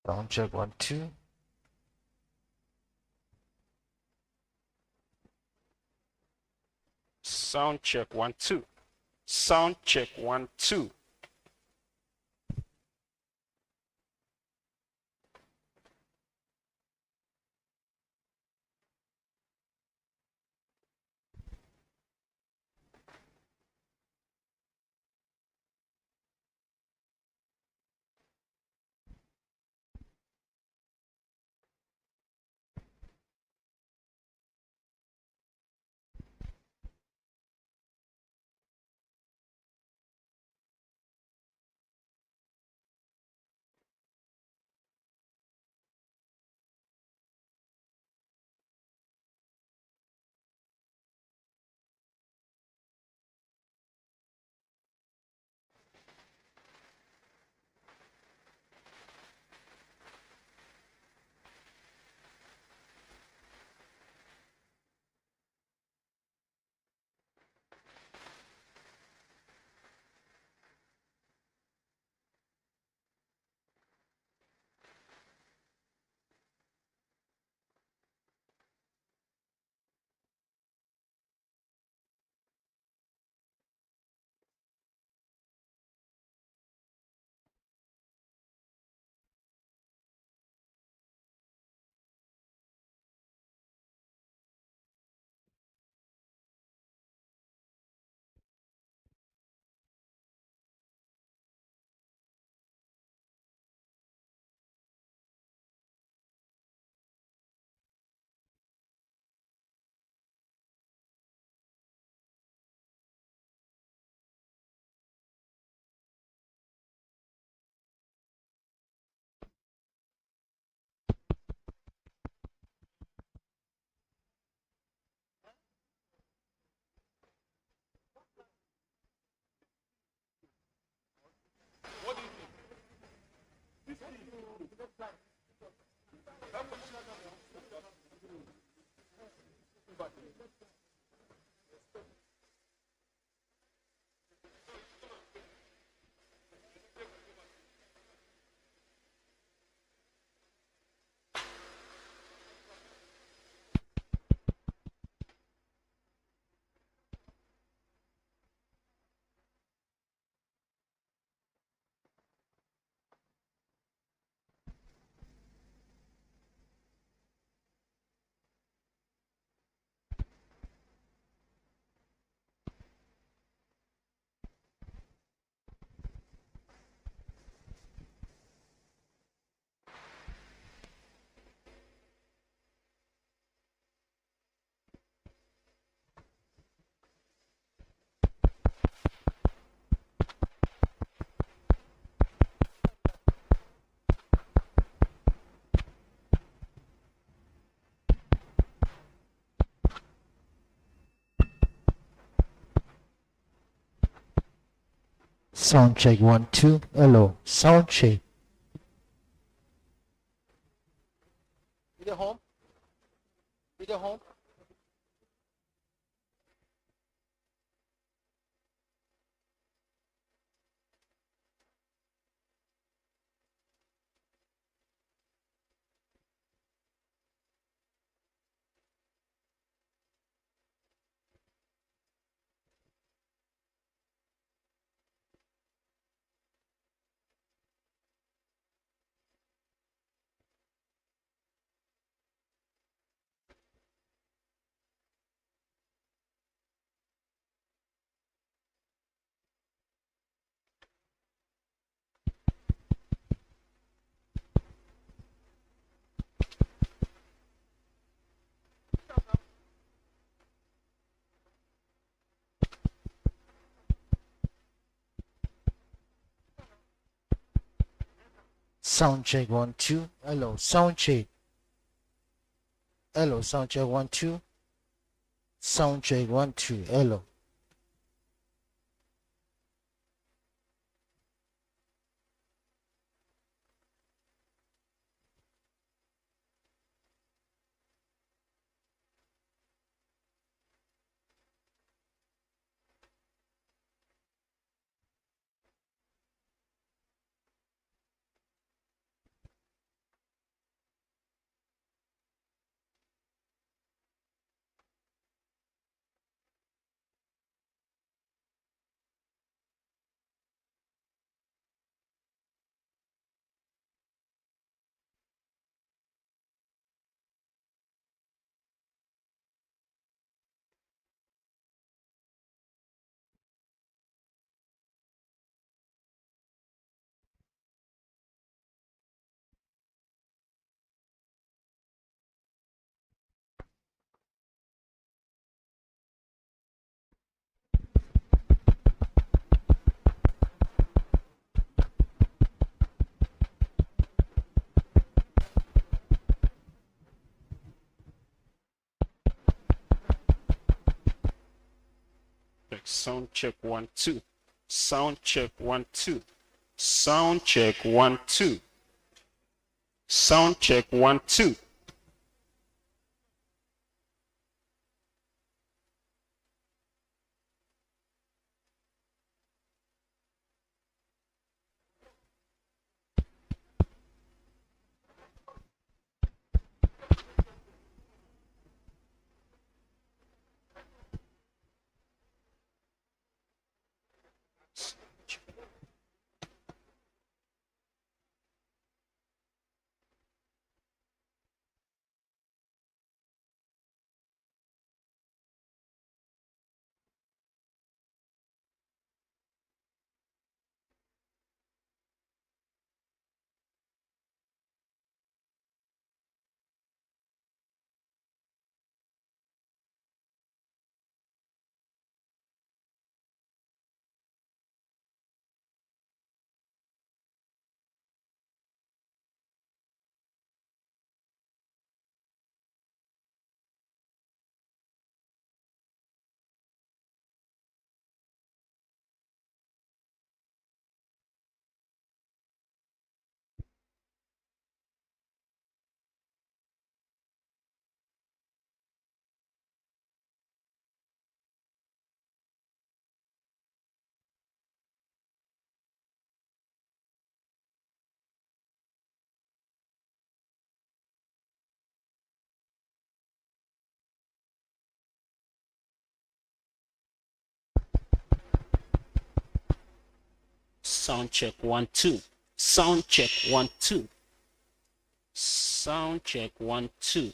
Sound check 1 2. Sound check 1 2. Sound check 1 2. Sound check 1 2. Hello. Sound check. Video home. Video home. Sound check 1 2. Hello. Sound check. Hello. Sound check 1 2. Sound check 1 2. Hello. Sound check 1 2. Sound check 1 2. Sound check 1 2. Sound check 1 2. Sound check 1 2. Sound check 1 2. Sound check 1 2.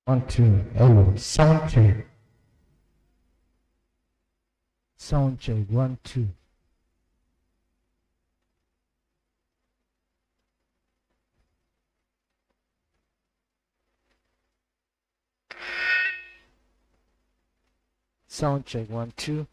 One, two, hello, sound check. Sound check, 1 2. Sound check, 1 2.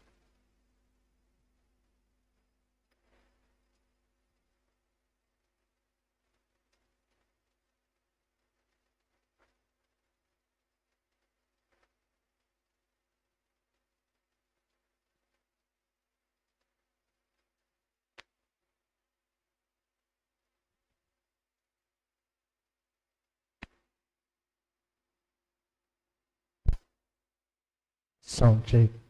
Sound check.